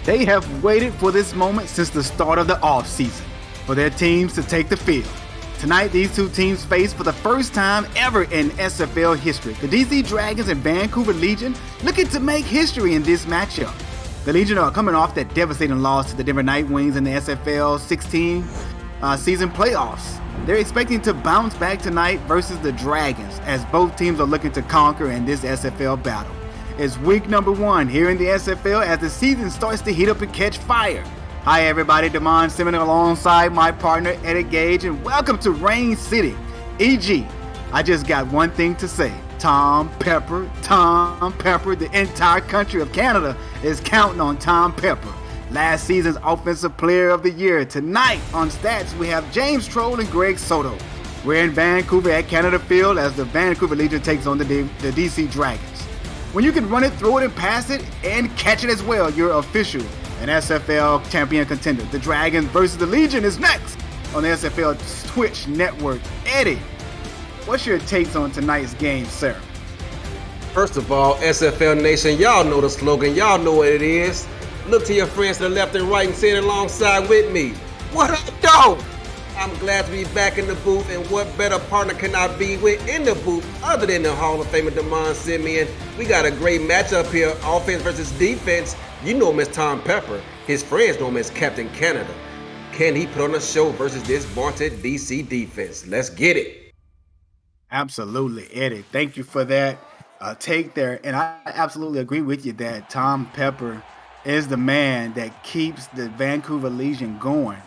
They have waited for this moment since the start of the offseason for their teams to take the field. Tonight, these two teams face for the first time ever in SFL history. The DC Dragons and Vancouver Legion looking to make history in this matchup. The Legion are coming off that devastating loss to the Denver Nightwings in the SFL 16 season playoffs. They're expecting to bounce back tonight versus the Dragons, as both teams are looking to conquer in this SFL battle. It's week number 1 here in the SFL as the season starts to heat up and catch fire. Hi everybody, Damon Simmons alongside my partner Eddie Gage, and welcome to Rain City. EG, I just got one thing to say. Tom Pepper, the entire country of Canada is counting on Tom Pepper, last season's Offensive Player of the Year. Tonight on Stats, we have James Troll and Greg Soto. We're in Vancouver at Canada Field as the Vancouver Legion takes on the DC Dragons. When you can run it, throw it, and pass it, and catch it as well, you're official an SFL champion contender. The Dragons versus the Legion is next on the SFL Twitch network. Eddie, what's your takes on tonight's game, sir? First of all, SFL Nation, y'all know the slogan. Y'all know what it is. Look to your friends to the left and right and say it alongside with me. What up, dog? I'm glad to be back in the booth, and what better partner can I be with in the booth other than the Hall of Famer Damon Simmons? We got a great matchup here, offense versus defense. You know him as Tom Pepper. His friends know him as Captain Canada. Can he put on a show versus this vaunted DC defense? Let's get it. Absolutely, Eddie. Thank you for that take there. And I absolutely agree with you that Tom Pepper is the man that keeps the Vancouver Legion going.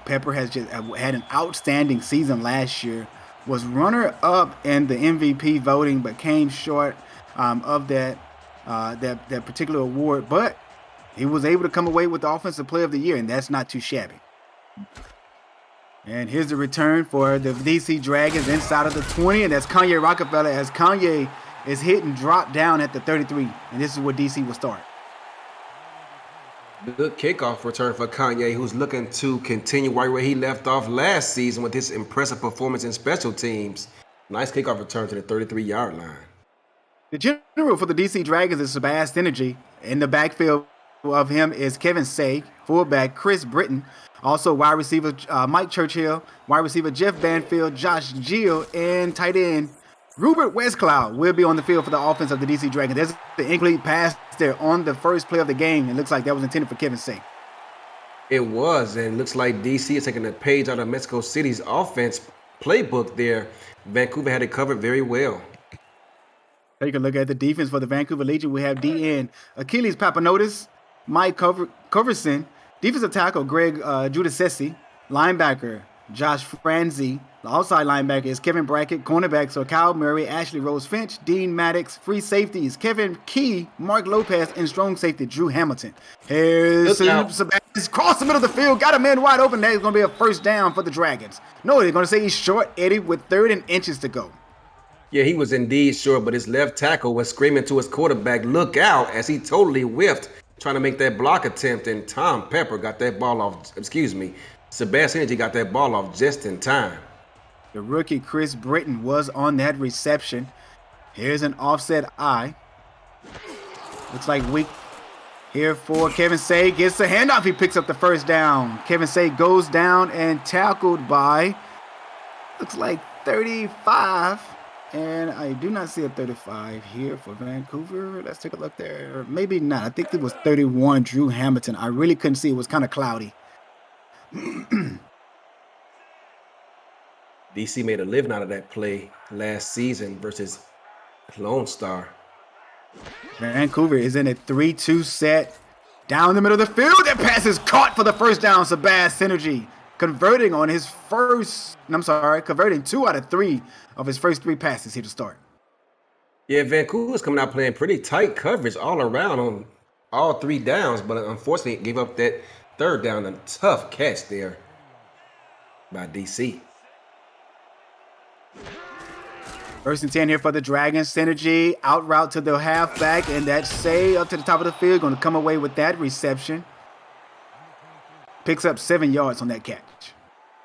Pepper has just had an outstanding season last year, was runner-up in the MVP voting, but came short of that particular award. But he was able to come away with the Offensive Player of the Year, and that's not too shabby. And here's the return for the DC Dragons inside of the 20, and that's Kanye Rockefeller as Kanye is hit and dropped down at the 33, and this is where DC will start. Good kickoff return for Kanye, who's looking to continue right where he left off last season with his impressive performance in special teams. Nice kickoff return to the 33-yard line. The general for the DC Dragons is Sebastian Energy. In the backfield of him is Kevin Say, fullback Chris Britton, also wide receiver Mike Churchill, wide receiver Jeff Banfield, Josh Gill, and tight end Rupert Westcloud will be on the field for the offense of the DC Dragons. There's the incomplete pass there on the first play of the game. It looks like that was intended for Kevin Say. It was, and it looks like DC is taking a page out of Mexico City's offense playbook there. Vancouver had it covered very well. Take a look at the defense for the Vancouver Legion. We have DN Achilles Papanotis, Mike Coverson, defensive tackle Greg Giudice, linebacker Josh Franzi, the outside linebacker is Kevin Brackett, cornerbacks are Kyle Murray, Ashley Rose Finch, Dean Maddox, free safeties Kevin Key, Mark Lopez, and strong safety Drew Hamilton. Here's Sebastian across the middle of the field, got a man wide open. That's going to be a first down for the Dragons. No, they're going to say he's short, Eddie, with 3rd and inches to go. Yeah, he was indeed short, but his left tackle was screaming to his quarterback, look out, as he totally whiffed, trying to make that block attempt, and Tom Pepper got that ball off, Sebastian Energy got that ball off just in time. The rookie Chris Britton was on that reception. Here's an offset eye. Looks like weak here for Kevin Say. Gets the handoff. He picks up the first down. Kevin Say goes down and tackled by, looks like 35. And I do not see a 35 here for Vancouver. Let's take a look there. Maybe not. I think it was 31, Drew Hamilton. I really couldn't see. It was kind of cloudy. DC made a living out of that play last season versus Lone Star. Vancouver is in a 3-2 set. Down the middle of the field. That pass is caught for the first down. Sebastian Energy converting 2 out of 3 of his first 3 passes here to start. Yeah, Vancouver's coming out playing pretty tight coverage all around on all 3 downs, but unfortunately gave up that 3rd down. A tough catch there by DC. 1st and 10 here for the Dragons. Synergy out route to the halfback, and that's Say up to the top of the field. Going to come away with that reception. Picks up 7 yards on that catch.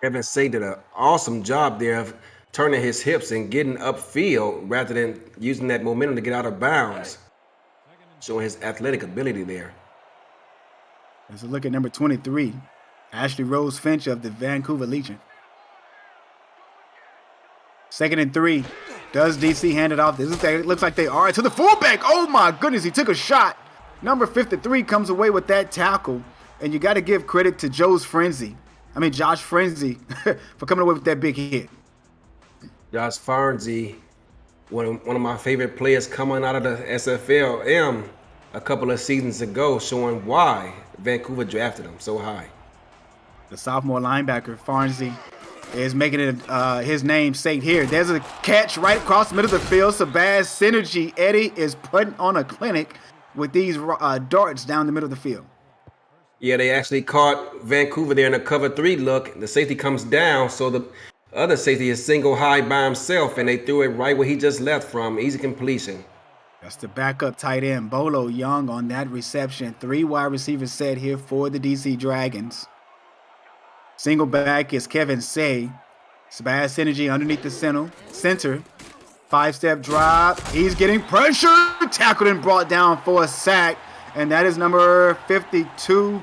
Kevin Say did an awesome job there of turning his hips and getting upfield rather than using that momentum to get out of bounds. Showing his athletic ability there. Let's look at number 23, Ashley Rose Finch of the Vancouver Legion. 2nd and 3. Does DC hand it off? It looks like they are to the fullback. Oh my goodness, he took a shot. Number 53 comes away with that tackle. And you got to give credit to Josh Frenzy for coming away with that big hit. Josh Frenzy, one of my favorite players coming out of the SFL a couple of seasons ago, showing why Vancouver drafted him so high. The sophomore linebacker, Farnsey, is making it his namesake here. There's a catch right across the middle of the field. Sabaz Synergy Eddie is putting on a clinic with these darts down the middle of the field. Yeah, they actually caught Vancouver there in a cover 3 look. The safety comes down, so the other safety is single high by himself, and they threw it right where he just left from. Easy completion. That's the backup tight end, Bolo Young, on that reception. 3 wide receivers set here for the DC Dragons. Single back is Kevin Say. Sabaz Synergy underneath the center. 5-step drop. He's getting pressure. Tackled and brought down for a sack. And that is number 92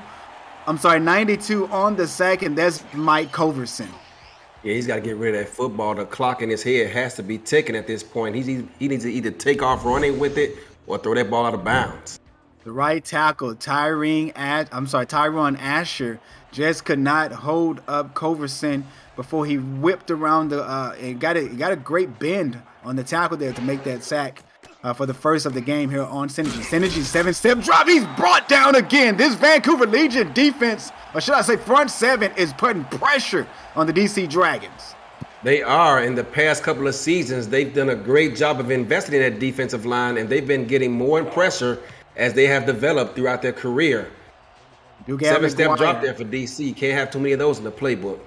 on the sack, and that's Mike Coverson. Yeah, he's got to get rid of that football. The clock in his head has to be ticking at this point. He needs to either take off running with it or throw that ball out of bounds. The right tackle, Tyrone Asher, just could not hold up Coverson before he whipped around and got a great bend on the tackle there to make that sack. For the first of the game here on Synergy. Synergy 7-step drop. He's brought down again. This Vancouver Legion defense, or should I say front 7, is putting pressure on the DC Dragons. They are. In the past couple of seasons, they've done a great job of investing in that defensive line, and they've been getting more pressure as they have developed throughout their career. 7-step drop there for DC. Can't have too many of those in the playbook.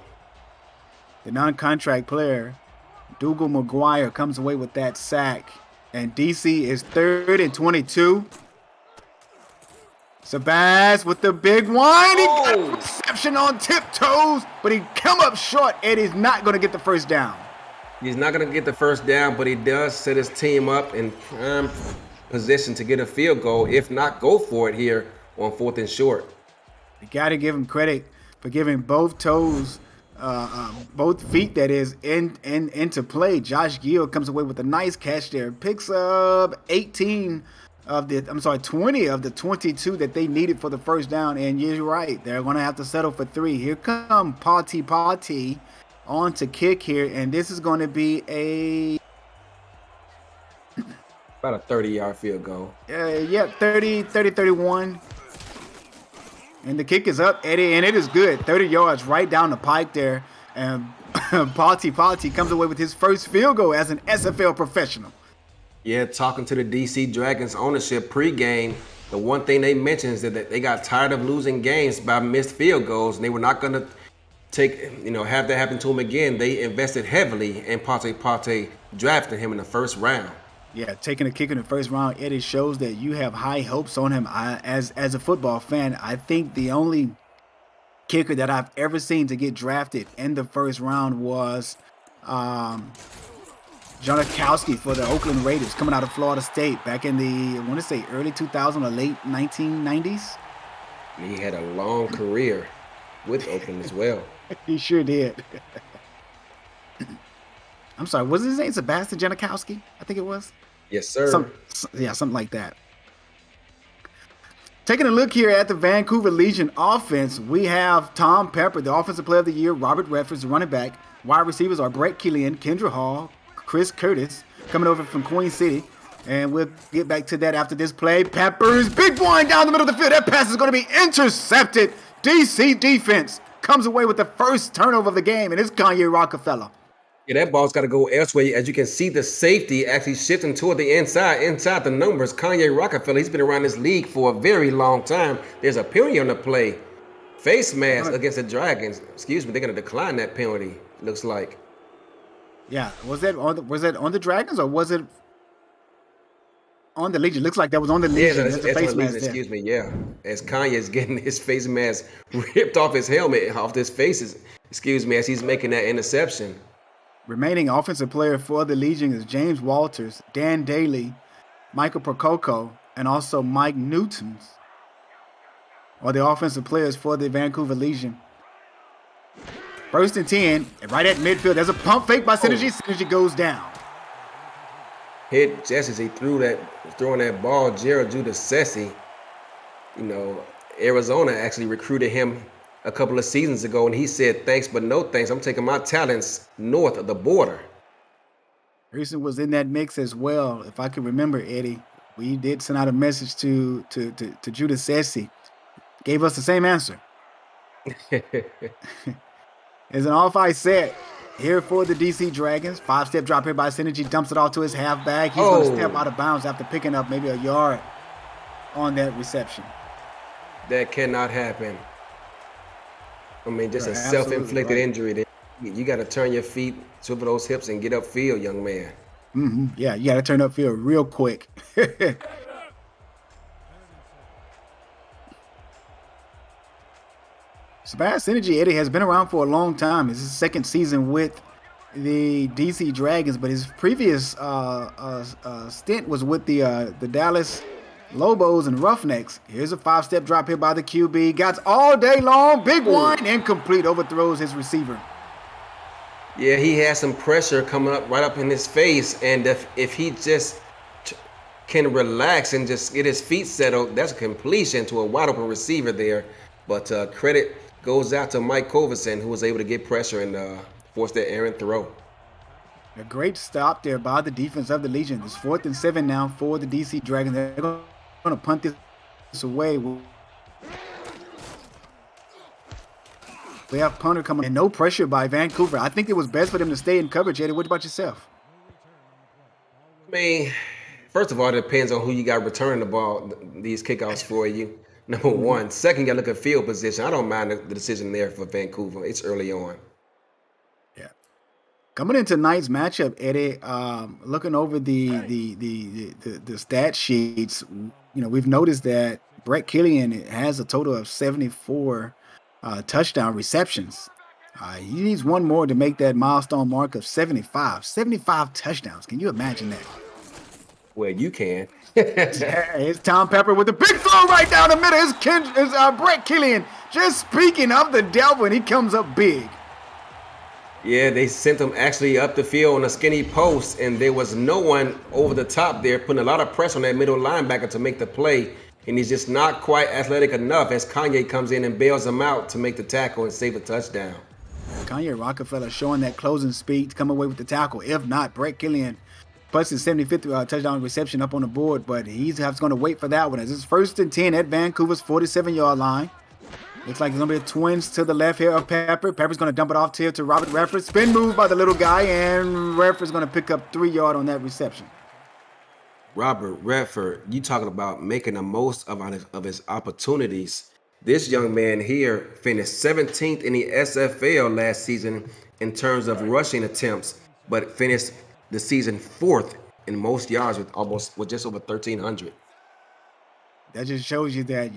The non-contract player, Dougal McGuire, comes away with that sack. And DC is 3rd and 22. Sabaz with the big one. He got reception on tiptoes, but he come up short, and he's not going to get the first down. He's not going to get the first down, but he does set his team up in prime position to get a field goal. If not, go for it here on 4th and short. You got to give him credit for giving both feet that is into play. Josh Gill comes away with a nice catch there. Picks up 20 of the 22 that they needed for the first down. And you're right, they're going to have to settle for 3. Here come Party on to kick here, and this is going to be about a 30-yard field goal. 31. And the kick is up, Eddie, and it is good. 30 yards right down the pike there. And Party comes away with his first field goal as an SFL professional. Yeah, talking to the DC Dragons ownership pregame, the one thing they mentioned is that they got tired of losing games by missed field goals, and they were not going to have that happen to him again. They invested heavily in Party drafting him in the first round. Yeah, taking a kick in the first round, Eddie, shows that you have high hopes on him. As a football fan, I think the only kicker that I've ever seen to get drafted in the first round was Janikowski for the Oakland Raiders, coming out of Florida State back in the, I want to say, early 2000s or late 1990s. He had a long career with Oakland as well. He sure did. I'm sorry, was his name Sebastian Janikowski? I think it was. Yes, sir. Something like that. Taking a look here at the Vancouver Legion offense, we have Tom Pepper, the Offensive Player of the Year, Robert Redford, the running back. Wide receivers are Brett Killian, Kendra Hall, Chris Curtis, coming over from Queen City. And we'll get back to that after this play. Peppers, big one down the middle of the field. That pass is going to be intercepted. DC defense comes away with the first turnover of the game, and it's Kanye Rockefeller. Yeah, that ball's got to go elsewhere. As you can see, the safety actually shifting toward the inside the numbers. Kanye Rockefeller, he's been around this league for a very long time. There's a penalty on the play. Face mask against the Dragons. Excuse me, they're going to decline that penalty, looks like. Yeah, was that on the Dragons or was it on the Legion? Looks like that was on the Legion. Yeah, that's face mask. Excuse me, yeah. As Kanye's getting his face mask ripped off his helmet, off his faces, as he's making that interception. Remaining offensive player for the Legion is James Walters, Dan Daly, Michael Prococo, and also Mike Newtons. or the offensive players for the Vancouver Legion. 1st and 10, and right at midfield. There's a pump fake by Synergy. Synergy goes down. Hit just as he throwing that ball, Gerald Judasesi. You know, Arizona actually recruited him a couple of seasons ago, and he said, thanks, but no thanks. I'm taking my talents north of the border. Grayson was in that mix as well. If I can remember, Eddie, we did send out a message to Judasesi. Gave us the same answer. It's an off-ice set here for the DC Dragons. 5-step drop here by Synergy. Dumps it off to his halfback. He's going to step out of bounds after picking up maybe a yard on that reception. That cannot happen. I mean, just a self-inflicted injury. You got to turn your feet, swivel those hips, and get upfield, young man. Yeah, you got to turn upfield real quick. Sebastian Synergy, Eddie, has been around for a long time. It's his 2nd season with the DC Dragons, but his previous stint was with the Dallas Lobos and Roughnecks. Here's a 5-step drop here by the QB. Got all day long. Big one. Incomplete. Overthrows his receiver. Yeah, he has some pressure coming up right up in his face. And if he just can relax and just get his feet settled, that's a completion to a wide open receiver there. But credit goes out to Mike Kovacin, who was able to get pressure and force that errant throw. A great stop there by the defense of the Legion. It's 4th and 7 now for the DC Dragons. They're going to punt this away. We have punter coming and no pressure by Vancouver. I think it was best for them to stay in coverage. Eddie, what about yourself? I mean, first of all, it depends on who you got returning the ball, these kickoffs for you. Number one. Second, you got to look at field position. I don't mind the decision there for Vancouver. It's early on. Yeah. Coming into tonight's matchup, Eddie, looking over the stat sheets, you know, we've noticed that Brett Killian has a total of 74 touchdown receptions. He needs one more to make that milestone mark of 75. 75 touchdowns. Can you imagine that? Well, you can. Yeah, it's Tom Pepper with the big throw right down the middle. It's Brett Killian. Just speaking of the devil, and he comes up big. Yeah, they sent him actually up the field on a skinny post, and there was no one over the top there, putting a lot of pressure on that middle linebacker to make the play. And he's just not quite athletic enough as Kanye comes in and bails him out to make the tackle and save a touchdown. Kanye Rockefeller showing that closing speed to come away with the tackle. If not, Brett Killian puts his 75th touchdown reception up on the board, but he's going to wait for that one. As it's 1st and 10 at Vancouver's 47-yard line. Looks like there's going to be a twins to the left here of Pepper. Pepper's going to dump it off to Robert Redford. Spin move by the little guy, and Redford's going to pick up 3 yards on that reception. Robert Redford, you talking about making the most of his opportunities. This young man here finished 17th in the SFL last season in terms of rushing attempts, but finished the season 4th in most yards with just over 1,300. That just shows you that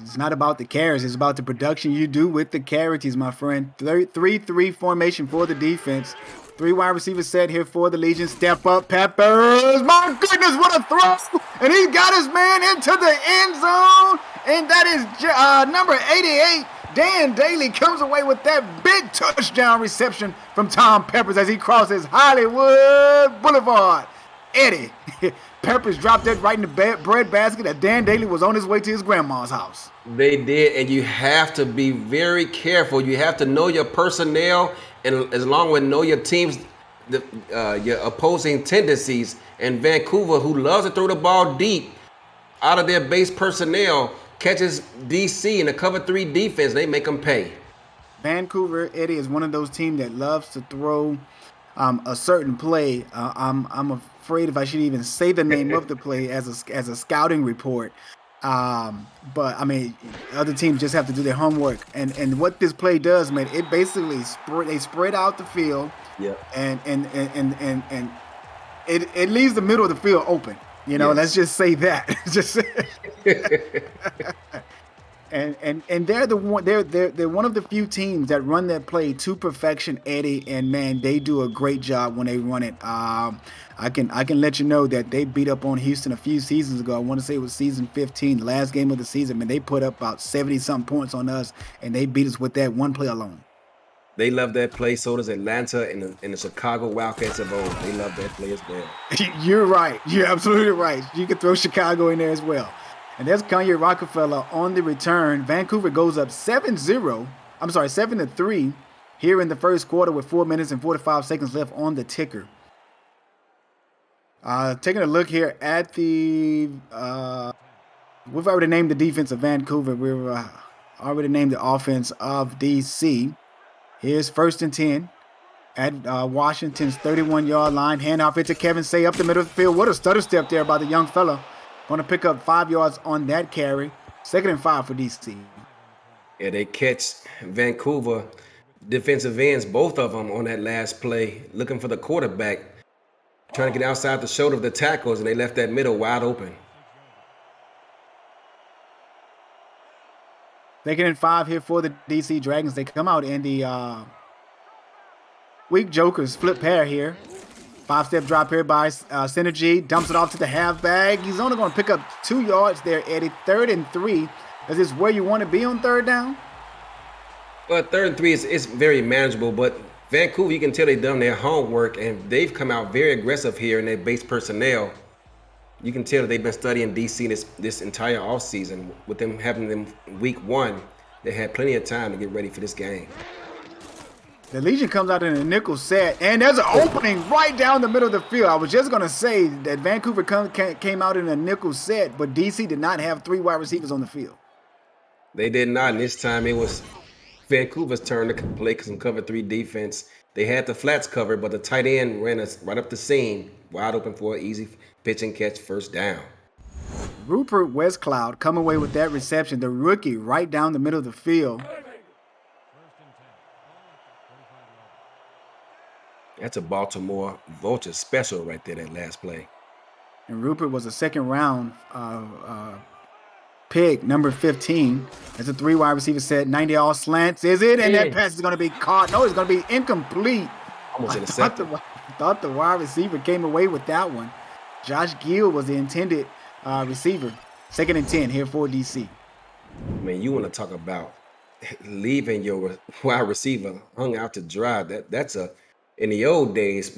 it's not about the carries. It's about the production you do with the carries, my friend. 3-3 formation for the defense. 3 wide receivers set here for the Legion. Step up, Peppers. My goodness, what a throw. And he's got his man into the end zone. And that is number 88. Dan Daly comes away with that big touchdown reception from Tom Peppers as he crosses Hollywood Boulevard. Eddie, Peppers dropped that right in the bread basket that Dan Daly was on his way to his grandma's house. They did, and you have to be very careful. You have to know your personnel, and as long as know your team's, your opposing tendencies. And Vancouver, who loves to throw the ball deep out of their base personnel, catches DC in the cover 3 defense. They make them pay. Vancouver, Eddie, is one of those teams that loves to throw a certain play. I'm afraid if I should even say the name of the play as a scouting report. But I mean, other teams just have to do their homework. And what this play does, man, it basically they spread out the field. Yeah. And it leaves the middle of the field open. You know, Let's just say that. And they're the one they're one of the few teams that run their play to perfection, Eddie. And man, they do a great job when they run it. I can let you know that they beat up on Houston a few seasons ago. I want to say it was season 15, the last game of the season. Man, they put up about 70 something points on us, and they beat us with that one play alone. They love that play. So does Atlanta and the Chicago Wildcats of old. They love that play as well. You're right. You're absolutely right. You could throw Chicago in there as well. And there's Kanye Rockefeller on the return. Vancouver goes up 7-0. I'm sorry, 7-3 here in the first quarter with 4 minutes and 45 seconds left on the ticker. Taking a look here at the we've already named the defense of Vancouver. We've already named the offense of DC. Here's 1st and 10 at Washington's 31-yard line. Handoff it to Kevin Say up the middle of the field. What a stutter step there by the young fella. Going to pick up 5 yards on that carry. 2nd and 5 for DC. Yeah, they catch Vancouver defensive ends, both of them on that last play, looking for the quarterback, trying to get outside the shoulder of the tackles, and they left that middle wide open. 2nd and 5 here for the DC Dragons. They come out in the weak Jokers flip pair here. 5-step drop here by Synergy. Dumps it off to the halfback. He's only going to pick up 2 yards there, Eddie. 3rd and 3. Is this where you want to be on 3rd down? Well, 3rd and 3 is very manageable, but Vancouver, you can tell they've done their homework, and they've come out very aggressive here in their base personnel. You can tell that they've been studying DC this entire offseason. With them having them week 1, they had plenty of time to get ready for this game. The Legion comes out in a nickel set, and there's an opening right down the middle of the field. I was just going to say that Vancouver came out in a nickel set, but DC did not have 3 wide receivers on the field. They did not, and this time it was Vancouver's turn to play some cover 3 defense. They had the flats covered, but the tight end ran us right up the seam, wide open for an easy pitch and catch 1st down. Rupert Westcloud come away with that reception, the rookie, right down the middle of the field. That's a Baltimore Vulture special right there, that last play. And Rupert was a 2nd round pick, number 15. That's a 3 wide receiver set, 90 slants, is it? And that pass is going to be caught. No, it's going to be incomplete. Almost intercepted. Thought the wide receiver came away with that one. Josh Gill was the intended receiver. 2nd and 10 here for DC. Man, you want to talk about leaving your wide receiver hung out to dry. That's a, in the old days,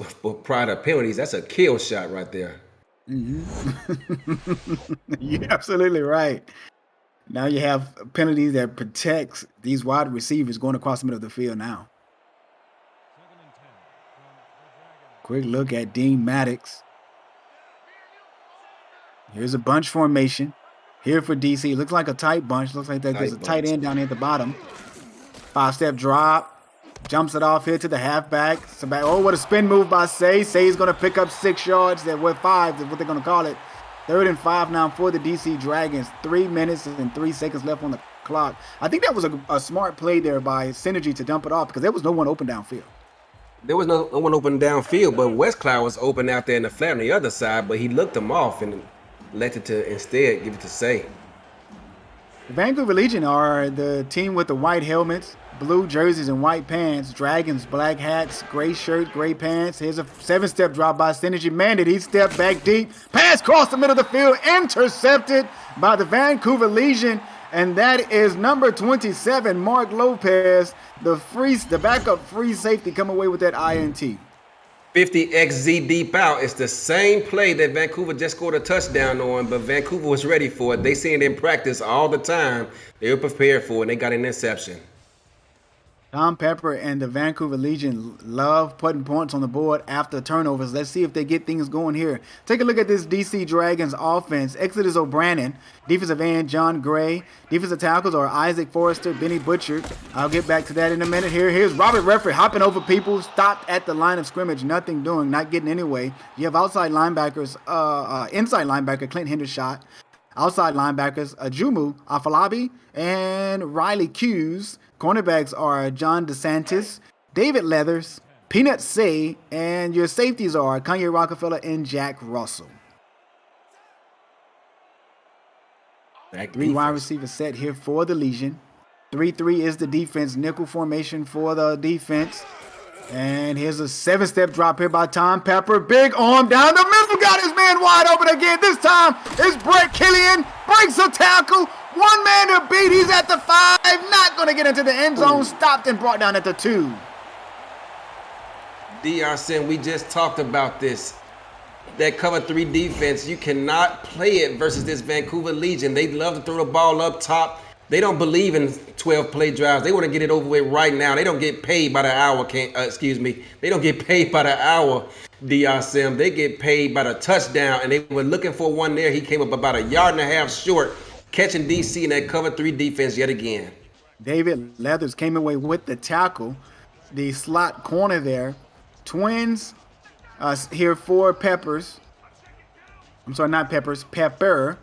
prior to penalties, that's a kill shot right there. Mm-hmm. You're absolutely right. Now you have penalties that protects these wide receivers going across the middle of the field now. Quick look at Dean Maddox. Here's a bunch formation here for DC. Looks like a tight bunch. Looks like there's a tight end down here at the bottom. 5-step drop. Jumps it off here to the halfback. Oh, what a spin move by Say. Say's going to pick up 6 yards. With 5 is what they're going to call it. 3rd and 5 now for the DC Dragons. 3 minutes and 3 seconds left on the clock. I think that was a smart play there by Synergy to dump it off because there was no one open downfield. There was no one open downfield, but Westcloud was open out there in the flat on the other side, but he looked him off and elected to instead give it to Say. The Vancouver Legion are the team with the white helmets, blue jerseys, and white pants. Dragons, black hats, gray shirt, gray pants. Here's a 7-step drop by Synergy. Man, did he step back deep. Pass across the middle of the field. Intercepted by the Vancouver Legion. And that is number 27, Mark Lopez, the backup free safety, come away with that INT. 50XZ deep out. It's the same play that Vancouver just scored a touchdown on, but Vancouver was ready for it. They see it in practice all the time. They were prepared for it, and they got an interception. Tom Pepper and the Vancouver Legion love putting points on the board after turnovers. Let's see if they get things going here. Take a look at this DC Dragons offense. Exodus O'Brien, defensive end John Gray. Defensive tackles are Isaac Forrester, Benny Butcher. I'll get back to that in a minute here. Here's Robert Redford hopping over people, stopped at the line of scrimmage, nothing doing, not getting anyway. You have outside linebackers, inside linebacker Clint Hendershot. Outside linebackers, Ajumu Afalabi and Riley Hughes. Cornerbacks are John DeSantis, David Leathers, Peanut Say, and your safeties are Kanye Rockefeller and Jack Russell. Back 3 wide defense. receivers set here for the Legion. 3-3 is the defense. Nickel formation for the defense. And here's a 7-step drop here by Tom Pepper. Big arm down the middle. Got his man wide open again. This time it's Brett Killian. Breaks a tackle. One man to beat. He's at the 5. Not going to get into the end zone. Stopped and brought down at the 2. DRCN, we just talked about this. That cover 3 defense, you cannot play it versus this Vancouver Legion. They love to throw the ball up top. They don't believe in 12-play drives. They want to get it over with right now. They don't get paid by the hour. They don't get paid by the hour, DRCM. They get paid by the touchdown, and they were looking for one there. He came up about 1.5 yards short, catching DC in that cover 3 defense yet again. David Leathers came away with the tackle. The slot corner there. Twins here for Peppers. I'm sorry, not Peppers. Pepper.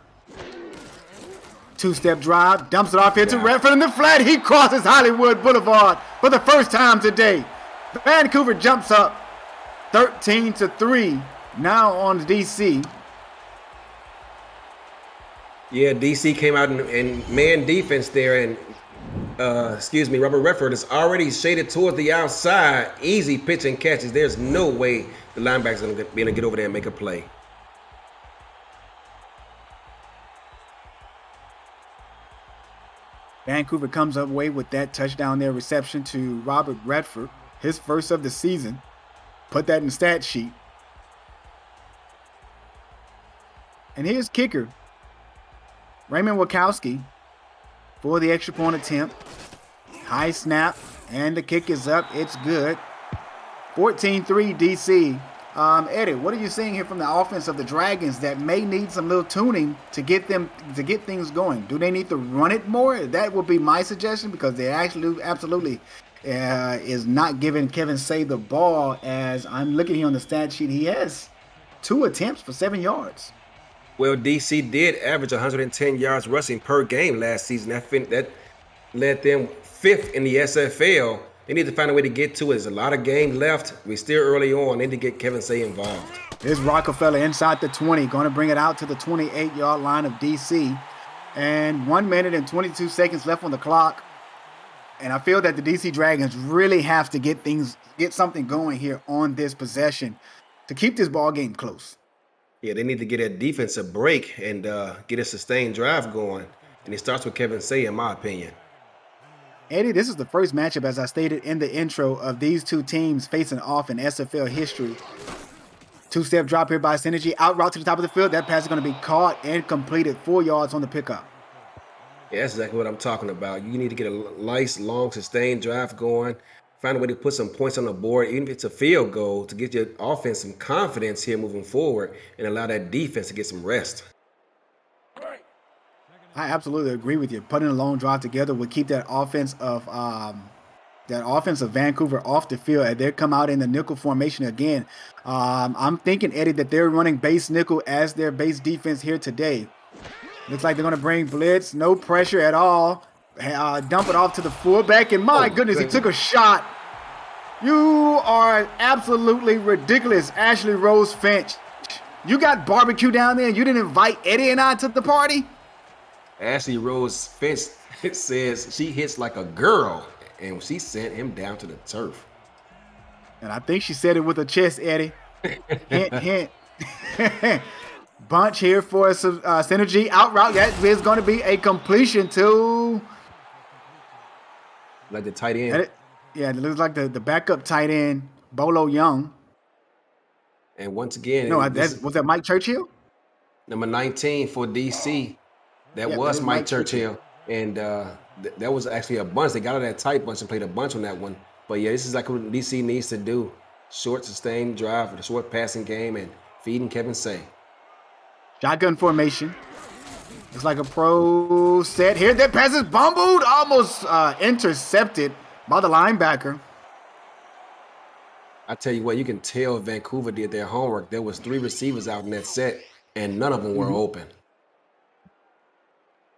2-step drive. Dumps it off here to Redford in the flat. He crosses Hollywood Boulevard for the first time today. Vancouver jumps up 13-3. Now on DC. Yeah, DC came out and man defense there, and Robert Redford is already shaded towards the outside. Easy pitch and catches. There's no way the linebacker's going to be able to get over there and make a play. Vancouver comes away with that touchdown there reception to Robert Redford. His first of the season. Put that in the stat sheet. And here's kicker. Raymond Wachowski for the extra point attempt. High snap, and the kick is up. It's good. 14-3 DC. Eddie, what are you seeing here from the offense of the Dragons that may need some little tuning to get things going? Do they need to run it more? That would be my suggestion, because they actually absolutely is not giving Kevin Say the ball. As I'm looking here on the stat sheet, he has 2 attempts for 7 yards. Well, DC did average 110 yards rushing per game last season. That led them 5th in the SFL. They need to find a way to get to it. There's a lot of game left. We're still early on. They need to get Kevin Say involved. Here's Rockefeller inside the 20. Going to bring it out to the 28-yard line of DC. And 1 minute and 22 seconds left on the clock. And I feel that the DC Dragons really have to get something going here on this possession to keep this ball game close. Yeah, they need to get a defensive break and get a sustained drive going. And it starts with Kevin Say, in my opinion. Eddie, this is the first matchup, as I stated in the intro, of these two teams facing off in SFL history. 2-step drop here by Synergy. Out route to the top of the field. That pass is going to be caught and completed. 4 yards on the pickup. Yeah, that's exactly what I'm talking about. You need to get a nice, long, sustained drive going. Find a way to put some points on the board, even if it's a field goal, to get your offense some confidence here moving forward and allow that defense to get some rest. I absolutely agree with you. Putting a long drive together would keep that offense of Vancouver off the field, and they come out in the nickel formation again. I'm thinking, Eddie, that they're running base nickel as their base defense here today. Looks like they're going to bring blitz, no pressure at all. Dump it off to the fullback, and my goodness, he took a shot. You are absolutely ridiculous, Ashley Rose Finch. You got barbecue down there, and you didn't invite Eddie and I to the party? Ashley Rose Finch says she hits like a girl, and she sent him down to the turf. And I think she said it with her chest, Eddie. Hint, hint. Bunch here for Synergy. Out route. That is going to be a completion to... like the tight end. It looks like the backup tight end, Bolo Young. And once again... No, was that Mike Churchill? Number 19 for DC. That was Mike Churchill. And that was actually a bunch. They got out of that tight bunch and played a bunch on that one. But yeah, this is like what DC needs to do. Short, sustained drive for the short passing game and feeding Kevin Say. Shotgun formation. It's like a pro set here. That pass is bumbled, almost intercepted by the linebacker. I tell you what, you can tell Vancouver did their homework. There was 3 receivers out in that set, and none of them were open.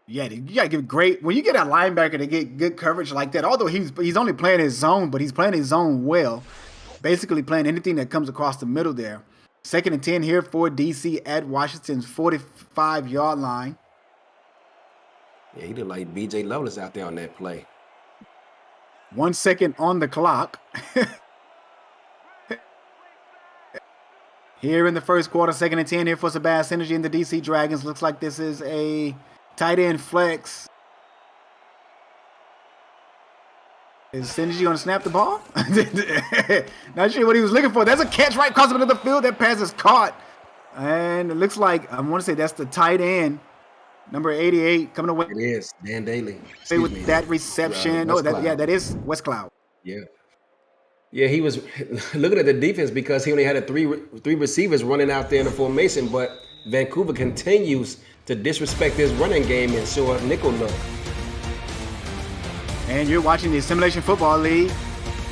Yeah, you gotta give great when you get a linebacker to get good coverage like that. Although he's only playing his zone, but he's playing his zone well. Basically playing anything that comes across the middle there. 2nd and 10 here for DC at Washington's 45-yard line. Yeah, he looked like B.J. Lovelace out there on that play. 1 second on the clock. Here in the first quarter, 2nd and 10 here for Sabas Synergy and the DC Dragons. Looks like this is a tight end flex. Is Synergy going to snap the ball? Not sure what he was looking for. There's a catch right across the middle of the field. That pass is caught. And it looks like, I want to say that's the tight end, number 88, coming away. It is Dan Daly. With that reception. That is West Cloud. Yeah. Yeah, he was looking at the defense because he only had three receivers running out there in the formation, but Vancouver continues to disrespect his running game and show a nickel look. And you're watching the Simulation Football League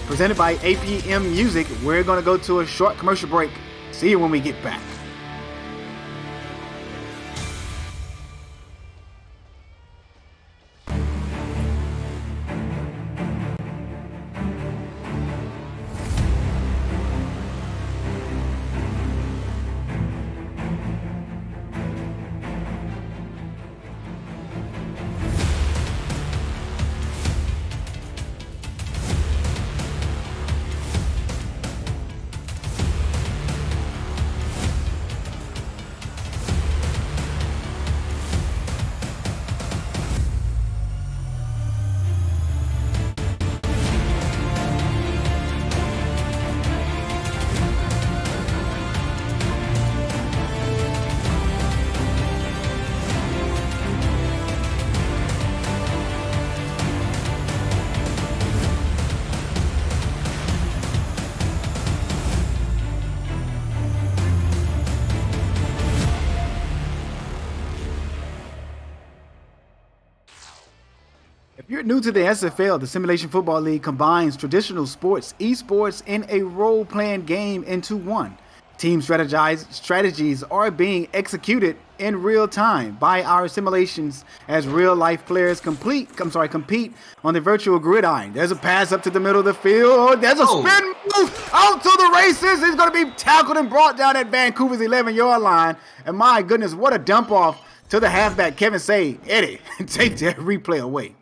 presented by APM Music. We're going to go to a short commercial break. See you when we get back. If you're new to the SFL, the Simulation Football League combines traditional sports, esports, and a role-playing game into one. Team strategies are being executed in real time by our simulations as real-life players compete on the virtual gridiron. There's a pass up to the middle of the field. There's a spin move out to the races. He's going to be tackled and brought down at Vancouver's 11-yard line. And my goodness, what a dump off to the halfback, Kevin Say. Eddie, take that replay away.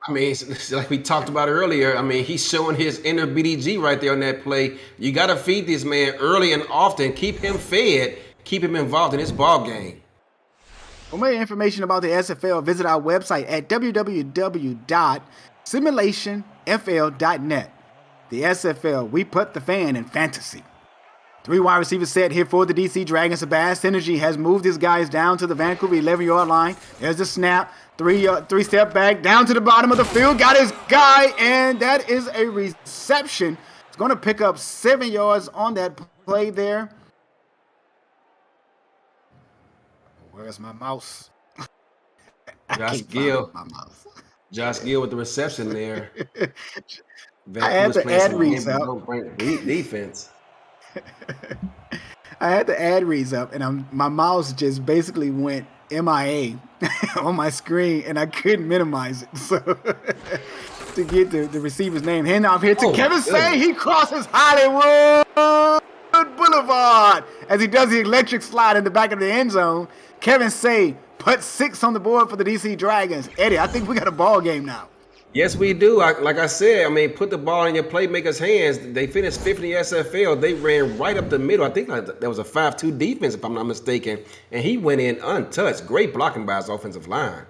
I mean, it's like we talked about earlier. I mean, he's showing his inner BDG right there on that play. You got to feed this man early and often. Keep him fed. Keep him involved in his ball game. For more information about the SFL, visit our website at www.simulationfl.net. The SFL, we put the fan in fantasy. 3 wide receivers set here for the DC Dragons. Sabas Synergy has moved his guys down to the Vancouver 11-yard line. There's the snap. Three-step back down to the bottom of the field. Got his guy, and that is a reception. It's going to pick up 7 yards on that play there. Where's my mouse? Josh Gill. Josh Gill with the reception there. I had the ad reads up. Defense. I had the ad reads up, and my mouse just basically went MIA on my screen, and I couldn't minimize it. So to get the receiver's name, hand off here to Kevin Say. He crosses Hollywood Boulevard as he does the electric slide in the back of the end zone. Kevin Say put 6 on the board for the DC Dragons. Eddie, I think we got a ball game now. Yes, we do. Like I said, I mean, put the ball in your playmakers' hands. They finished 5th in the SFL. They ran right up the middle. I think that was a 5-2 defense, if I'm not mistaken. And he went in untouched. Great blocking by his offensive line.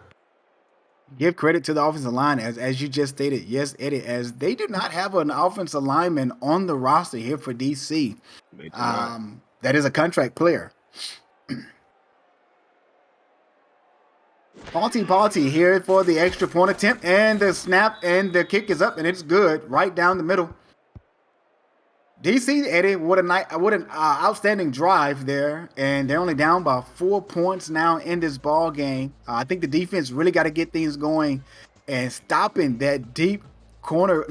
Give credit to the offensive line, as you just stated. Yes, Eddie, as they do not have an offensive lineman on the roster here for DC. That is a contract player. Palti here for the extra point attempt, and the snap and the kick is up, and it's good right down the middle. DC, Eddie, what an outstanding drive there, and they're only down by 4 points now in this ball game. I think the defense really got to get things going and stopping that deep post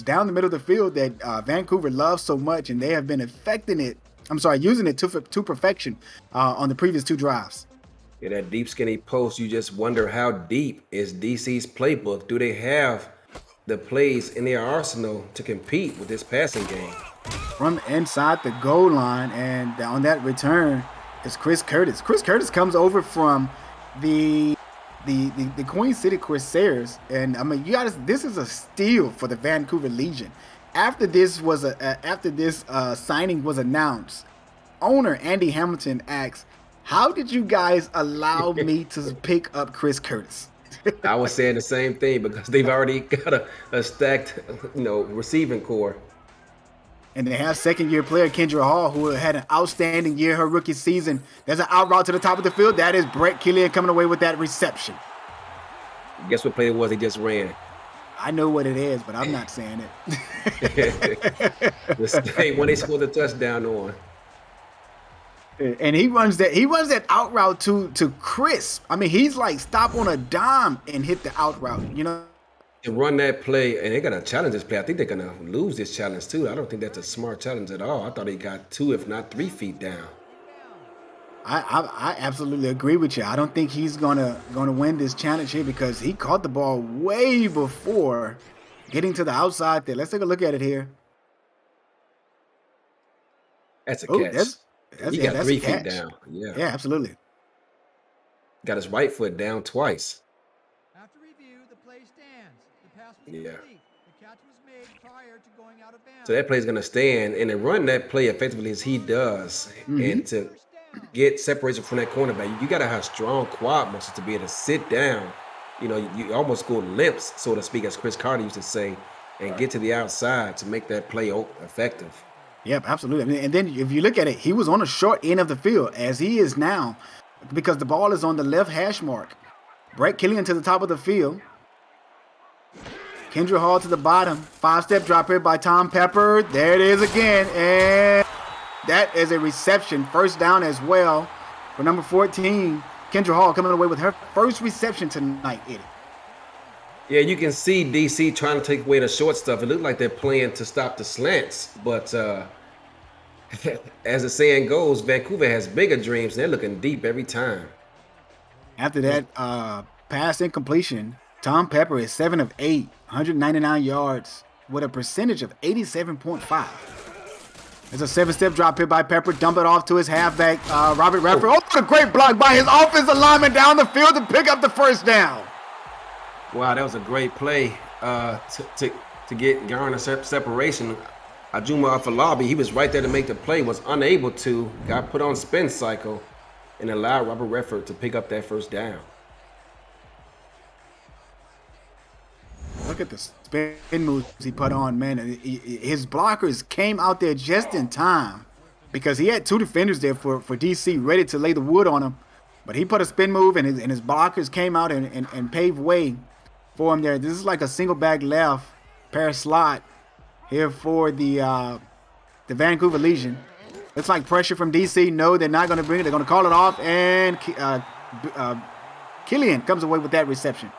down the middle of the field that Vancouver loves so much, and they have been using it to perfection on the previous 2 drives. Yeah, that deep skinny post, you just wonder how deep is DC's playbook. Do they have the plays in their arsenal to compete with this passing game? From inside the goal line, and on that return is Chris Curtis. Chris Curtis comes over from the the Queen City Corsairs, and I mean, this is a steal for the Vancouver Legion. After this signing was announced, owner Andy Hamilton asks, "How did you guys allow me to pick up Chris Curtis?" I was saying the same thing because they've already got a stacked, receiving core. And they have second-year player Kendra Hall, who had an outstanding year her rookie season. There's an out route to the top of the field. That is Brett Killian coming away with that reception. Guess what play it was he just ran? I know what it is, but I'm not saying it. The same when they scored the touchdown on. And he runs that out route to Chris. I mean, he's like stop on a dime and hit the out route, To run that play, and they're gonna challenge this play. I think they're gonna lose this challenge too. I don't think that's a smart challenge at all. I thought he got 2, if not 3 feet down. I absolutely agree with you. I don't think he's gonna win this challenge here because he caught the ball way before getting to the outside there. Let's take a look at it here. That's a catch. He got 3 feet down. Yeah, absolutely. Got his right foot down twice. After review, the play stands. The pass was complete. The catch was made prior to going out of bounds. So that play's gonna stand and to run that play effectively as he does, and to get separation from that cornerback, you gotta have strong quad muscles to be able to sit down. You almost go limps, so to speak, as Chris Carter used to say, and get to the outside to make that play effective. Yep, absolutely. And then if you look at it, he was on the short end of the field as he is now because the ball is on the left hash mark. Brett Killian to the top of the field. Kendra Hall to the bottom. 5-step drop here by Tom Pepper. There it is again. And that is a reception. First down as well for number 14. Kendra Hall coming away with her first reception tonight, Eddie. Yeah, you can see DC trying to take away the short stuff. It looked like they're playing to stop the slants, but as the saying goes, Vancouver has bigger dreams. They're looking deep every time. After that pass incompletion, Tom Pepper is 7 of 8, 199 yards with a percentage of 87.5. There's a 7-step drop here by Pepper. Dump it off to his halfback, Robert Radford. Oh, what a great block by his offensive lineman down the field to pick up the first down. Wow, that was a great play to garner separation. Ajuma Afalabi, he was right there to make the play, was unable to, got put on spin cycle, and allowed Robert Redford to pick up that first down. Look at the spin moves he put on, man. His blockers came out there just in time because he had 2 defenders there for DC ready to lay the wood on him. But he put a spin move, and his blockers came out and paved way for him there. This is like a single back left pair slot here for the Vancouver Legion. Looks like pressure from DC. No, they're not going to bring it. They're going to call it off, and Killian comes away with that reception.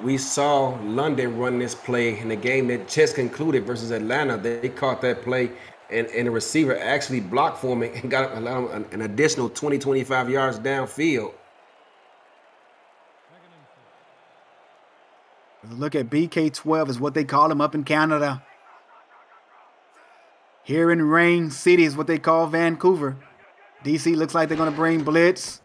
We saw London run this play in the game that just concluded versus Atlanta. They caught that play, and the receiver actually blocked for him and got an additional 20, 25 yards downfield. Look at BK12 is what they call him up in Canada. Here in Rain City is what they call Vancouver. DC looks like they're going to bring blitz.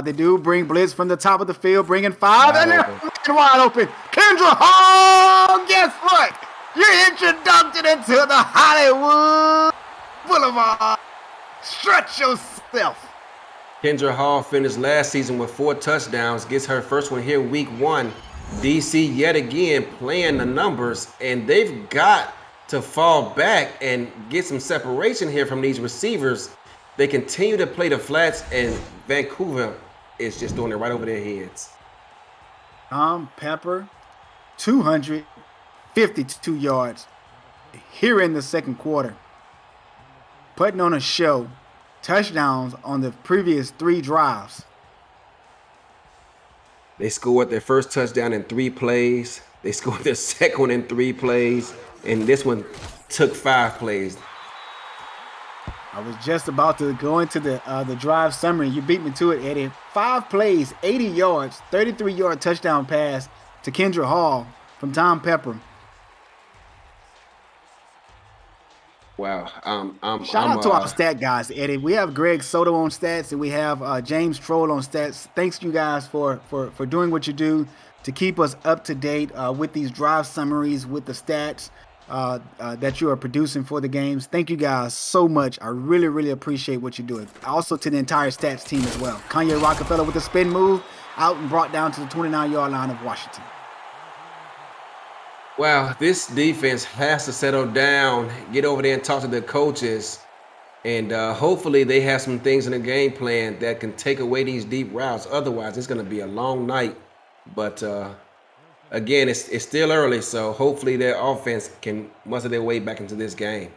They do bring blitz from the top of the field, bringing 5. And they're wide open. Kendra Hall, guess what? You're introduced into the Hollywood Boulevard. Stretch yourself. Kendra Hall finished last season with 4 touchdowns, gets her first one here week 1. DC yet again playing the numbers, and they've got to fall back and get some separation here from these receivers. They continue to play the flats, and Vancouver is just doing it right over their heads. Tom Pepper, 252 yards here in the second quarter. Putting on a show. Touchdowns on the previous 3 drives. They scored their first touchdown in 3 plays. They scored their second one in 3 plays. And this one took 5 plays. I was just about to go into the drive summary. You beat me to it, Eddie. 5 plays, 80 yards, 33-yard touchdown pass to Kendra Hall from Tom Pepper. Wow. Shout out to our stat guys, Eddie. We have Greg Soto on stats, and we have James Troll on stats. Thanks you guys for doing what you do to keep us up to date with these drive summaries, with the stats that you are producing for the games. Thank you guys so much. I really, really appreciate what you're doing. Also to the entire stats team as well. Kanye Rockefeller with a spin move out and brought down to the 29-yard line of Washington. Wow, this defense has to settle down, get over there and talk to the coaches, and hopefully they have some things in the game plan that can take away these deep routes. Otherwise, it's going to be a long night. But again, it's still early, so hopefully their offense can muster their way back into this game.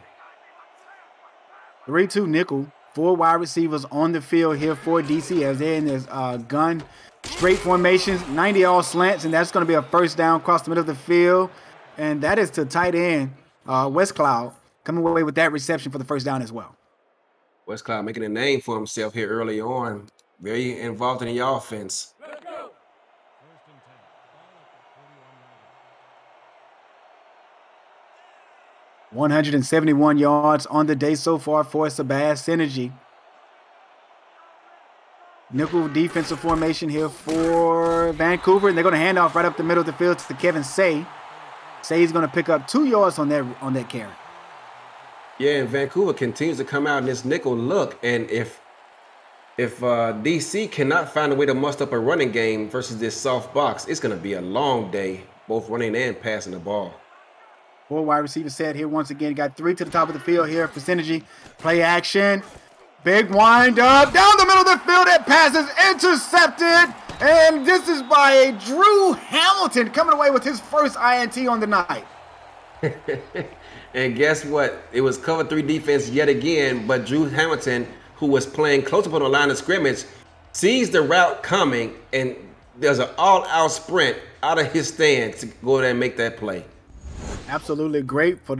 3-2 nickel. 4 wide receivers on the field here for DC as they're in this gun. Straight formations, 90 all slants, and that's going to be a first down across the middle of the field. And that is to tight end, West Cloud, coming away with that reception for the first down as well. West Cloud making a name for himself here early on. Very involved in the offense. 171 yards on the day so far for Sabaz Synergy. Nickel defensive formation here for Vancouver, and they're going to hand off right up the middle of the field to Kevin Say. Say's going to pick up 2 yards on that carry. Yeah, and Vancouver continues to come out in this nickel look, and if DC cannot find a way to muster up a running game versus this soft box, it's going to be a long day, both running and passing the ball. 4 wide receivers set here once again. Got 3 to the top of the field here for Synergy. Play action. Big wind up. Down the middle of the field. That pass is intercepted. And this is by Drew Hamilton coming away with his first INT on the night. And guess what? It was cover 3 defense yet again, but Drew Hamilton, who was playing close up on the line of scrimmage, sees the route coming, and there's an all-out sprint out of his stance to go there and make that play. Absolutely great for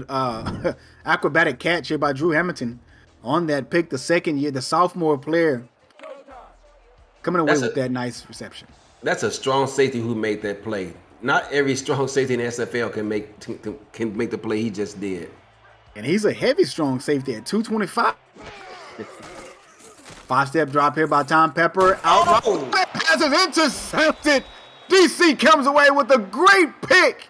acrobatic catch here by Drew Hamilton on that pick, the second year, the sophomore player coming away with that nice reception. That's a strong safety who made that play. Not every strong safety in the SFL can make the play he just did. And he's a heavy strong safety at 225. 5-step drop here by Tom Pepper. Out. That pass is intercepted. DC comes away with a great pick.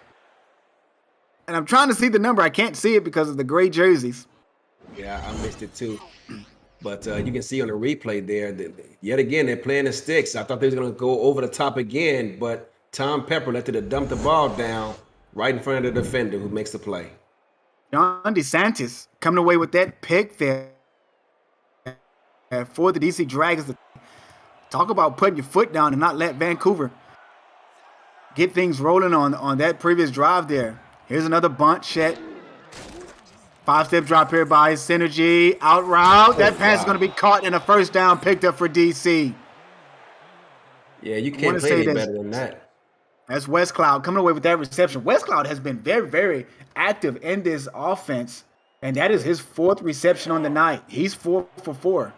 And I'm trying to see the number. I can't see it because of the gray jerseys. Yeah, I missed it too. But you can see on the replay there that yet again they're playing the sticks. I thought they was going to go over the top again, but Tom Pepper elected to dump the ball down right in front of the defender who makes the play. John DeSantis coming away with that pick there for the DC Dragons. Talk about putting your foot down and not let Vancouver get things rolling on that previous drive there. Here's another bunt shot. 5-step drop here by Synergy. Out route. That pass is going to be caught and a first down picked up for DC. Yeah, you can't play any better than that. That's West Cloud coming away with that reception. West Cloud has been very, very active in this offense, and that is his 4th reception on the night. He's 4 for 4.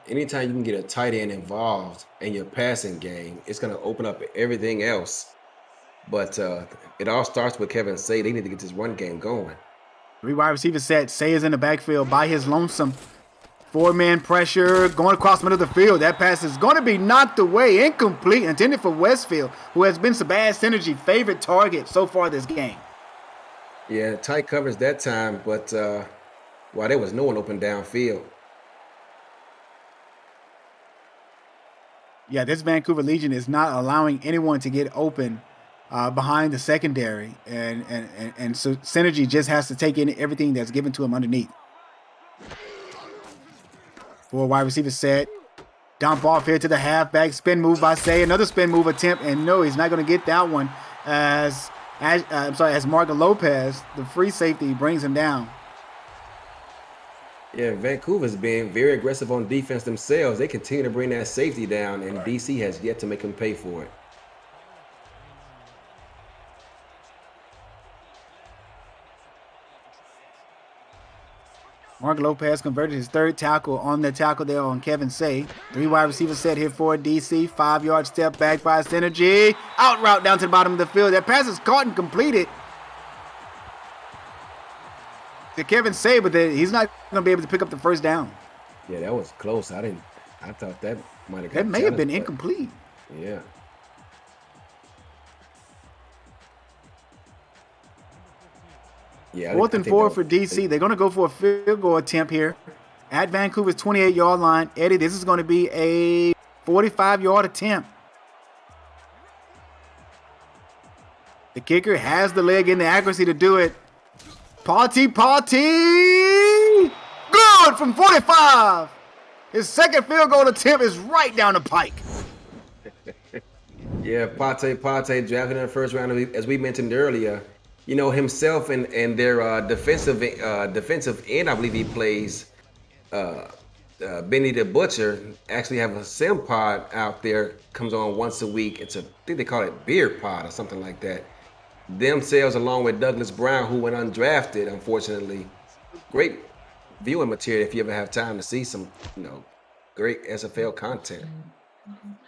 Anytime you can get a tight end involved in your passing game, it's going to open up everything else. But it all starts with Kevin Say. They need to get this run game going. 3 wide receiver set. Say is in the backfield by his lonesome. 4-man pressure going across the middle of the field. That pass is going to be knocked away. Incomplete. Intended for Westfield, who has been Sabaz Synergy favorite target so far this game. Yeah, tight coverage that time, but there was no one open downfield. Yeah, this Vancouver Legion is not allowing anyone to get open behind the secondary, and so Synergy just has to take in everything that's given to him underneath. 4 wide receiver set. Dump off here to the halfback. Spin move by Say. Another spin move attempt, and no, he's not going to get that one as Marco Lopez, the free safety, brings him down. Yeah, Vancouver's being very aggressive on defense themselves. They continue to bring that safety down, and DC has yet to make him pay for it. Mark Lopez converted his 3rd tackle on the tackle there on Kevin Say. 3 wide receivers set here for DC. 5-yard step back by Synergy. Out route down to the bottom of the field. That pass is caught and completed. to Kevin Saber that he's not going to be able to pick up the first down. Yeah, that was close. I thought that might have got That may have been incomplete. Yeah. Yeah. 4th and 4 for DC. They're going to go for a field goal attempt here at Vancouver's 28-yard line. Eddie, this is going to be a 45-yard attempt. The kicker has the leg and the accuracy to do it. Party. Good from 45. His second field goal attempt is right down the pike. Yeah, Pate drafted in the first round, as we mentioned earlier. You know, himself and their defensive end, I believe he plays, Benny the Butcher, actually have a sim pod out there, comes on once a week. I think they call it Beer Pod or something like that. Themselves, along with Douglas Brown, who went undrafted, unfortunately. Great viewing material if you ever have time to see some, great SFL content.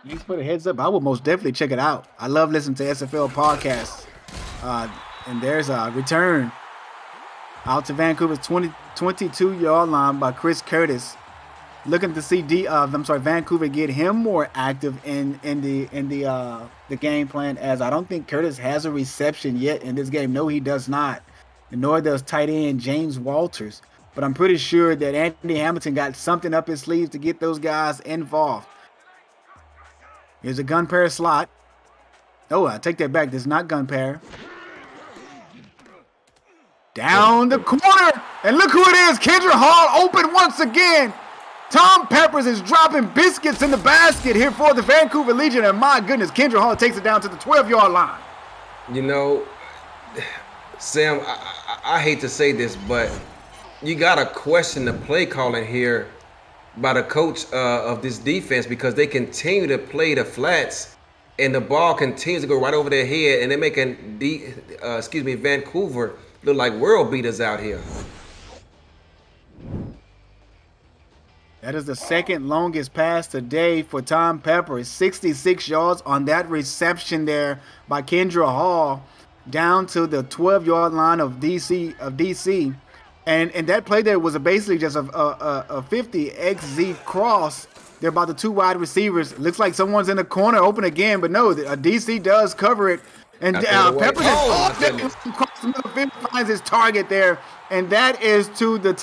Thanks for the heads up. I will most definitely check it out. I love listening to SFL podcasts. And there's a return out to Vancouver's 22-yard line by Chris Curtis. Looking to see Vancouver get him more active in the game plan, as I don't think Curtis has a reception yet in this game. No, he does not. And nor does tight end James Walters. But I'm pretty sure that Anthony Hamilton got something up his sleeves to get those guys involved. Here's a gun pair slot. Oh, I take that back. This is not gun pair. Down the corner. And look who it is. Kendra Hall open once again. Tom Peppers is dropping biscuits in the basket here for the Vancouver Legion. And my goodness, Kendra Hall takes it down to the 12-yard line. You know, Sam, I hate to say this, but you got to question the play calling here by the coach of this defense, because they continue to play the flats and the ball continues to go right over their head, and they're making Vancouver look like world beaters out here. That is the second longest pass today for Tom Pepper. 66 yards on that reception there by Kendra Hall down to the 12-yard line of DC. And that play there was basically just a 50 XZ cross there by the two wide receivers. Looks like someone's in the corner open again, but no, DC does cover it. And Peppers across the middle field finds his target there. And that is to the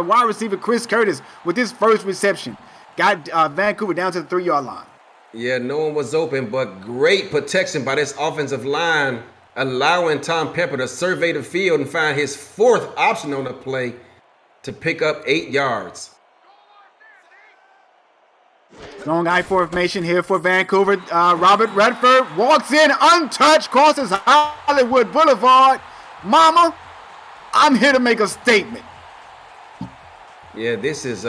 wide receiver Chris Curtis with his first reception. Got Vancouver down to the 3-yard line. Yeah, no one was open, but great protection by this offensive line, allowing Tom Pepper to survey the field and find his fourth option on the play to pick up 8 yards. Long I formation here for Vancouver. Robert Redford walks in untouched, crosses Hollywood Boulevard. Mama, I'm here to make a statement. Yeah, this is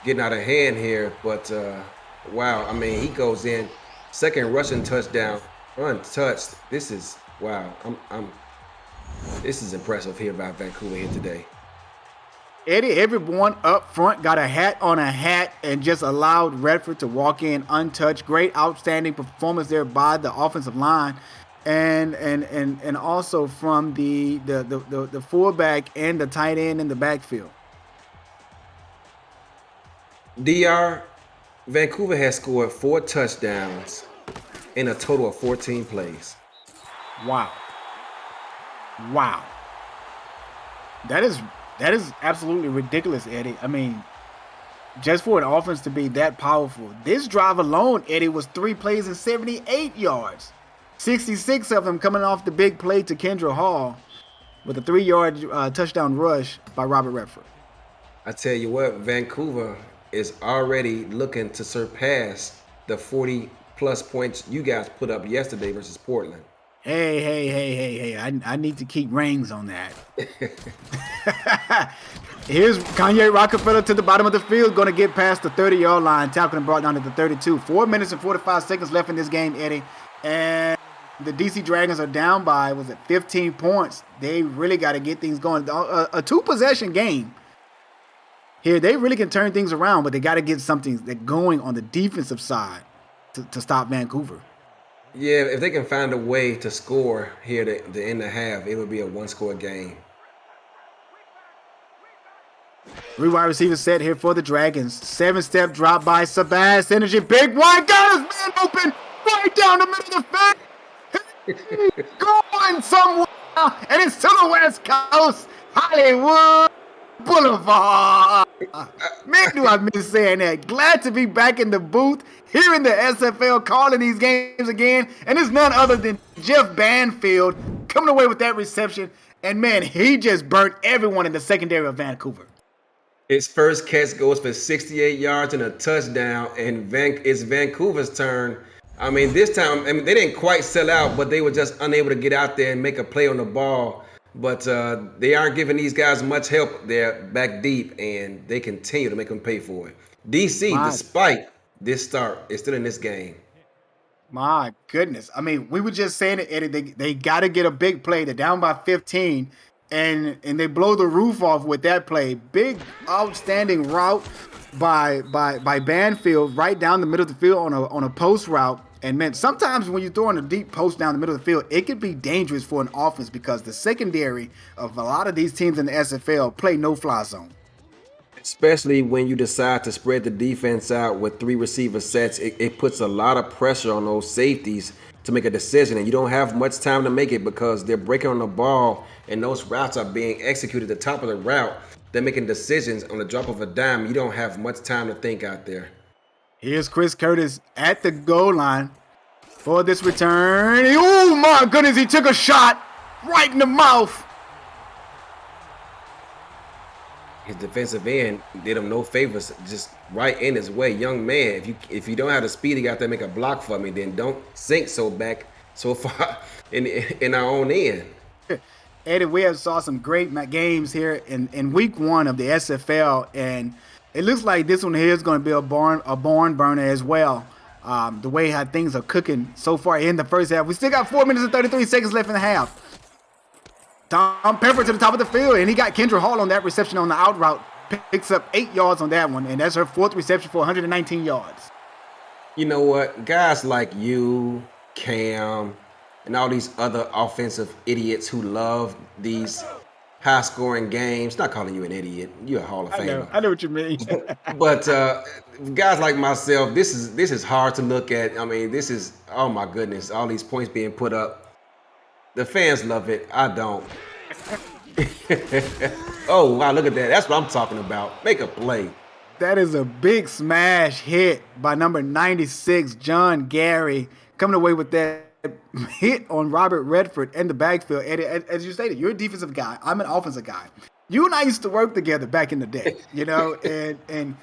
getting out of hand here, but wow. I mean, he goes in, second rushing touchdown, untouched. This is wow. This is impressive here by Vancouver here today. Eddie, everyone up front got a hat on a hat and just allowed Redford to walk in untouched. Great, outstanding performance there by the offensive line, and also from the fullback and the tight end in the backfield. DR, Vancouver has scored 4 touchdowns in a total of 14 plays. Wow. That is absolutely ridiculous, Eddie. I mean, just for an offense to be that powerful. This drive alone, Eddie, was 3 plays and 78 yards. 66 of them coming off the big play to Kendra Hall with a 3-yard touchdown rush by Robert Redford. I tell you what, Vancouver is already looking to surpass the 40-plus points you guys put up yesterday versus Portland. Hey. I need to keep rings on that. Here's Kanye Rockefeller to the bottom of the field, going to get past the 30-yard line, tackling and brought down to the 32. 4 minutes and 45 seconds left in this game, Eddie. And the DC Dragons are down by, 15 points. They really got to get things going. A 2-possession game. Here, they really can turn things around, but they got to get something going on the defensive side to stop Vancouver. Yeah, if they can find a way to score here to end the half, it would be a 1-score game. Three wide receivers set here for the Dragons. 7-step drop by Sabas. Energy. Big one. Got his man open. Right down the middle of the field. Going somewhere. And it's to the West Coast. Hollywood Boulevard. Man, do I miss saying that. Glad to be back in the booth, here in the SFL, calling these games again. And it's none other than Jeff Banfield coming away with that reception. And man, he just burnt everyone in the secondary of Vancouver. His first catch goes for 68 yards and a touchdown, and it's Vancouver's turn. I mean, this time, they didn't quite sell out, but they were just unable to get out there and make a play on the ball. But they aren't giving these guys much help there back deep, and they continue to make them pay for it. DC, despite this start, is still in this game. My goodness. I mean, we were just saying it, Eddie. They got to get a big play. They're down by 15, and they blow the roof off with that play. Big, outstanding route by Banfield right down the middle of the field on a post route. And man, sometimes when you throw in a deep post down the middle of the field, it could be dangerous for an offense because the secondary of a lot of these teams in the SFL play no-fly zone. Especially when you decide to spread the defense out with 3 receiver sets, it puts a lot of pressure on those safeties to make a decision, and you don't have much time to make it because they're breaking on the ball and those routes are being executed at the top of the route. They're making decisions on the drop of a dime. You don't have much time to think out there. Here's Chris Curtis at the goal line for this return. Oh my goodness, he took a shot right in the mouth. His defensive end did him no favors, just right in his way. Young man, if you don't have the speed to get out there and make a block for me, then don't sink so far in our own end. Eddie, we have saw some great games here in week 1 of the SFL, and it looks like this one here is going to be a barn burner as well. The way how things are cooking so far in the first half. We still got 4 minutes and 33 seconds left in the half. Tom Pepper to the top of the field, and he got Kendra Hall on that reception on the out route. Picks up 8 yards on that one, and that's her 4th reception for 119 yards. You know what? Guys like you, Cam, and all these other offensive idiots who love these high-scoring games. Not calling you an idiot. You're a Hall of Famer. I know what you mean. But guys like myself, this is hard to look at. I mean, this is, oh my goodness, all these points being put up. The fans love it. I don't. Oh, wow, look at that. That's what I'm talking about. Make a play. That is a big smash hit by number 96, John Gary, coming away with that hit on Robert Redford in the backfield. And as you stated, you're a defensive guy. I'm an offensive guy. You and I used to work together back in the day, you know, and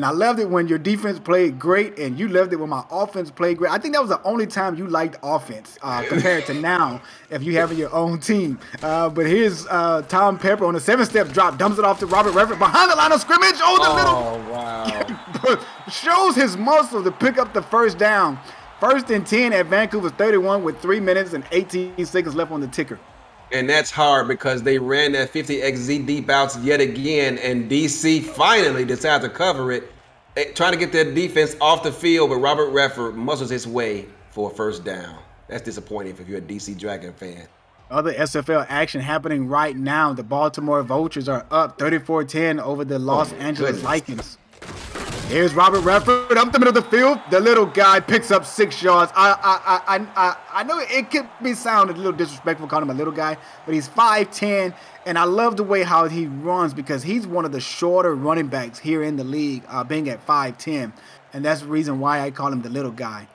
I loved it when your defense played great, and you loved it when my offense played great. I think that was the only time you liked offense compared to now if you have your own team. But here's Tom Pepper on a 7-step drop, dumps it off to Robert Redford behind the line of scrimmage. Oh, wow. Shows his muscle to pick up the first down. 1st and 10 at Vancouver's 31 with 3 minutes and 18 seconds left on the ticker. And that's hard because they ran that 50XZ deep outs yet again, and DC finally decided to cover it, trying to get their defense off the field, but Robert Redford muscles his way for a first down. That's disappointing if you're a DC Dragon fan. Other SFL action happening right now. The Baltimore Vultures are up 34-10 over the Los Angeles Lycans. Here's Robert Redford up the middle of the field. The little guy picks up 6 yards. I know it could be sounded a little disrespectful calling him a little guy, but he's 5'10", and I love the way how he runs because he's one of the shorter running backs here in the league, being at 5'10", and that's the reason why I call him the little guy.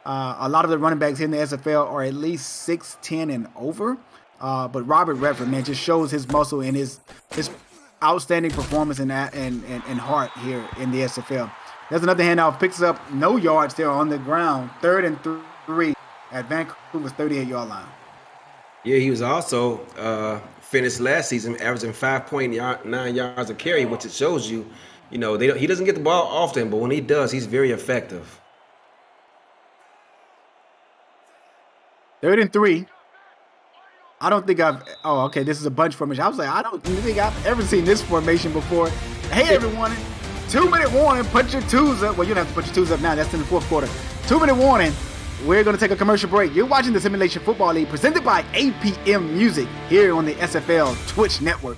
A lot of the running backs here in the SFL are at least 6'10" and over, but Robert Redford, man, just shows his muscle and his outstanding performance and heart here in the SFL. There's another handoff, picks up no yards there on the ground. 3rd and 3 at Vancouver's 38-yard line. Yeah, he was also finished last season averaging 5.9 yards a carry, which it shows you, you know, he doesn't get the ball often, but when he does, he's very effective. 3rd and 3. I don't think this is a bunch formation. I was like, I don't think I've ever seen this formation before. Hey, everyone, 2-minute warning, put your twos up. Well, you don't have to put your twos up now. That's in the 4th quarter. 2-minute warning. We're going to take a commercial break. You're watching the Simulation Football League presented by APM Music here on the SFL Twitch Network.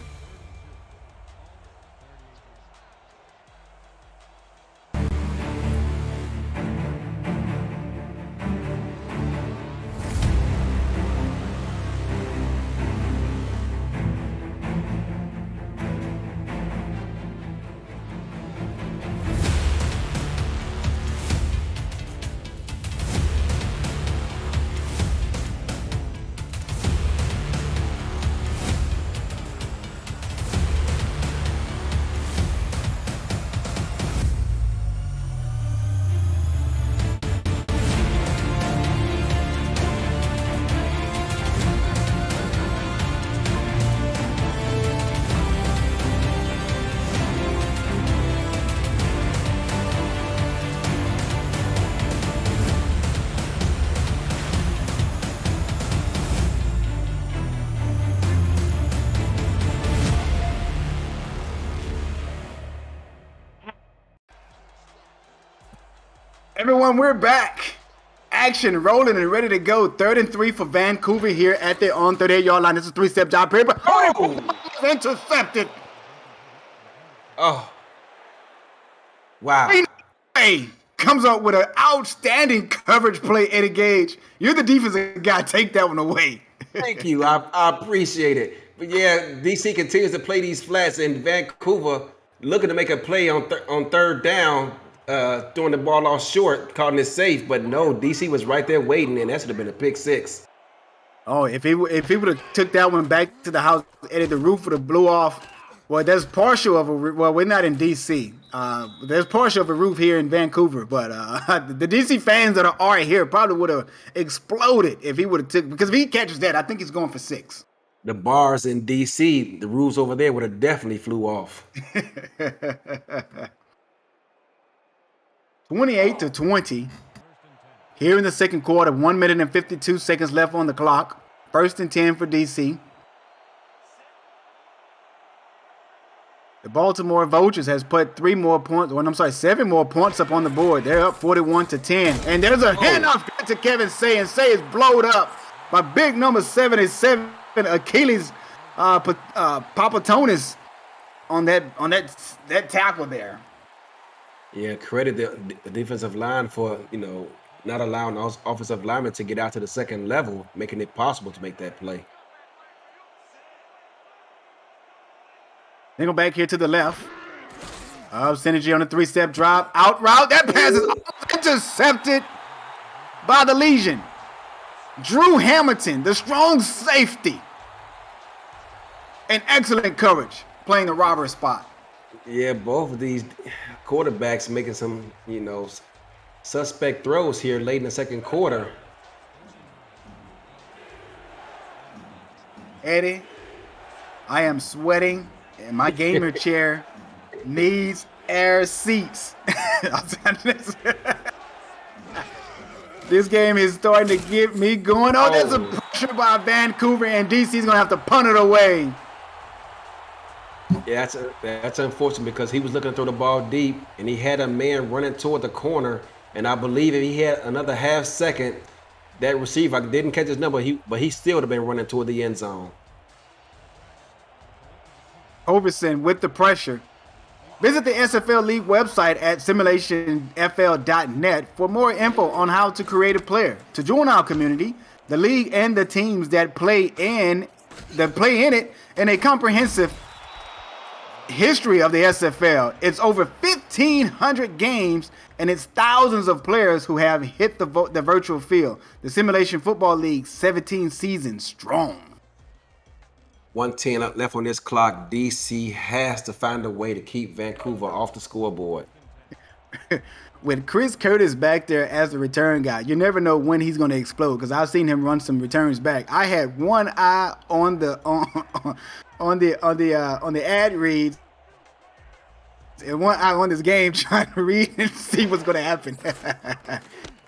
Everyone, we're back. Action rolling and ready to go. 3rd and 3 for Vancouver here at their own 38-yard line. This is a 3-step job period, but intercepted. Oh. Wow. Hey, comes up with an outstanding coverage play, Eddie Gage. You're the defensive guy. Take that one away. Thank you. I appreciate it. But yeah, DC continues to play these flats, and Vancouver looking to make a play on 3rd down, throwing the ball off short, calling it safe. But no, DC was right there waiting, and that should have been a pick 6. Oh, if he would have took that one back to the house, Eddie, the roof would have blew off. Well, there's partial of a well, we're not in DC. There's partial of a roof here in Vancouver, but the DC fans that are here probably would have exploded if he would have took, because if he catches that, I think he's going for 6. The bars in DC, the roofs over there would have definitely flew off. 28-20. Here in the second quarter, 1 minute and 52 seconds left on the clock. 1st and 10 for DC. The Baltimore Vultures has put 7 more points up on the board. They're up 41-10. And there's a handoff to Kevin Say, and Say is blowed up by big number 77, Achilles Papatonis on that tackle there. Yeah, credit the defensive line for, not allowing those offensive linemen to get out to the second level, making it possible to make that play. They go back here to the left. Synergy on the 3-step drop. Out route. That pass is intercepted by the Legion. Drew Hamilton, the strong safety. And excellent coverage playing the robber spot. Yeah, both of these quarterbacks making some, suspect throws here late in the second quarter. Eddie, I am sweating. And my gamer chair needs air seats. This game is starting to get me going. Oh, there's a pressure by Vancouver, and DC's going to have to punt it away. Yeah, that's unfortunate because he was looking to throw the ball deep, and he had a man running toward the corner. And I believe if he had another half second, that receiver didn't catch his number, but he still would have been running toward the end zone. Overson with the pressure. Visit the SFL League website at simulationfl.net for more info on how to create a player. To join our community, the league and the teams that play in it in a comprehensive history of the SFL. It's over 1,500 games, and it's thousands of players who have hit the virtual field. The Simulation Football League, 17 seasons strong. 1:10 left on this clock. DC has to find a way to keep Vancouver off the scoreboard. With Chris Curtis back there as the return guy, you never know when he's going to explode, because I've seen him run some returns back. I had one eye on the ad reads and one eye on this game trying to read and see what's going to happen.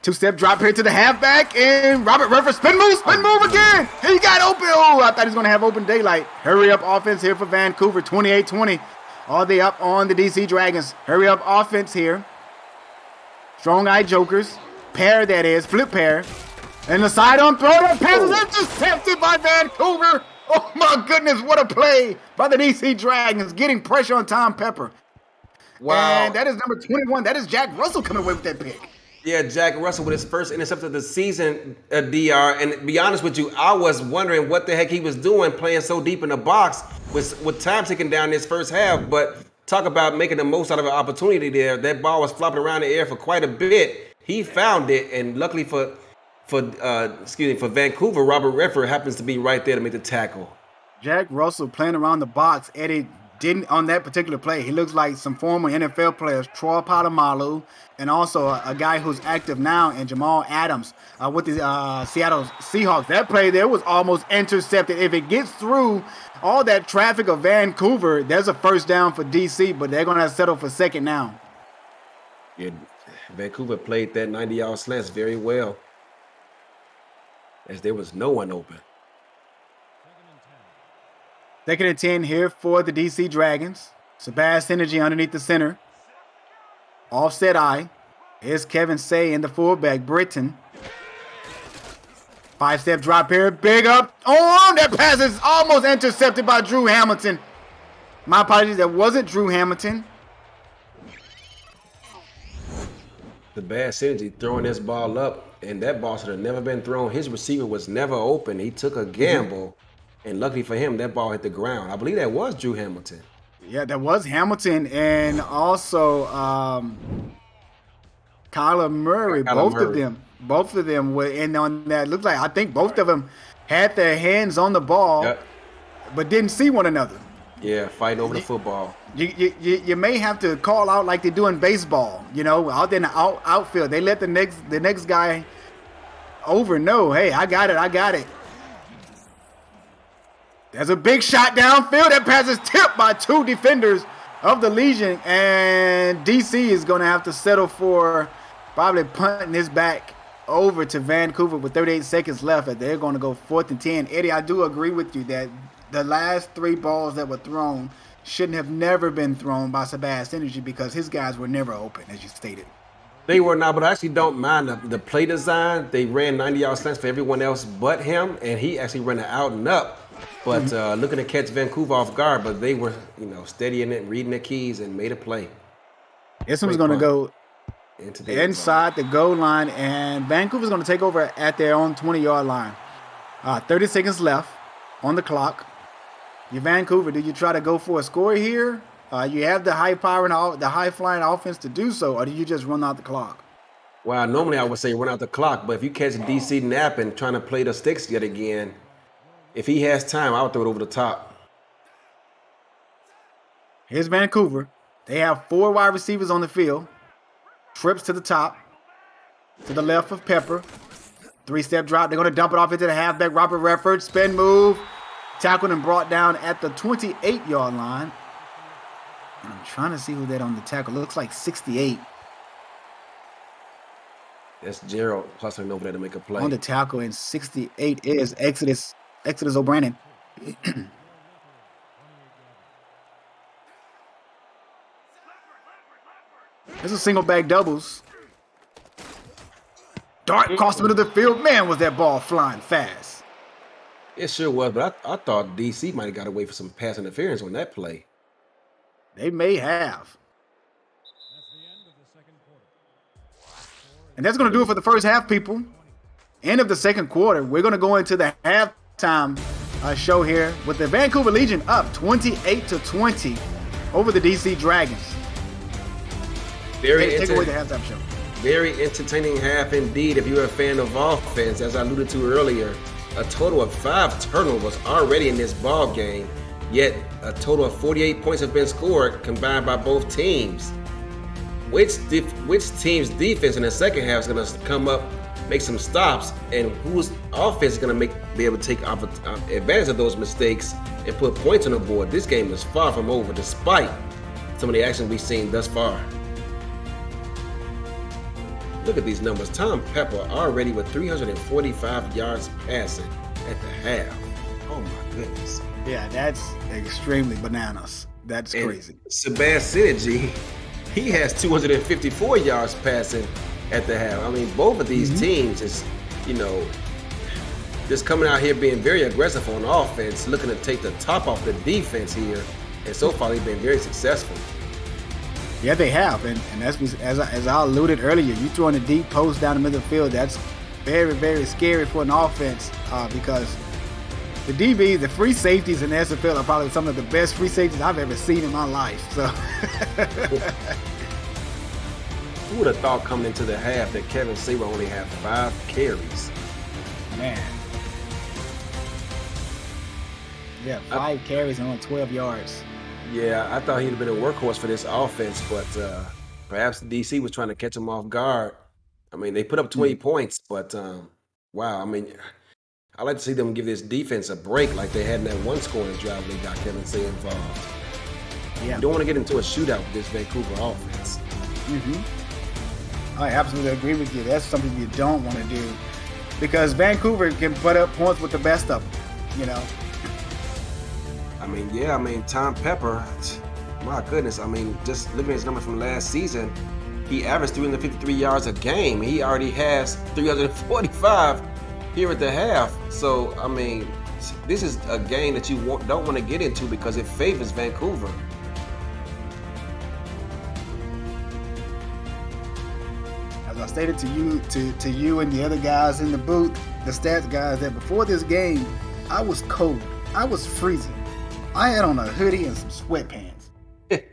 2-step drop here to the halfback, and Robert Redford spin move again. He got open. Oh, I thought he was going to have open daylight. Hurry up offense here for Vancouver, 28-20. All the up on the DC Dragons. Hurry up offense here. Strong eye jokers. Pair, that is. Flip pair. And the sidearm throw. That pass is intercepted by Vancouver. Oh, my goodness. What a play by the DC Dragons, getting pressure on Tom Pepper. Wow. And that is number 21. That is Jack Russell coming away with that pick. Yeah, Jack Russell with his first interception of the season, DR. And to be honest with you, I was wondering what the heck he was doing playing so deep in the box with time ticking down this first half. But talk about making the most out of an opportunity there. That ball was flopping around the air for quite a bit. He found it, and luckily for Vancouver, Robert Redford happens to be right there to make the tackle. Jack Russell playing around the box. Eddie didn't on that particular play. He looks like some former NFL players, Troy Polamalu, and also a guy who's active now, and Jamal Adams with the Seattle Seahawks. That play there was almost intercepted. If it gets through all that traffic of Vancouver, there's a first down for DC, but they're going to settle for second now. Yeah, Vancouver played that 90-yard slants very well, as there was no one open. 2nd and 10 here for the DC Dragons. Sebastian Energy underneath the center. Offset eye. Here's Kevin Say in the fullback, Britton. 5-step drop here, big up arm. That pass is almost intercepted by Drew Hamilton. My apologies, that wasn't Drew Hamilton. The bad synergy throwing this ball up, and that ball should have never been thrown. His receiver was never open. He took a gamble, and luckily for him, that ball hit the ground. I believe that was Drew Hamilton. Yeah, that was Hamilton, and also Kyler Murray. Both of them were in on that. Looked like, I think both of them had their hands on the ball, but didn't see one another. Yeah, fighting over the football. You may have to call out like they do in baseball. You know, out in the outfield, they let the next guy over know, hey, I got it. There's a big shot downfield. That pass is tipped by 2 defenders of the Legion, and DC is going to have to settle for probably punting this back over to Vancouver with 38 seconds left, as they're going to go 4th and 10. Eddie, I do agree with you that the last 3 balls that were thrown shouldn't have never been thrown by Sebastian Energy because his guys were never open, as you stated. They were not, but I actually don't mind the play design. They ran 90-yard slants for everyone else but him, and he actually ran it out and up. But looking to catch Vancouver off guard, but they were, steadying it, reading the keys, and made a play. This one's going to go inside the goal line, and Vancouver's going to take over at their own 20-yard line. 30 seconds left on the clock. You Vancouver, do you try to go for a score here? You have the high-flying offense to do so, or do you just run out the clock? Well, normally I would say run out the clock, but if you catch DC napping, trying to play the sticks yet again, if he has time, I would throw it over the top. Here's Vancouver. They have 4 wide receivers on the field. Trips to the top, to the left of Pepper. 3-step drop. They're going to dump it off into the halfback, Robert Redford. Spin move. Tackled and brought down at the 28-yard line. And I'm trying to see who that on the tackle. Looks like 68. That's Gerald hustling over there to make a play. On the tackle, and 68 is Exodus O'Brien. This is single back doubles. Dart across the middle of the field. Man, was that ball flying fast. It sure was, but I thought DC might have got away for some pass interference on that play. They may have. And that's going to do it for the first half, people. End of the second quarter. We're going to go into the halftime show here with the Vancouver Legion up 28-20 over the DC Dragons. Take away the halftime show. Very entertaining half indeed. If you're a fan of offense, as I alluded to earlier, a total of 5 turnovers already in this ball game. Yet a total of 48 points have been scored combined by both teams. Which team's defense in the second half is going to come up, make some stops, and whose offense is going to be able to take advantage of those mistakes and put points on the board? This game is far from over, despite some of the action we've seen thus far. Look at these numbers. Tom Pepper already with 345 yards passing at the half. Oh my goodness. Yeah, that's extremely bananas. That's crazy. Sebastian Synergy, he has 254 yards passing at the half. I mean, both of these teams is, just coming out here being very aggressive on offense, looking to take the top off the defense here. And so far, they've been very successful. Yeah, they have. And that's as I alluded earlier, you throwing a deep post down the middle of the field, that's very, very scary for an offense because the DBs, the free safeties in the SFL are probably some of the best free safeties I've ever seen in my life. So, who would have thought coming into the half that Kevin Saber only had 5 carries? Man. Yeah, 5 carries and only 12 yards. Yeah, I thought he'd have been a workhorse for this offense, but perhaps DC was trying to catch him off guard. I mean, they put up 20 points, but wow. I mean, I like to see them give this defense a break like they had in that one scoring drive when they got Kevin Say involved. Yeah. You don't want to get into a shootout with this Vancouver offense. I absolutely agree with you. That's something you don't want to do because Vancouver can put up points with the best of them, Tom Pepper, my goodness. I mean, just looking at his numbers from last season, He averaged 353 yards a game. He already has 345 here at the half. So, I mean, this is a game that you don't want to get into because it favors Vancouver. As I stated to you and the other guys in the booth, the stats guys, that before this game, I was cold. I was freezing. I had on a hoodie and some sweatpants.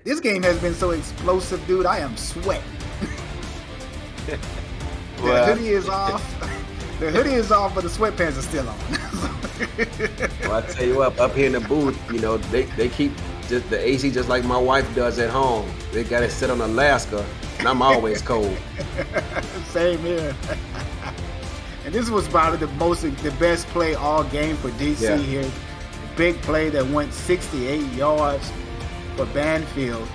This game has been so explosive, dude. I am sweating. The hoodie is off. The hoodie is off, but the sweatpants are still on. Well, I tell you what, up here in the booth, you know, they keep just the AC just like my wife does at home. They got it set on Alaska, and I'm always cold. Same here. And this was probably the best play all game for DC here. The big play that went 68 yards for Banfield.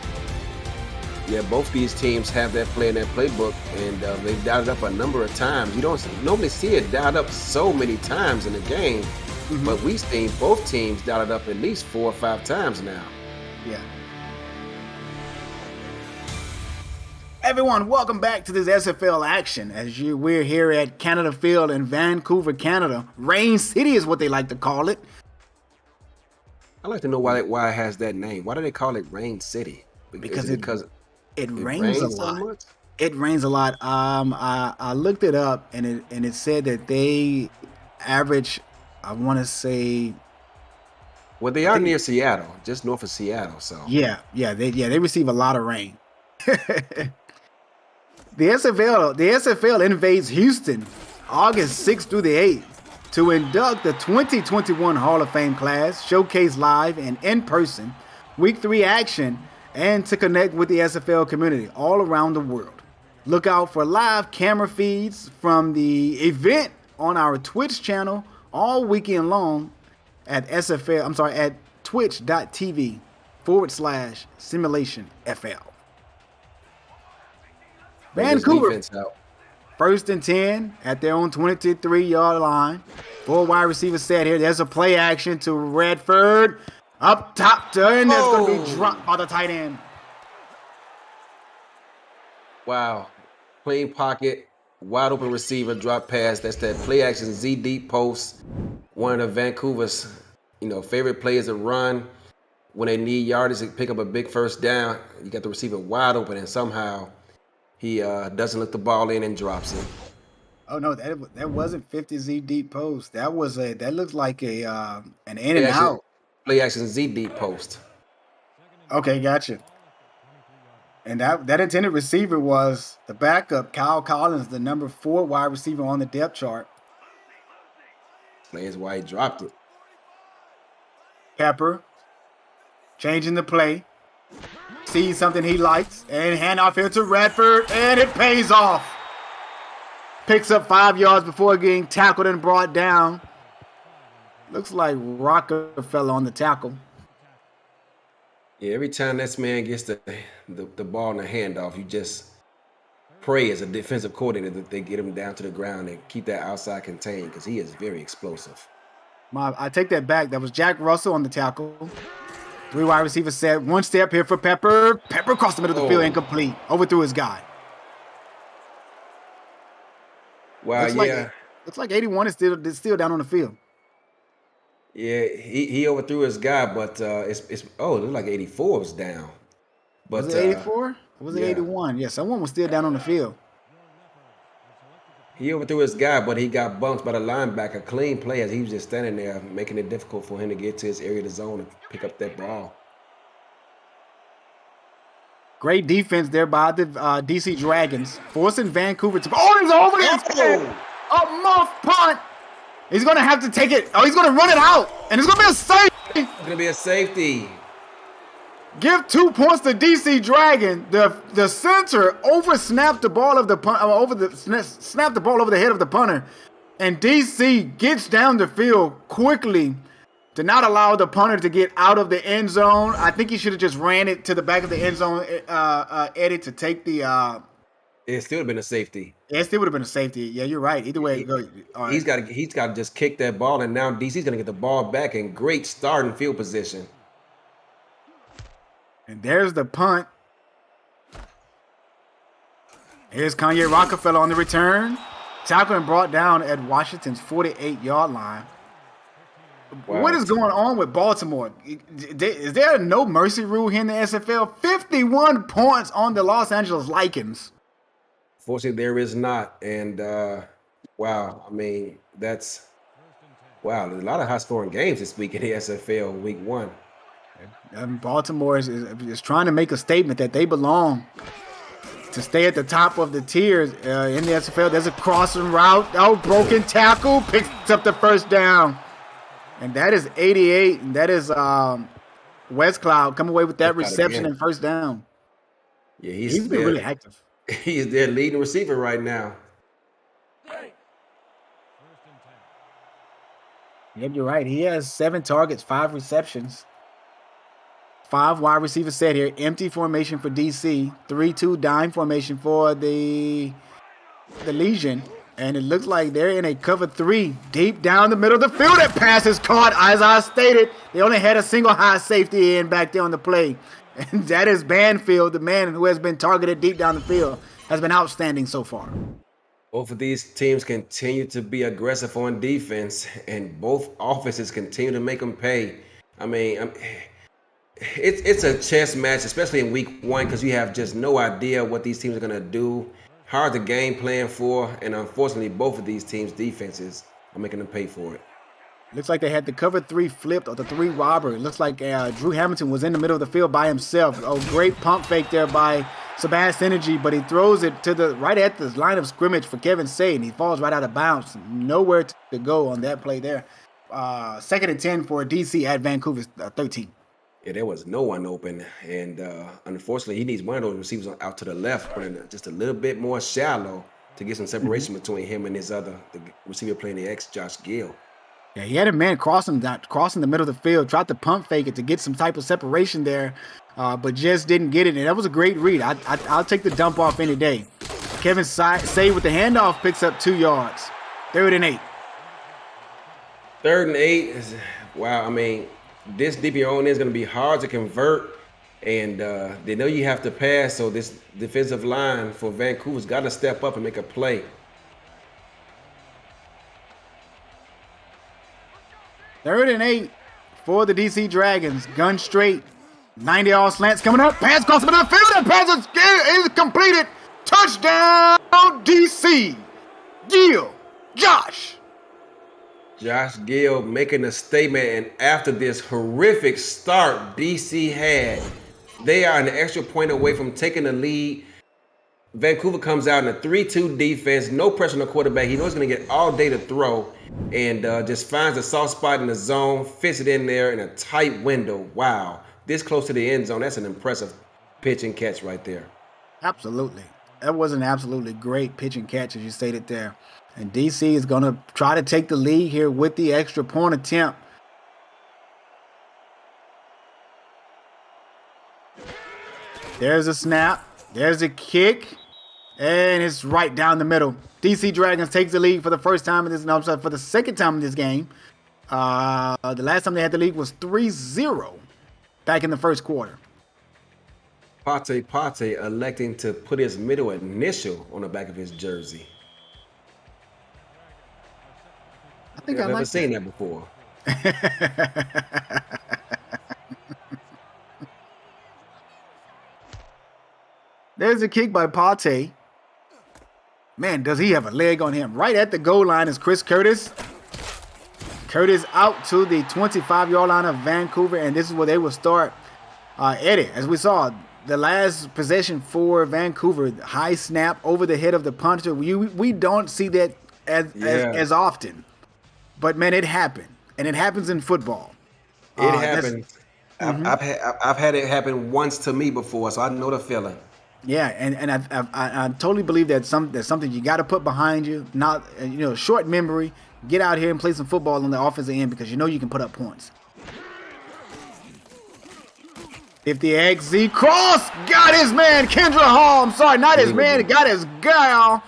Yeah, both these teams have that play in their playbook, and they've dialed up a number of times. You don't normally see it dialed up so many times in a game, but we've seen both teams dialed it up at least 4 or 5 times now. Yeah. Everyone, welcome back to this SFL action. We're here at Canada Field in Vancouver, Canada. Rain City is what they like to call it. I'd like to know why it has that name. Why do they call it Rain City? Because it rains a lot. So much? It rains a lot. I looked it up, and it said that they average, I want to say. Well, they are near Seattle, just north of Seattle. So they receive a lot of rain. The SFL invades Houston August 6th through the 8th to induct the 2021 Hall of Fame class, showcase live and in person, Week 3 action, and to connect with the SFL community all around the world. Look out for live camera feeds from the event on our Twitch channel all weekend long at twitch.tv/SimulationFL. Vancouver, first and 10 at their own 23-yard line. 4 wide receivers set here. There's a play action to Redford. Up top to, and that's going to be dropped by the tight end. Wow. Clean pocket, wide open receiver, drop pass. That's that play action Z deep post. One of Vancouver's, favorite plays to run. When they need yardage to pick up a big first down, you got the receiver wide open, and somehow he doesn't look the ball in and drops it. Oh no, that wasn't 50 Z deep post. That looked like an in and out. Play action Z deep post. Okay, gotcha. And that intended receiver was the backup, Kyle Collins, the number 4 wide receiver on the depth chart. That's why he dropped it. Pepper changing the play. Sees something he likes, and handoff here to Redford, and it pays off. Picks up 5 yards before getting tackled and brought down. Looks like Rocker fell on the tackle. Yeah, every time this man gets the ball in the handoff, you just pray as a defensive coordinator that they get him down to the ground and keep that outside contained because he is very explosive. I take that back. That was Jack Russell on the tackle. 3 wide receivers set. 1 step here for Pepper. Pepper across the middle of the field, incomplete. Overthrew his guy. Wow, looks like 81 is still down on the field. Yeah, he overthrew his guy, but it looked like 84 was down. But was it 84? Or was it 81? Yeah, someone was still down on the field. He overthrew his guy, but he got bumped by the linebacker. Clean play as he was just standing there, making it difficult for him to get to his area of the zone and pick up that ball. Great defense there by the DC Dragons, forcing Vancouver to. Oh, he's over there! A muff punt. He's gonna have to take it. Oh, he's gonna run it out, and it's gonna be a safety. It's gonna be a safety. Give 2 points to DC Dragon. The center snapped the ball of the snapped the ball over the head of the punter, and DC gets down the field quickly to not allow the punter to get out of the end zone. I think he should have just ran it to the back of the end zone, Eddie, to take the. It still would have been a safety. Yeah, it still would have been a safety. Yeah, you're right. Either way, right. He's got to just kick that ball, and now DC's going to get the ball back in great starting field position. And there's the punt. Here's Kanye Rockefeller on the return. Tackle and brought down at Washington's 48-yard line. Wow. What is going on with Baltimore? Is there a no mercy rule here in the SFL? 51 points on the Los Angeles Lycans. Fortunately, there is not. And wow, I mean, that's wow. There's a lot of high-scoring games this week in the SFL Week 1. Baltimore is trying to make a statement that they belong to stay at the top of the tiers in the SFL. There's a crossing route. Oh, broken tackle. Picks up the first down. And that is 88. And that is West Cloud coming away with that reception and first down. Yeah, he's been really active. He's their leading receiver right now. Yep, you're right. He has 7 targets, 5 receptions. 5 wide receiver set here. Empty formation for DC. 3-2 dime formation for the Legion. And it looks like they're in a cover 3 deep down the middle of the field. That pass is caught. As I stated, they only had a single high safety in back there on the play. And that is Banfield, the man who has been targeted deep down the field, has been outstanding so far. Both of these teams continue to be aggressive on defense, and both offenses continue to make them pay. I mean, it's a chess match, especially in Week 1, because you have just no idea what these teams are going to do. Hard to game plan for, and unfortunately, both of these teams' defenses are making them pay for it. Looks like they had the cover 3 flipped or the 3 robber. It looks like Drew Hamilton was in the middle of the field by himself. Oh, great pump fake there by Sebastian Energy, but he throws it to the right at the line of scrimmage for Kevin Say, and he falls right out of bounds. Nowhere to go on that play there. 2nd and 10 for DC at Vancouver's 13. Yeah, there was no one open, and unfortunately, he needs one of those receivers out to the left, but just a little bit more shallow to get some separation between him and the receiver playing the X, Josh Gill. Yeah, he had a man crossing the middle of the field, tried to pump fake it to get some type of separation there, but just didn't get it. And that was a great read. I'll take the dump off any day. Kevin Say with the handoff picks up 2 yards. 3rd and 8. 3rd and 8 is, wow, I mean, this deep in your own end is going to be hard to convert, and they know you have to pass, so this defensive line for Vancouver's got to step up and make a play. 3rd and 8 for the DC Dragons. Gun straight. 90-yard slants coming up. Pass across the middle of the field. That pass is completed. Touchdown, DC. Gill. Josh Gill making a statement, and after this horrific start DC had, they are an extra point away from taking the lead. Vancouver comes out in a 3-2 defense, no pressure on the quarterback. He knows he's going to get all day to throw, and just finds a soft spot in the zone, fits it in there in a tight window. Wow, this close to the end zone, that's an impressive pitch and catch right there. Absolutely. That was an absolutely great pitch and catch, as you stated there. And DC is going to try to take the lead here with the extra point attempt. There's a snap. There's a kick. And it's right down the middle. DC Dragons takes the lead for the first time in this, no, I'm sorry, for the second time in this game. The last time they had the lead was 3-0 back in the first quarter. Pate electing to put his middle initial on the back of his jersey. I think I've never like seen that before. There's a kick by Pate. Man, does he have a leg on him. Right at the goal line is Chris Curtis. Curtis out to the 25-yard line of Vancouver, and this is where they will start. Eddie, as we saw, the last possession for Vancouver, high snap over the head of the punter. We don't see that as often. But, man, it happened, and it happens in football. It happened. I've had it happen once to me before, so I know the feeling. Yeah, and I totally believe that's something you got to put behind you. Not short memory. Get out here and play some football on the offensive end because you know you can put up points. If the XZ cross got his man Kendra Hall. I'm sorry, not his man. Got his gal.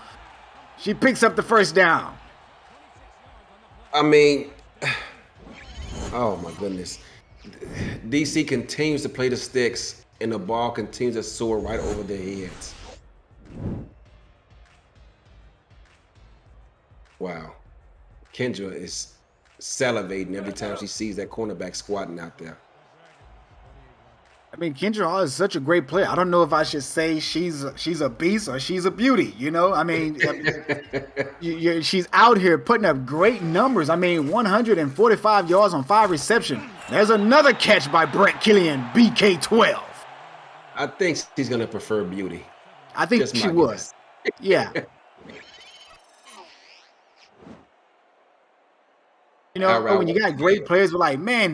She picks up the first down. I mean, oh my goodness. DC continues to play the sticks, and the ball continues to soar right over their heads. Wow. Kendra is salivating every time she sees that cornerback squatting out there. I mean, Kendra Hall is such a great player. I don't know if I should say she's a beast or she's a beauty. You know, I mean, she's out here putting up great numbers. I mean, 145 yards on 5 receptions. There's another catch by Brett Killian, BK12. I think she's gonna prefer beauty. I think she would. Yeah. You know, right, when you got great players, we're like, man,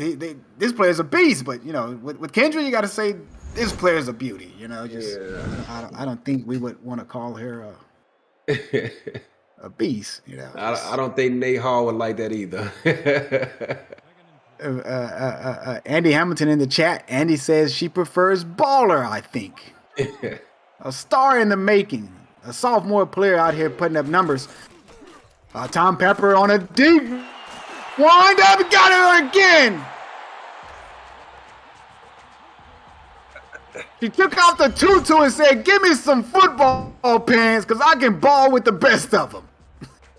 this player's a beast. But, you know, with Kendra, you got to say this player's a beauty. You know, just I don't think we would want to call her a beast. You know, I don't think Nate Hall would like that either. Andy Hamilton in the chat. Andy says she prefers baller, I think. A star in the making. A sophomore player out here putting up numbers. Tom Pepper on a deep wind up, got her again. She took off the tutu and said, give me some football pants because I can ball with the best of them.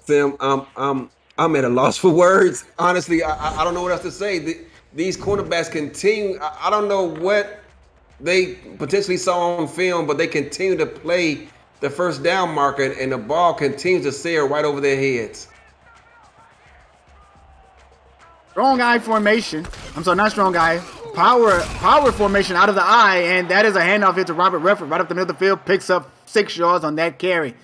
Sam, I'm at a loss for words. Honestly, I don't know what else to say. These cornerbacks continue. I don't know what they potentially saw on film, but they continue to play the first down marker, and the ball continues to sail right over their heads. Strong eye formation. I'm sorry, not strong eye. Power formation out of the eye, and that is a handoff here to Robert Redford right up the middle of the field. Picks up 6 yards on that carry.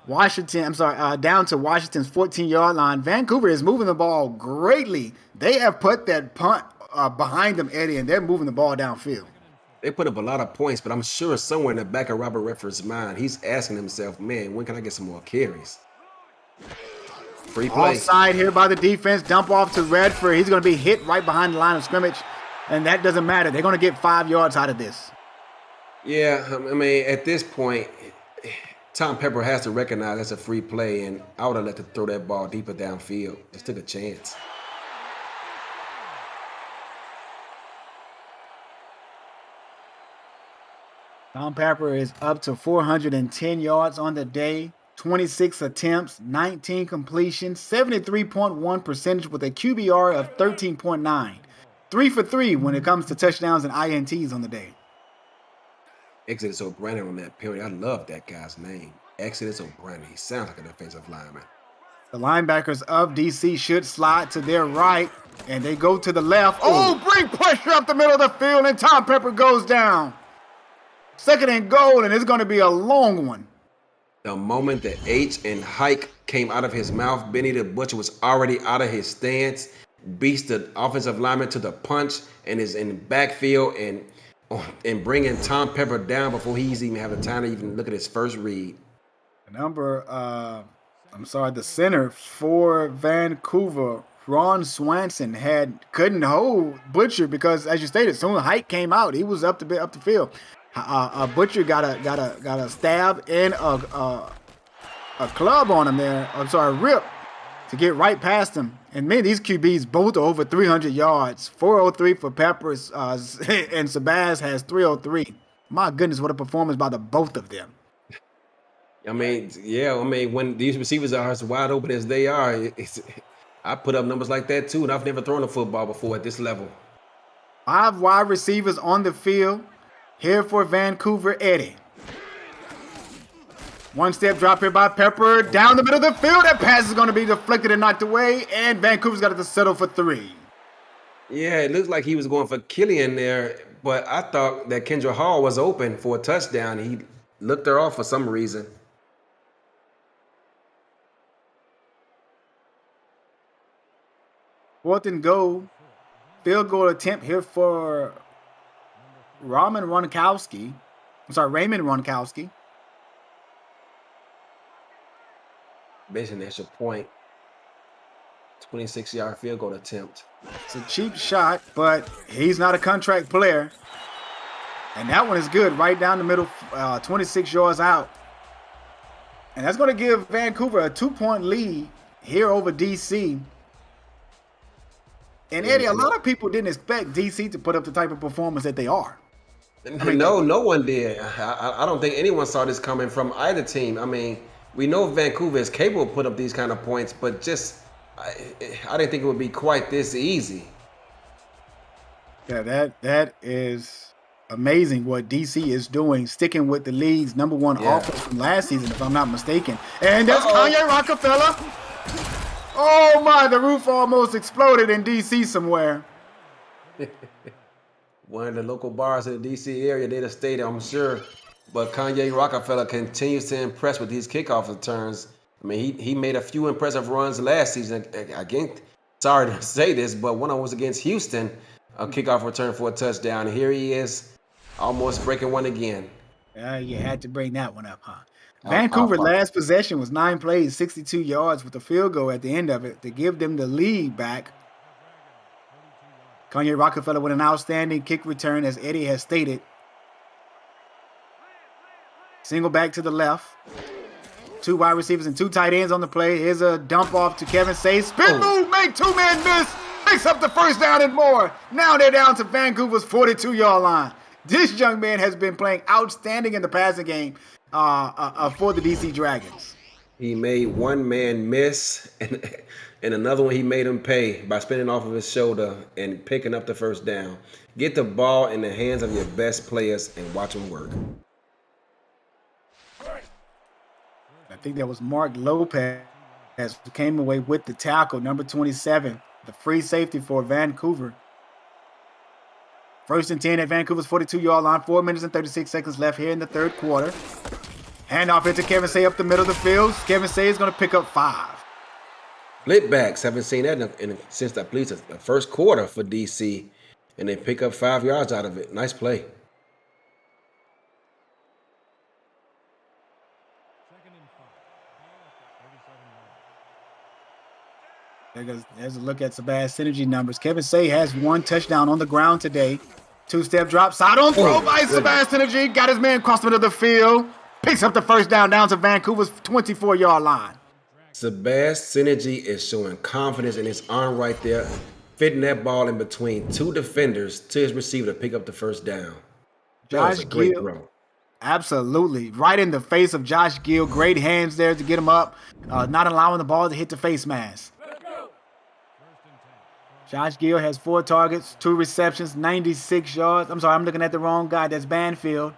Down to Washington's 14-yard line. Vancouver is moving the ball greatly. They have put that punt behind them, Eddie, and they're moving the ball downfield. They put up a lot of points, but I'm sure somewhere in the back of Robert Redford's mind, he's asking himself, man, when can I get some more carries? Free play. Offside here by the defense. Dump off to Redford. He's going to be hit right behind the line of scrimmage, and that doesn't matter. They're going to get 5 yards out of this. Yeah, I mean, at this point, Tom Pepper has to recognize that's a free play, and I would have let them throw that ball deeper downfield. Just took a chance. Tom Pepper is up to 410 yards on the day, 26 attempts, 19 completions, 73.1 percentage with a QBR of 13.9. 3 for 3 when it comes to touchdowns and INTs on the day. Exodus O'Brien on that penalty. I love that guy's name. Exodus O'Brien. He sounds like a defensive lineman. The linebackers of DC should slide to their right, and they go to the left. Oh, bring pressure up the middle of the field, and Tom Pepper goes down. 2nd and goal, and it's going to be a long one. The moment the H and hike came out of his mouth, Benny the Butcher was already out of his stance, beats the offensive lineman to the punch, and is in the backfield and bringing Tom Pepper down before he's even have the time to even look at his first read. The center for Vancouver, Ron Swanson, couldn't hold Butcher because, as you stated, soon as Hike came out, he was up the field. Butcher got a stab and a club on him there. A rip to get right past him. And man, these QBs both are over 300 yards. 403 for Peppers, and Sabaz has 303. My goodness, what a performance by the both of them. I mean, when these receivers are as wide open as they are, I put up numbers like that too, and I've never thrown a football before at this level. 5 wide receivers on the field. Here for Vancouver, Eddie. 1-step drop here by Pepper. Down the middle of the field. That pass is going to be deflected and knocked away. And Vancouver's got to settle for 3. Yeah, it looks like he was going for Killian there. But I thought that Kendra Hall was open for a touchdown. He looked her off for some reason. Fourth and goal. Field goal attempt here for Raymond Ronkowski. Basically, that's your point. 26-yard field goal attempt. It's a cheap shot, but he's not a contract player. And that one is good, right down the middle, 26 yards out. And that's going to give Vancouver a 2-point lead here over DC. And Eddie, a lot of people didn't expect DC to put up the type of performance that they are. No one did. I don't think anyone saw this coming from either team. I mean, We know Vancouver is capable of putting up these kind of points, but just I didn't think it would be quite this easy. Yeah, that is amazing what DC is doing, sticking with the league's #1 offense from last season, if I'm not mistaken. And there's Kanye Rockefeller. Oh my, the roof almost exploded in DC somewhere. One of the local bars in the DC area, they'd have stayed, I'm sure. But Kanye Rockefeller continues to impress with these kickoff returns. I mean, he made a few impressive runs last season. Again, sorry to say this, but one of them was against Houston, a kickoff return for a touchdown. Here he is, almost breaking one again. You had to bring that one up, huh? Vancouver last possession was 9 plays, 62 yards with a field goal at the end of it to give them the lead back. Kanye Rockefeller with an outstanding kick return, as Eddie has stated. Single back to the left. 2 wide receivers and 2 tight ends on the play. Here's a dump off to Kevin Say. Spin move, make 2-man miss. Picks up the first down and more. Now they're down to Vancouver's 42-yard line. This young man has been playing outstanding in the passing game for the DC Dragons. He made one man miss, and another one he made him pay by spinning off of his shoulder and picking up the first down. Get the ball in the hands of your best players and watch them work. I think that was Mark Lopez who came away with the tackle, number 27, the free safety for Vancouver. 1st and 10 at Vancouver's 42-yard line, 4 minutes and 36 seconds left here in the third quarter. Handoff into Kevin Say up the middle of the field. Kevin Say is going to pick up 5. Split haven't seen that since at least the first quarter for DC, and they pick up 5 yards out of it. Nice play. There's a look at Sabaz synergy numbers. Kevin Say has 1 touchdown on the ground today. 2-step drop, side on throw by Sabaz synergy. Got his man across the middle of the field. Picks up the first down to Vancouver's 24-yard line. Sabaz synergy is showing confidence in his arm right there, fitting that ball in between 2 defenders to his receiver to pick up the first down. That was a great throw. Absolutely. Right in the face of Josh Gill. Great hands there to get him up, not allowing the ball to hit the face mask. Josh Gill has 4 targets, 2 receptions, 96 yards. I'm sorry, I'm looking at the wrong guy. That's Banfield.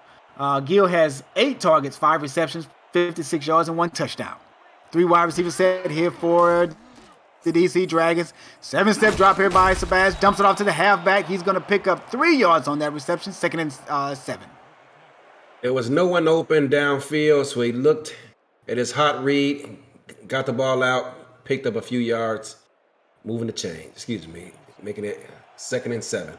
Gill has 8 targets, 5 receptions, 56 yards, and 1 touchdown. 3 wide receivers set here for the DC Dragons. 7-step drop here by Sabaz. Dumps it off to the halfback. He's going to pick up 3 yards on that reception, 2nd and 7. There was no one open downfield, so he looked at his hot read, got the ball out, picked up a few yards. Moving the chain, making it 2nd and 7.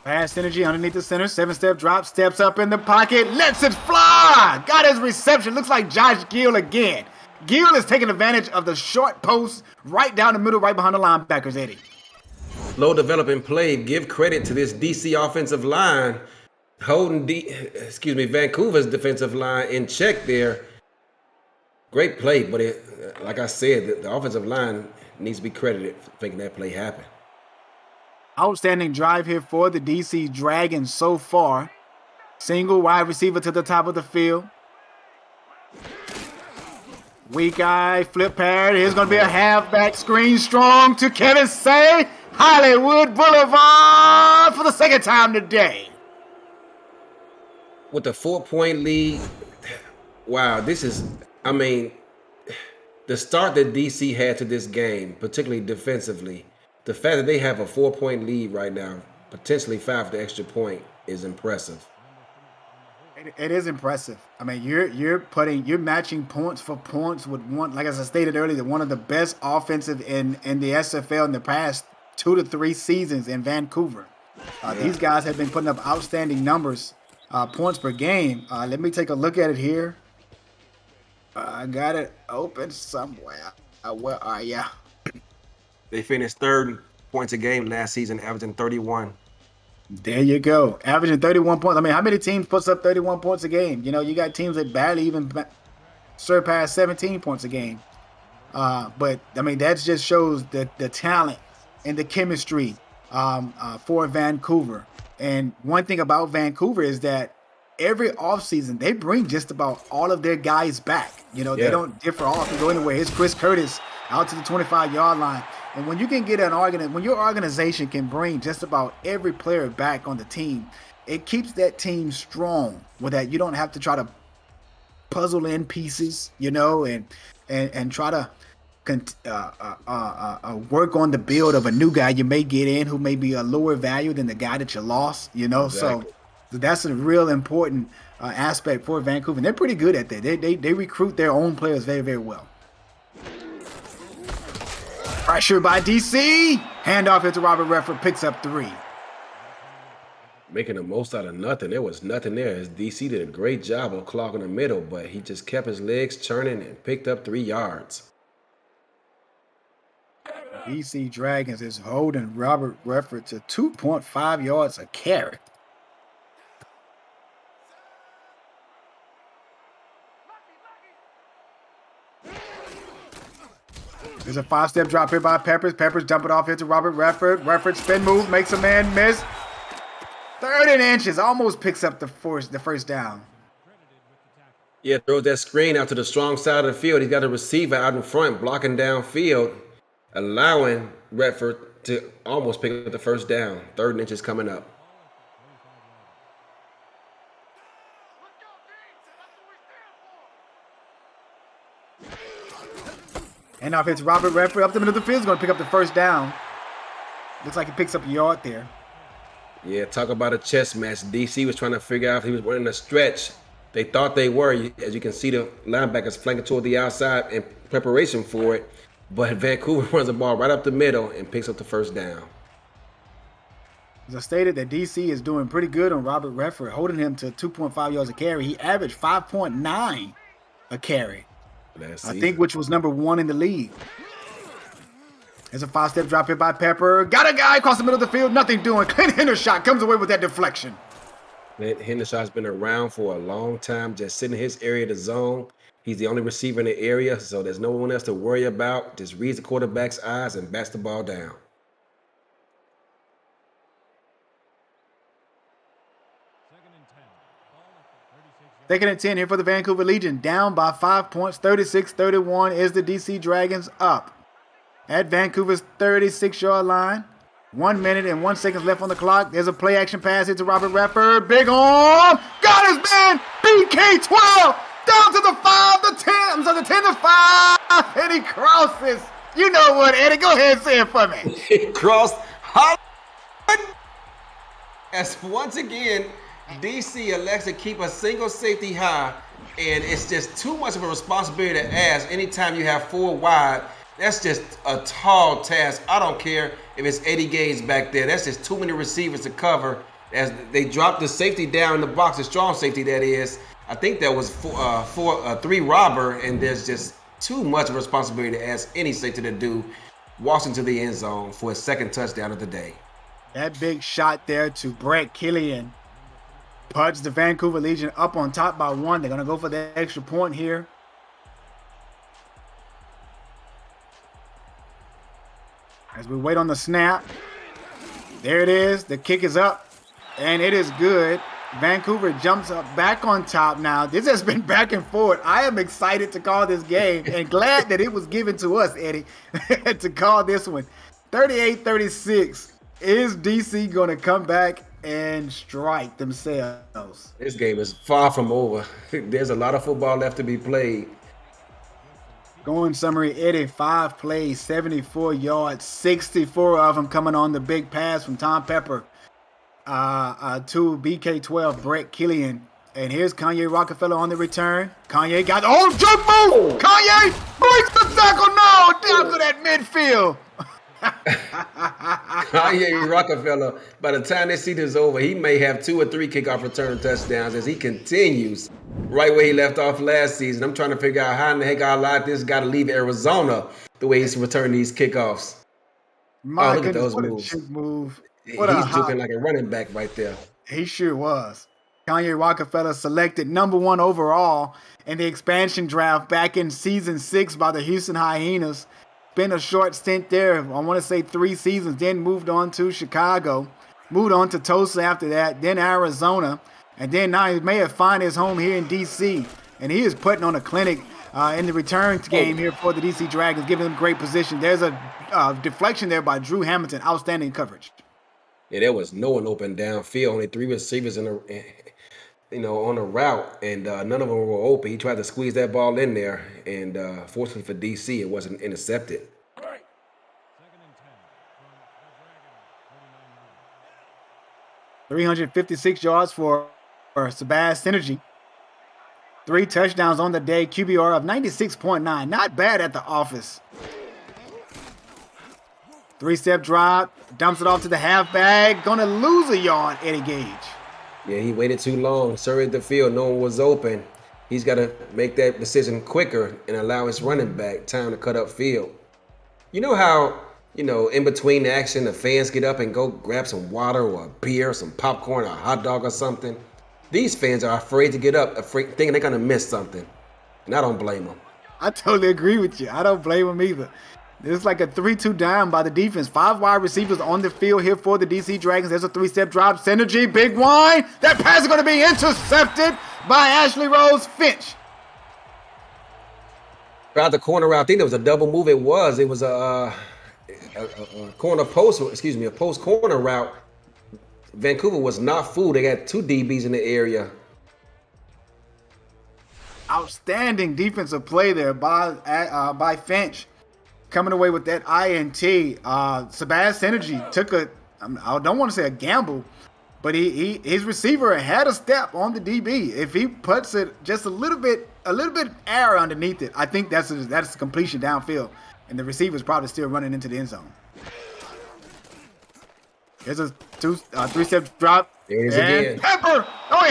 Pass synergy underneath the center. 7-step drop, steps up in the pocket, lets it fly. Got his reception. Looks like Josh Gill again. Gill is taking advantage of the short post right down the middle, right behind the linebackers, Eddie. Slow developing play. Give credit to this DC offensive line. Holding Vancouver's defensive line in check there. Great play, but like I said, the offensive line needs to be credited for making that play happen. Outstanding drive here for the DC Dragons so far. Single wide receiver to the top of the field. Weak eye, flip pad. Here's going to be a halfback screen strong to Kevin Say. Hollywood Boulevard for the 2nd time today. With the 4-point lead, wow, the start that DC had to this game, particularly defensively, the fact that they have a 4-point lead right now, potentially 5 for the extra point, is impressive. It is impressive. I mean, you're matching points for points with one, like as I stated earlier, one of the best offensive in the SFL in the past 2 to 3 seasons in Vancouver. These guys have been putting up outstanding numbers. Points per game. Let me take a look at it here. I got it open somewhere. Where are ya? They finished 3rd points a game last season, averaging 31. There you go. Averaging 31 points. I mean, how many teams puts up 31 points a game? You know, you got teams that barely even surpass 17 points a game. But, I mean, that just shows the talent and the chemistry for Vancouver. And one thing about Vancouver is that every offseason, they bring just about all of their guys back. You know, they don't differ off and go anywhere. Here's Chris Curtis out to the 25-yard line. And when you can get when your organization can bring just about every player back on the team, it keeps that team strong with that. You don't have to try to puzzle in pieces, you know, and try to work on the build of a new guy you may get in who may be a lower value than the guy that you lost, you know. Exactly. So that's a real important aspect for Vancouver. And they're pretty good at that. They recruit their own players very, very well. Pressure by DC. Handoff into Robert Redford, picks up 3. Making the most out of nothing. There was nothing there. As DC did a great job of clogging the middle, but he just kept his legs churning and picked up 3 yards. DC Dragons is holding Robert Redford to 2.5 yards a carry. There's a 5-step drop here by Peppers. Peppers dump it off here to Robert Redford. Redford spin move, makes a man miss. 30 inches, almost picks up the first down. Yeah, throws that screen out to the strong side of the field. He's got a receiver out in front, blocking downfield, allowing Redford to almost pick up the first down. 3rd and inches coming up. And now it's Robert Redford up the middle of the field. He's going to pick up the first down. Looks like he picks up a yard there. Yeah, talk about a chess match. DC was trying to figure out if he was running a stretch. They thought they were. As you can see, the linebackers flanking toward the outside in preparation for it. But Vancouver runs the ball right up the middle and picks up the first down. As I stated, that DC is doing pretty good on Robert Redford, holding him to 2.5 yards a carry. He averaged 5.9 a carry. I think which was number 1 in the league. There's a 5-step drop here by Pepper. Got a guy across the middle of the field. Nothing doing. Clint Hendershot comes away with that deflection. Clint Hendershot's been around for a long time, just sitting in his area of the zone. He's the only receiver in the area, so there's no one else to worry about. Just reads the quarterback's eyes and bats the ball down. Second and 10 here for the Vancouver Legion. Down by 5 points. 36-31 is the DC Dragons up at Vancouver's 36-yard line. 1 minute and 1 second left on the clock. There's a play action pass into Robert Redford. Big arm. Got his man. BK12 down to the 5, the 10. I'm sorry, the 10 to 5. And he crosses. You know what, Eddie? Go ahead and say it for me. He crossed. As once again, DC elects to keep a single safety high, and it's just too much of a responsibility to ask anytime you have 4 wide. That's just a tall task. I don't care if it's 80 gauge back there. That's just too many receivers to cover. As they drop the safety down in the box, the strong safety that is. I think that was 3 robber, and there's just too much of a responsibility to ask any safety to do. Walks into the end zone for his 2nd touchdown of the day. That big shot there to Brett Killian puts the Vancouver Legion up on top by 1. They're going to go for the extra point here. As we wait on the snap, there it is. The kick is up, and it is good. Vancouver jumps up back on top now. This has been back and forth. I am excited to call this game and glad that it was given to us, Eddie, to call this one. 38-36. Is DC going to come back and strike themselves? This game is far from over. There's a lot of football left to be played. Going summary, Eddie, 5 plays, 74 yards, 64 of them coming on the big pass from Tom Pepper to BK12, Brett Killian. And here's Kanye Rockefeller on the return. Kanye got, jump move! Kanye breaks the tackle, no! Down to that midfield. Kanye Rockefeller, by the time this season is over, he may have 2 or 3 kickoff return touchdowns as he continues right where he left off last season. I'm trying to figure out how in the heck I allowed this guy to leave Arizona the way he's returning these kickoffs. My look goodness, at those what moves. A chip move. He's looking like a running back right there. He sure was. Kanye Rockefeller selected number 1 overall in the expansion draft back in season 6 by the Houston Hyenas. Spent a short stint there, I want to say 3 seasons, then moved on to Chicago. moved on to Tulsa after that, then Arizona, and then now he may have found his home here in D.C., and he is putting on a clinic in the return game here for the D.C. Dragons, giving them great position. There's a deflection there by Drew Hamilton. Outstanding coverage. Yeah, there was no one open downfield. Only 3 receivers on the route, and none of them were open. He tried to squeeze that ball in there, and fortunately for DC, it wasn't intercepted. 356 yards for Sabaz Synergy. 3 touchdowns on the day. QBR of 96.9. Not bad at the office. 3-step drop. Dumps it off to the halfback. Gonna lose a yard, Eddie Gage. Yeah, he waited too long. Surveyed the field. No one was open. He's got to make that decision quicker and allow his running back time to cut up field. You know how, in between the action, the fans get up and go grab some water or a beer, some popcorn, or a hot dog or something? These fans are afraid to get up, thinking they're going to miss something. And I don't blame them. I totally agree with you. I don't blame them either. It's like a 3-2 down by the defense. 5 wide receivers on the field here for the DC Dragons. There's a 3-step drop. Synergy, big wine. That pass is going to be intercepted by Ashley Rose Finch. Throughout the corner route, I think there was a double move. It was a corner post, a post corner route. Vancouver was not fooled. They got 2 DBs in the area. Outstanding defensive play there by Finch. Coming away with that INT. Sabaz Synergy took I don't want to say a gamble, but his receiver had a step on the DB. If he puts it just a little bit air underneath it, I think that's a completion downfield, and the receiver's probably still running into the end zone. There's a 3-step drop. There it is again. Pepper! Oh,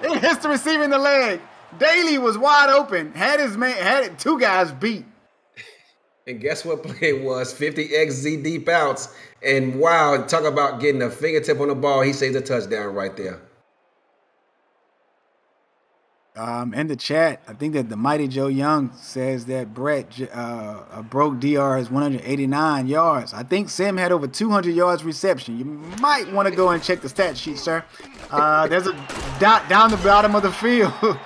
it hits the receiver in the leg. Daly was wide open. Had 2 guys beat. And guess what play it was? 50XZ deep outs. And wow, talk about getting a fingertip on the ball. He saved a touchdown right there. In the chat, I think that the Mighty Joe Young says that Brett broke DR's 189 yards. I think Sim had over 200 yards reception. You might want to go and check the stat sheet, sir. There's a dot down the bottom of the field.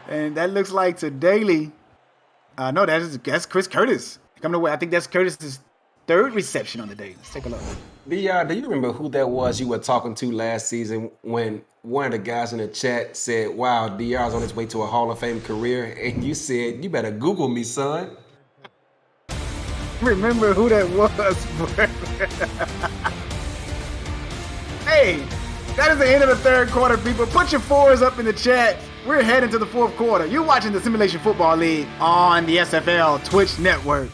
And that looks like to Daly. No, that's Chris Curtis coming away. I think that's Curtis's 3rd reception on the day. Let's take a look. Do you remember who that was you were talking to last season when one of the guys in the chat said, wow, DR's on his way to a Hall of Fame career? And you said, you better Google me, son. Remember who that was? Hey, that is the end of the 3rd quarter, people. Put your 4s up in the chat. We're heading to the 4th quarter. You're watching the Simulation Football League on the SFL Twitch Network.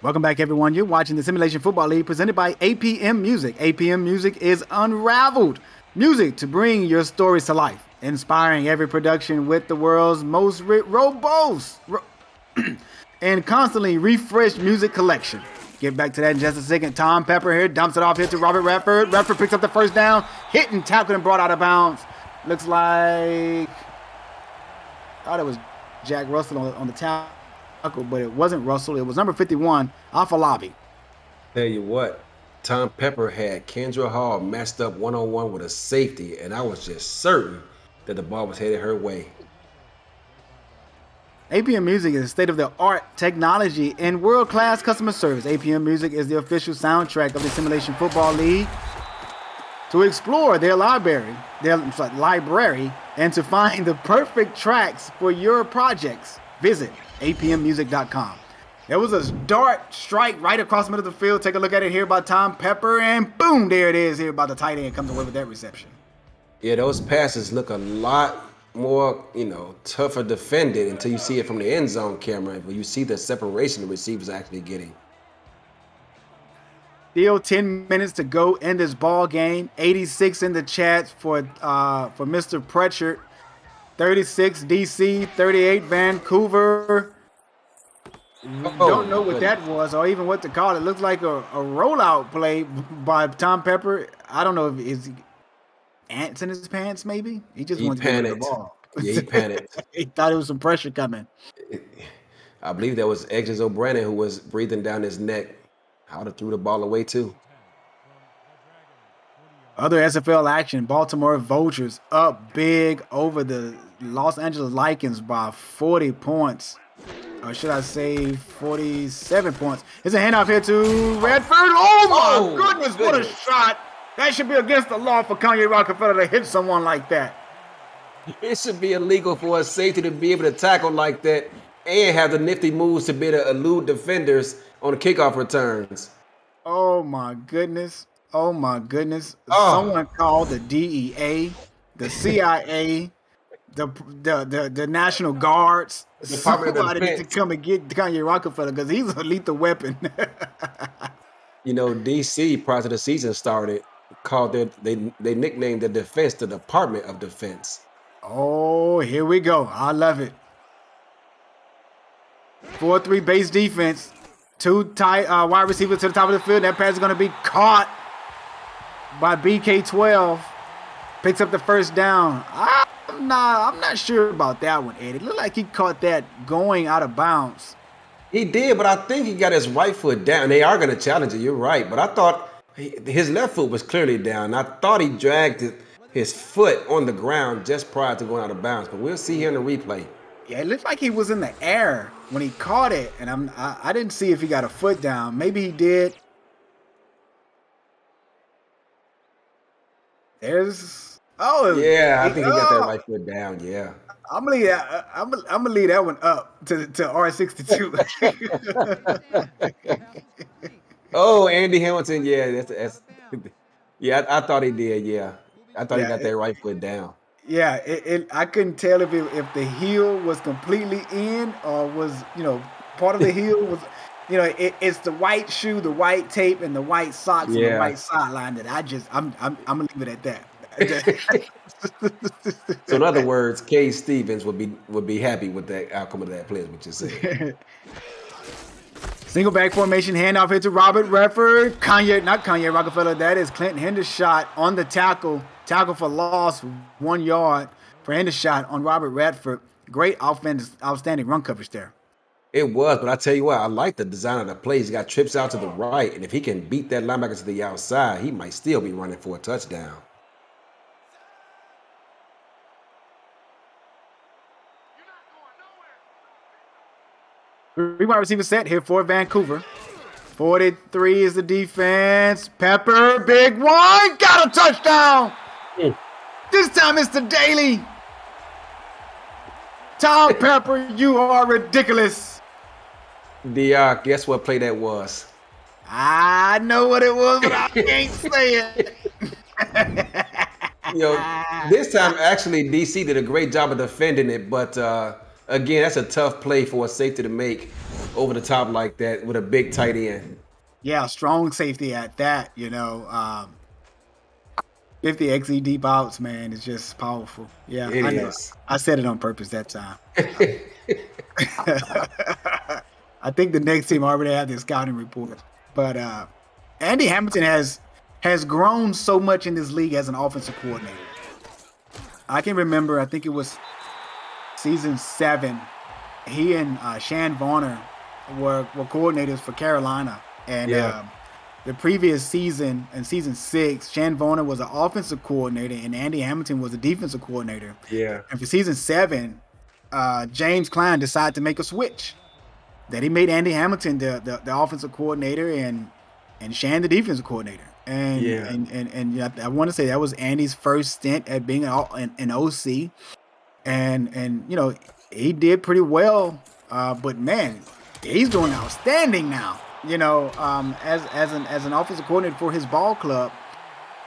Welcome back, everyone. You're watching the Simulation Football League presented by APM Music. APM Music is unraveled music to bring your stories to life, inspiring every production with the world's most robust and constantly refreshed music collection. Get back to that in just a second. Tom Pepper here dumps it off here to Robert Redford. Redford picks up the 1st down, hit and tackled and brought out of bounds. Looks like thought it was Jack Russell on the tackle, but it wasn't Russell. It was number 51, Afalabi. Tell you what, Tom Pepper had Kendra Hall matched up one-on-one with a safety, and I was just certain that the ball was headed her way. APM Music is state-of-the-art technology and world-class customer service. APM Music is the official soundtrack of the Simulation Football League. To explore their library, and to find the perfect tracks for your projects, visit apmmusic.com. There was a dart strike right across the middle of the field. Take a look at it here by Tom Pepper, and boom, there it is here by the tight end. Comes away with that reception. Yeah, those passes look a lot more, tougher defended until you see it from the end zone camera, where you see the separation the receivers are actually getting. Still 10 minutes to go in this ball game. 86 in the chat for Mr. Pritchard. 36 DC, 38 Vancouver. Don't know what that was or even what to call it. Looks like a rollout play by Tom Pepper. I don't know if it's ants in his pants, maybe? He just wanted to get rid of the ball. Yeah, he panicked. He thought there was some pressure coming. I believe that was Edges O'Brien who was breathing down his neck. I would have threw the ball away too. Other SFL action, Baltimore Vultures up big over the Los Angeles Lycans by 40 points. Or should I say 47 points. It's a handoff here to Redford. Oh my goodness, what a shot. That should be against the law for Kanye Rockefeller to hit someone like that. It should be illegal for a safety to be able to tackle like that and have the nifty moves to be able to elude defenders on the kickoff returns. Oh my goodness. Oh my goodness. Someone called the DEA, the CIA, the National Guards. Somebody needs to come and get Kanye Rockefeller because he's a lethal weapon. DC, prior to the season started, called they nicknamed the defense the Department of Defense. Oh, here we go. I love it. 4-3 base defense. Two tight wide receivers to the top of the field. That pass is going to be caught by BK12. Picks up the first down. I'm not sure about that one, Eddie. It looked like he caught that going out of bounds. He did, but I think he got his right foot down. They are going to challenge it. You're right. But I thought his left foot was clearly down. I thought he dragged his foot on the ground just prior to going out of bounds. But we'll see here in the replay. Yeah, it looked like he was in the air when he caught it, and I didn't see if he got a foot down. Maybe he did. I think he got that right foot down. Yeah, I'm gonna leave that one up to R62. Oh, Andy Hamilton. Yeah, that's yeah. I thought he did. Yeah, I thought he got that right foot down. Yeah, I couldn't tell if the heel was completely in or was, part of the heel was, it's the white shoe, the white tape, and the white socks and the white sideline that I'm gonna leave it at that. So in other words, Kay Stevens would be happy with the outcome of that play, is what you're saying. Single back formation, handoff here to Robert Redford. Not Kanye Rockefeller, that is Clinton Hendershot on the tackle. Tackle for loss, 1 yard for Hendershot on Robert Redford. Great outstanding run coverage there. It was, but I tell you what, I like the design of the play. He's got trips out to the right, and if he can beat that linebacker to the outside, he might still be running for a touchdown. Three wide receiver set here for Vancouver. 43 is the defense. Pepper, big one, got a touchdown. This time it's the Daily. Tom Pepper, you are ridiculous. Guess what play that was? I know what it was, but I can't say it. This time actually DC did a great job of defending it, but again, that's a tough play for a safety to make over the top like that with a big tight end. Yeah, strong safety at that, 50 XE deep outs, man, it's just powerful. Yeah, it is. I said it on purpose that time. I think the next team already had their scouting report. But Andy Hamilton has grown so much in this league as an offensive coordinator. I can remember, I think it was season 7, he and Shan Varner were coordinators for Carolina. And the previous season, in season 6, Shan Varner was an offensive coordinator and Andy Hamilton was a defensive coordinator. Yeah. And for season 7, James Klein decided to make a switch. That he made Andy Hamilton the offensive coordinator and Shan the defensive coordinator. And I want to say that was Andy's first stint at being an OC. And you know, he did pretty well. But man, he's doing outstanding now. You know, as an offensive coordinator for his ball club.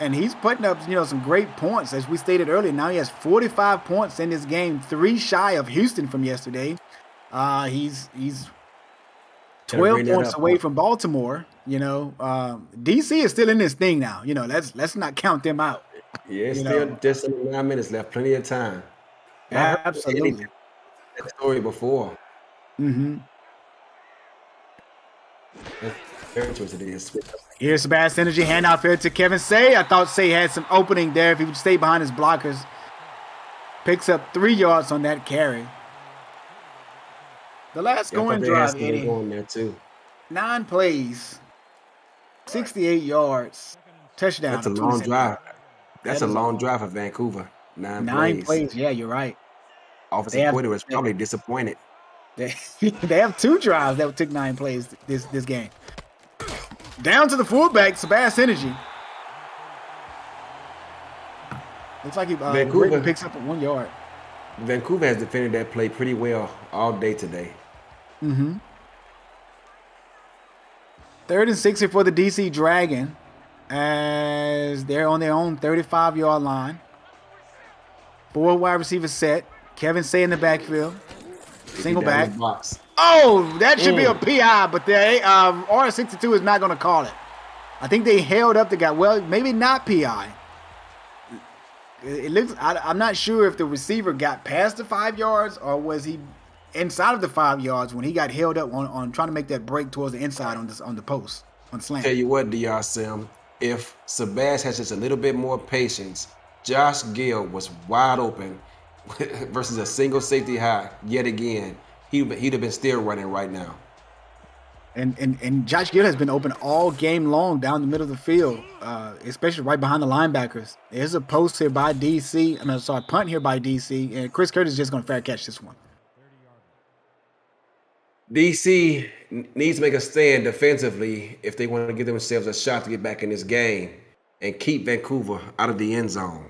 And he's putting up, you know, some great points. As we stated earlier, now he has 45 points in this game, 3 shy of Houston from yesterday. He's 12 points away from Baltimore. You know, DC is still in this thing now. You know, let's not count them out. Yeah, it's still just 9 minutes left, plenty of time. Absolutely. That story before. Mm-hmm. Very interesting to switch. Here's Sebastian Energy handoff here to Kevin Say. I thought Say had some opening there if he would stay behind his blockers. Picks up 3 yards on that carry. The last going drive, Eddie. Going there too. 9 plays, 68 yards, touchdown. That's a long drive. That's a long drive for Vancouver. 9 plays. Yeah, you're right. Offensive coordinator was probably disappointed. They have 2 drives that took 9 plays this game. Down to the fullback, Sebastian Energy. Looks like he Vancouver picks up at 1 yard. Vancouver has defended that play pretty well all day today. Mm-hmm. 3rd and 60 for the DC Dragon as they're on their own 35-yard line. 4 wide receivers set. Kevin Say in the backfield. Single back. Oh, that should be a PI, but the R62 is not going to call it. I think they held up the guy. Well, maybe not PI. It looks. I'm not sure if the receiver got past the 5 yards or was he inside of the 5 yards when he got held up on trying to make that break towards the inside on the post on the slant. Tell you what, DR Sim, if Sebas has just a little bit more patience, Josh Gill was wide open versus a single safety high yet again. He'd have been still running right now. And Josh Gill has been open all game long down the middle of the field, especially right behind the linebackers. There's a post here by DC. Punt here by DC, and Chris Curtis is just going to fair catch this one. DC needs to make a stand defensively if they want to give themselves a shot to get back in this game and keep Vancouver out of the end zone.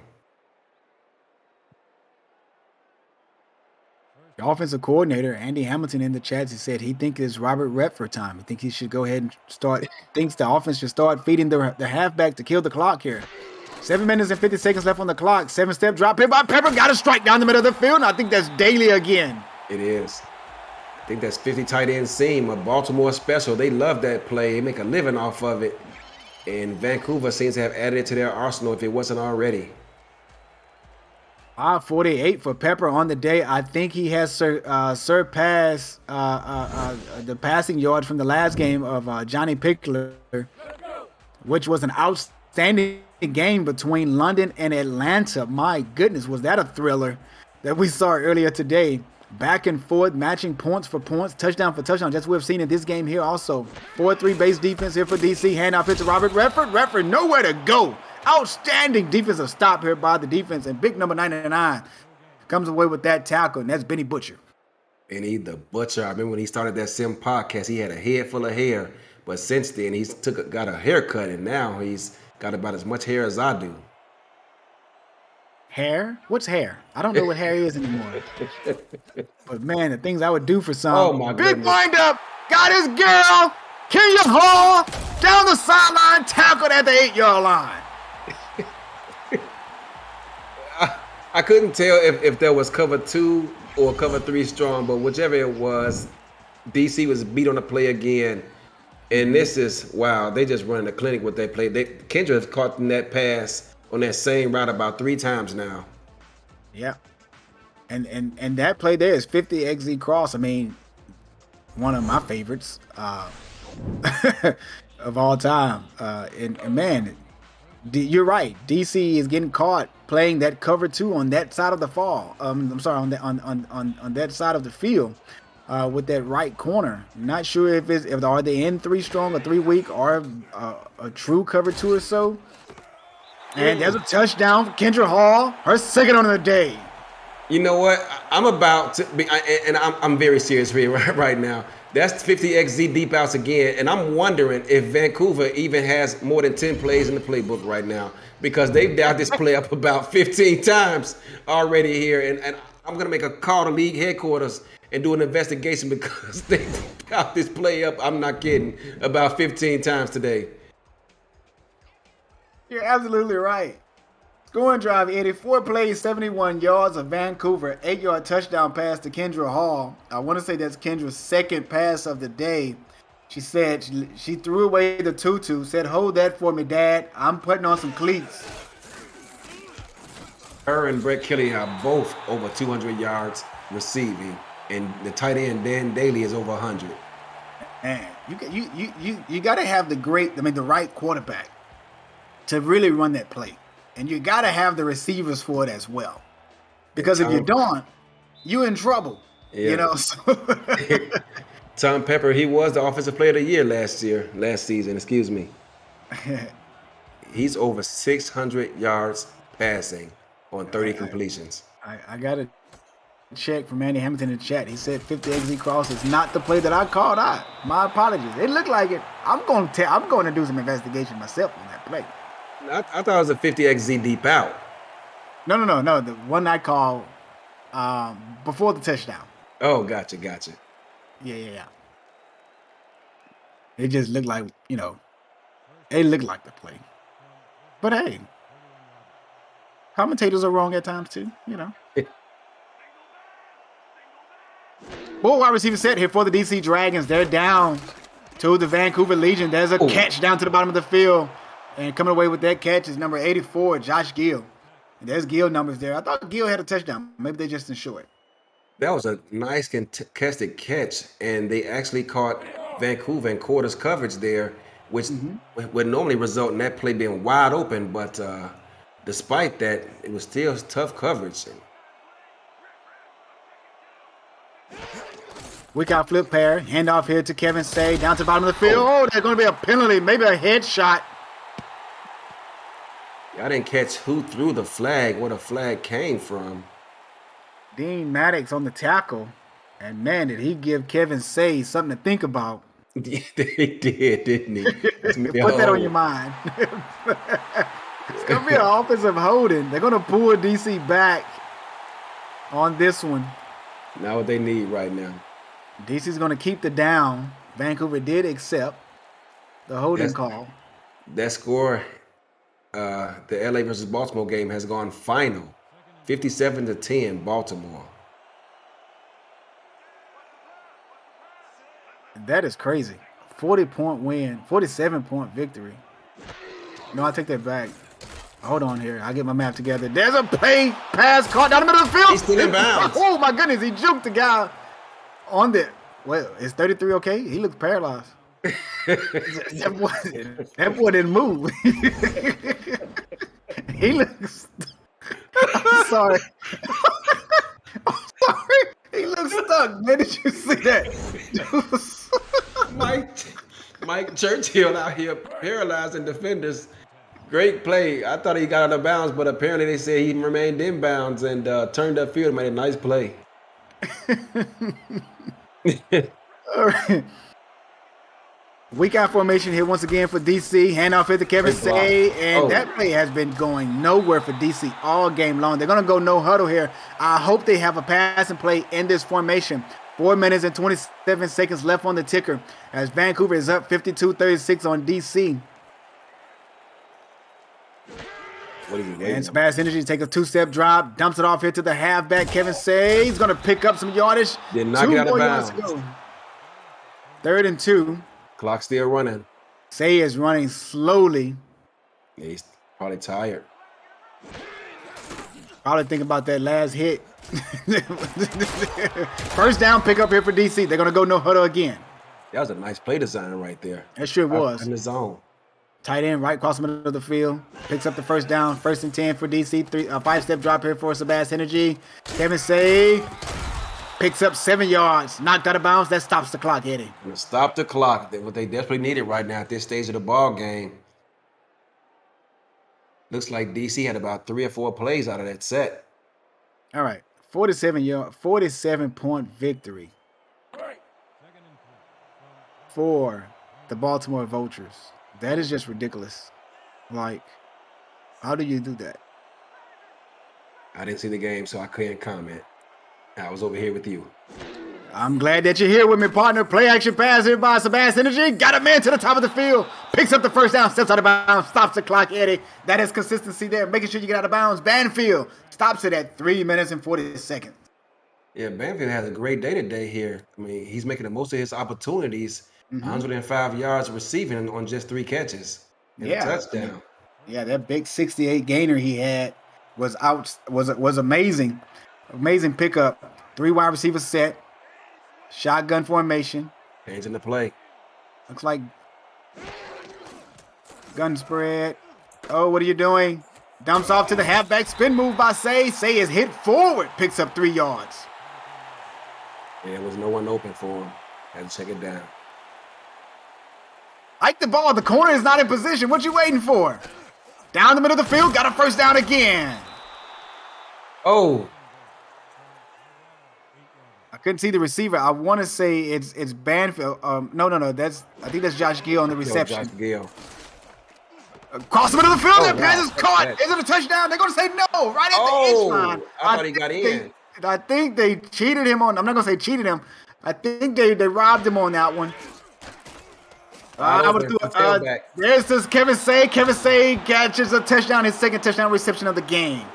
The offensive coordinator, Andy Hamilton, in the chats, he said he thinks it's Robert Redford time. He thinks he should go ahead and thinks the offense should start feeding the halfback to kill the clock here. 7 minutes and 50 seconds left on the clock. 7-step drop here by Pepper. Got a strike down the middle of the field, and I think that's Daly again. It is. I think that's 50 tight end seam, a Baltimore special. They love that play. They make a living off of it. And Vancouver seems to have added it to their arsenal if it wasn't already. 48 for Pepper on the day. I think he has surpassed the passing yards from the last game of Johnny Pickler, which was an outstanding game between London and Atlanta. My goodness, was that a thriller that we saw earlier today. Back and forth, matching points for points, touchdown for touchdown. That's what we've seen in this game here also. 4-3 base defense here for DC. Handoff here to Robert Redford. Redford nowhere to go. Outstanding defensive stop here by the defense. And big number 99 comes away with that tackle, and that's Benny Butcher. Benny the Butcher. I remember when he started that Sim podcast, he had a head full of hair. But since then, he's got a haircut, and now he's got about as much hair as I do. Hair? What's hair? I don't know what hair is anymore. But man, the things I would do for some. Oh my big goodness. wind up. Got his girl. Kenya Hall down the sideline, tackled at the 8-yard line. I couldn't tell if there was cover 2 or cover 3 strong, but whichever it was, DC was beat on the play again. And this is, wow, they just running a clinic with that play. Kendra has caught in that pass on that same route about 3 times now. Yeah. And that play there is 50 XZ cross. I mean, one of my favorites of all time. And man, you're right. DC is getting caught playing that cover 2 on that side of the fall. I'm sorry, on that side of the field with that right corner. Not sure if are they in 3 strong or 3 weak or a true cover 2 or so. And there's a touchdown for Kendra Hall, her second on the day. You know what? I'm about to be, and I'm very serious here right now. That's 50xz deep outs again, and I'm wondering if Vancouver even has more than 10 plays in the playbook right now because they've dialed this play up about 15 times already here, and I'm gonna make a call to league headquarters and do an investigation because they got this play up. I'm not kidding, about 15 times today. You're absolutely right. Scoring drive, 84 plays, 71 yards of Vancouver, 8-yard touchdown pass to Kendra Hall. I want to say that's Kendra's second pass of the day. She said she threw away the tutu, said, "Hold that for me, Dad. I'm putting on some cleats." Her and Brett Kelly are both over 200 yards receiving, and the tight end Dan Daly is over 100. Man, you got to have the right quarterback to really run that play. And you got to have the receivers for it as well. Because if you don't, you're in trouble. Yeah. You know? Tom Pepper, he was the offensive player of the year last season, excuse me. He's over 600 yards passing on 30 completions. I got a check from Andy Hamilton in the chat. He said 50xz cross is not the play that I called out. My apologies. It looked like it. I'm going to do some investigation myself on that play. I thought it was a 50xz deep out. No. The one I called before the touchdown. Oh, gotcha. Yeah. It just looked like, it looked like the play. But hey, commentators are wrong at times too, Full wide receiver set here for the DC Dragons. They're down to the Vancouver Legion. There's a catch down to the bottom of the field. And coming away with that catch is number 84, Josh Gill. And there's Gill numbers there. I thought Gill had a touchdown. Maybe they just didn't show it. That was a nice contested catch, and they actually caught Vancouver in quarters coverage there, which would normally result in that play being wide open. But despite that, it was still tough coverage. Weak out flip pair. Handoff here to Kevin Say. Down to the bottom of the field. Oh, there's going to be a penalty. Maybe a headshot. I didn't catch who threw the flag, where the flag came from. Dean Maddox on the tackle. And man, did he give Kevin Say something to think about. He did, didn't he? Put that on your mind. It's going to be an offensive holding. They're going to pull DC back on this one. Not what they need right now. DC's going to keep the down. Vancouver did accept the holding call. That score, the LA versus Baltimore game has gone final. 57-10, Baltimore. That is crazy. 40-point win, 47-point victory. No, I take that back. Hold on here. I'll get my map together. There's a pass caught down the middle of the field. He's still in bounds. Oh, my goodness. He juked the guy on the... Well, is 33 okay? He looks paralyzed. that boy didn't move. He looks... I'm sorry. I'm sorry. He looks stuck. Man, did you see that? Mike Churchill out here paralyzing defenders. Great play. I thought he got out of bounds, but apparently they said he remained in bounds and turned upfield and made a nice play. All right. Weak out formation here once again for DC. Handoff here to Kevin Say. And that play has been going nowhere for DC all game long. They're going to go no huddle here. I hope they have a passing play in this formation. 4 minutes and 27 seconds left on the ticker as Vancouver is up 52-36 on DC. And Sebastian Energy take a two-step drop, dumps it off here to the halfback. Kevin Say he's going to pick up some yardage. Did not get out of bounds. 3rd and 2. Clock still running. Say is running slowly. Yeah, he's probably tired. Probably think about that last hit. First down pickup here for DC. They're going to go no huddle again. That was a nice play design right there. It sure was. In the zone. Tight end right across the middle of the field. Picks up the first down. 1st and 10 for DC. 5-step drop here for Sebastian Energy. Kevin Say picks up 7 yards. Knocked out of bounds. That stops the clock, Eddie. Stop the clock. What they desperately needed right now at this stage of the ball game. Looks like DC had about 3 or 4 plays out of that set. All right. 47-point victory for the Baltimore Vultures. That is just ridiculous. Like, how do you do that? I didn't see the game, so I couldn't comment. I was over here with you. I'm glad that you're here with me, partner. Play action pass here by Sebastian Energy. Got a man to the top of the field. Picks up the first down, steps out of bounds, stops the clock, Eddie. That is consistency there, making sure you get out of bounds. Banfield stops it at 3 minutes and 40 seconds. Yeah, Banfield has a great day today here. I mean, he's making the most of his opportunities. 105 yards receiving on just 3 catches and a touchdown. Yeah, that big 68 gainer he had was amazing. Amazing pickup. 3 wide receiver set. Shotgun formation. Changing the play. Looks like gun spread. Oh, what are you doing? Dumps off to the halfback. Spin move by Say. Say is hit forward. Picks up 3 yards. Yeah, there was no one open for him. Had to check it down. Like the ball. The corner is not in position. What you waiting for? Down the middle of the field. Got a first down again. Oh. I couldn't see the receiver. I want to say it's Banfield. No. I think that's Josh Gill on the reception. Josh Gill. Across the middle of the field. That wow. pass is caught. Is it a touchdown? They're going to say no. Right at the inch line. I thought he got in. I think they cheated him on. I'm not going to say cheated him. I think they robbed him on that one. There's this Kevin Say. Kevin Say catches a touchdown, his second touchdown reception of the game.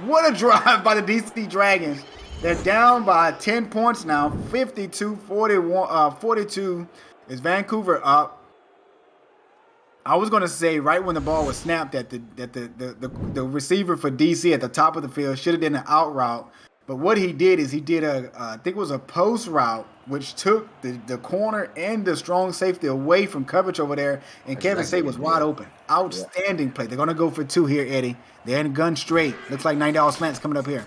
What a drive by the DC Dragons. They're down by 10 points now, 52-42 is Vancouver up. I was going to say right when the ball was snapped that the receiver for DC at the top of the field should have done an out route. But what he did is he did I think it was a post route, which took the corner and the strong safety away from coverage over there, and Kevin Say was wide open. Outstanding play. They're going to go for 2 here, Eddie. They're in gun straight. Looks like $90 slants coming up here.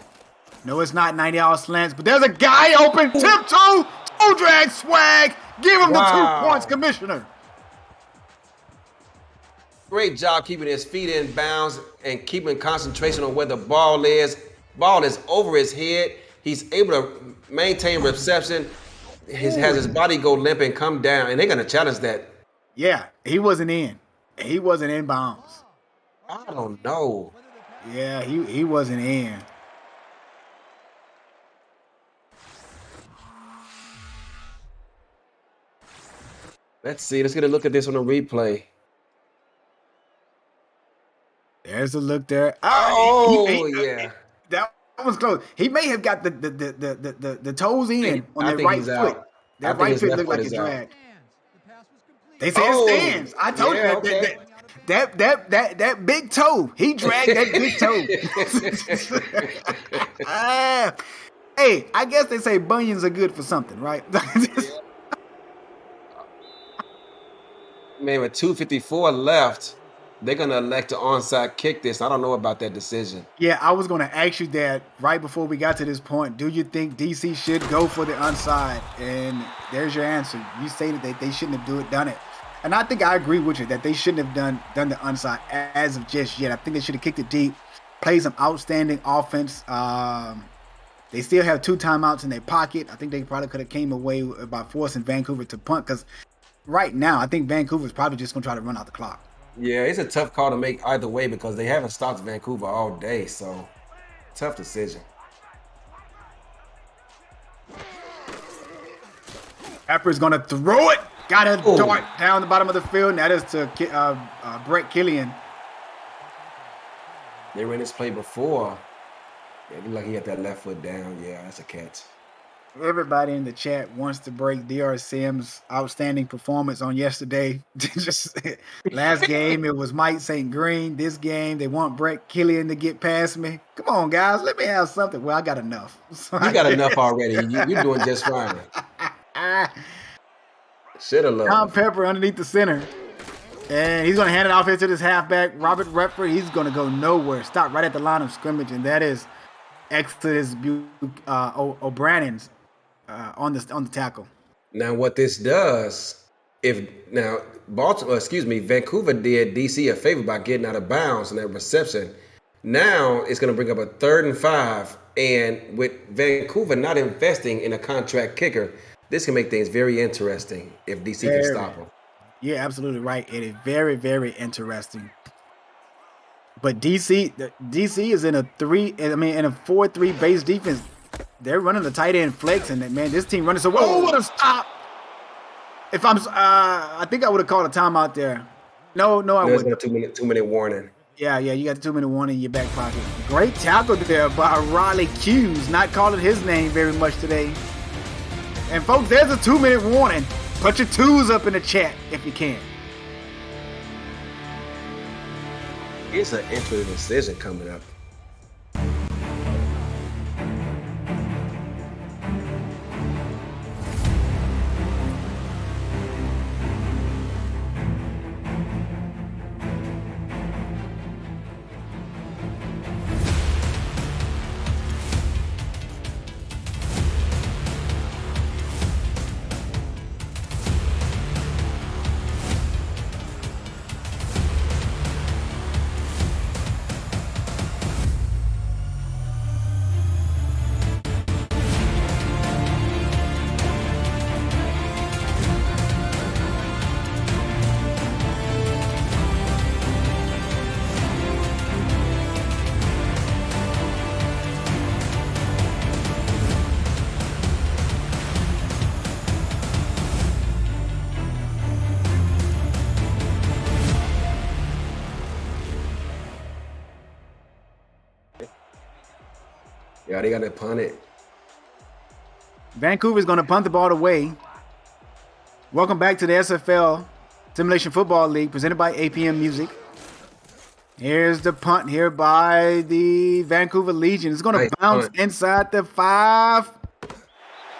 No, it's not $90 slants, but there's a guy open. Tiptoe, toe drag swag. Give him the 2 points, Commissioner. Great job keeping his feet in bounds and keeping concentration on where the ball is. Ball is over his head. He's able to maintain reception. Has his body go limp and come down, and they're going to challenge that. Yeah, he wasn't in. He wasn't in bounds. I don't know. Yeah, he wasn't in. Let's see. Let's get a look at this on the replay. There's a look there. Yeah. That was close. He may have got the toes in on that right foot. That right foot looked like a drag. They say it stands. I told you that big toe. He dragged that big toe. Hey, I guess they say bunions are good for something, right? Man, with 2:54 left, they're going to elect to onside kick this. I don't know about that decision. Yeah, I was going to ask you that right before we got to this point. Do you think DC should go for the onside? And there's your answer. You say that they shouldn't have done it. And I think I agree with you that they shouldn't have done the onside as of just yet. I think they should have kicked it deep, played some outstanding offense. They still have 2 timeouts in their pocket. I think they probably could have came away by forcing Vancouver to punt, because right now I think Vancouver's probably just going to try to run out the clock. Yeah, it's a tough call to make either way because they haven't stopped Vancouver all day, so tough decision. Pepper's going to throw it. Got a dart down the bottom of the field, and that is to Brett Killian. They ran this play before. Yeah, it looked like he had that left foot down. Yeah, that's a catch. Everybody in the chat wants to break DR Sims' outstanding performance on yesterday. Just last game, it was Mike St. Green. This game, they want Brett Killian to get past me. Come on, guys, let me have something. Well, I got enough. So you got enough already. You're doing just fine. Should have loved Tom Pepper underneath the center. And he's going to hand it off here to this halfback, Robert Redford. He's going to go nowhere. Stop right at the line of scrimmage, and that is Exodus O'Brannon's on the tackle. Now, what this does, Vancouver did DC a favor by getting out of bounds on that reception. Now it's going to bring up a 3rd and 5. And with Vancouver not investing in a contract kicker, this can make things very interesting if DC can stop them. You're absolutely right. It is very, very interesting. But DC is in a 4-3 base defense. They're running the tight end flex, and man, this team running so well. Oh, what a stop! If I think I would have called a timeout there. No, I wouldn't. There's a 2-minute warning. Yeah, you got the 2-minute warning in your back pocket. Great tackle there by Riley Hughes, not calling his name very much today. And folks, there's a 2-minute warning. Put your twos up in the chat if you can. It's an interesting decision coming up. Yeah, they got to punt it. Vancouver's going to punt the ball away. Welcome back to the SFL Simulation Football League presented by APM Music. Here's the punt here by the Vancouver Legion. It's going to bounce inside the 5.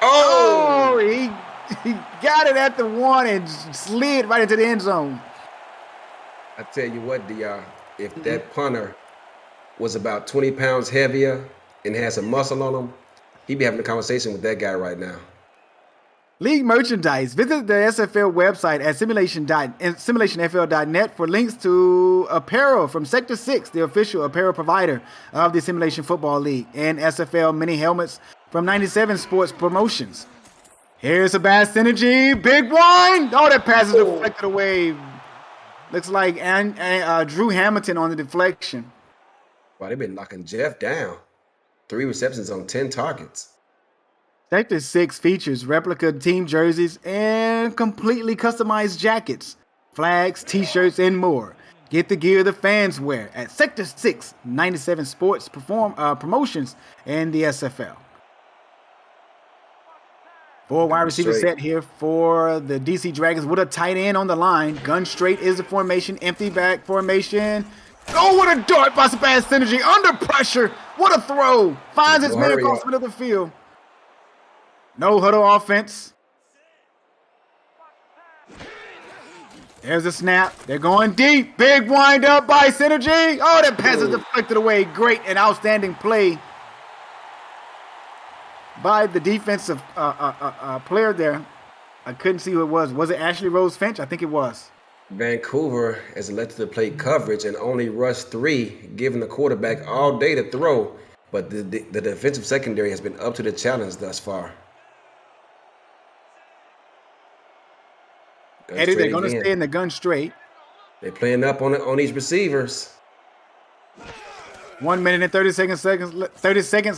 Oh, he got it at the 1 and slid right into the end zone. I tell you what, DR, if that punter was about 20 pounds heavier and has some muscle on him, he'd be having a conversation with that guy right now. League merchandise. Visit the SFL website at simulationfl.net for links to apparel from Sector 6, the official apparel provider of the Simulation Football League, and SFL mini helmets from 97 Sports Promotions. Here's a bad synergy. Big one. Oh, that pass is deflected away. Looks like Drew Hamilton on the deflection. Wow, they've been knocking Jeff down. 3 receptions on 10 targets. Sector 6 features replica team jerseys and completely customized jackets, flags, t-shirts, and more. Get the gear the fans wear at Sector 6, 97 Sports Promotions and the SFL. 4 wide receiver set here for the DC Dragons with a tight end on the line. Gun straight is the formation, empty back formation. Oh, what a dart by Sebastian Synergy under pressure. What a throw. Finds its man across the middle of the field. No huddle offense. There's a snap. They're going deep. Big wind up by Synergy. Oh, that pass is deflected away. Great and outstanding play by the defensive player there. I couldn't see who it was. Was it Ashley Rose Finch? I think it was. Vancouver has elected to play coverage and only rush 3, giving the quarterback all day to throw. But the defensive secondary has been up to the challenge thus far. Eddie, they're going to stay in the gun straight. They're playing up on these receivers. 1 minute and 30 seconds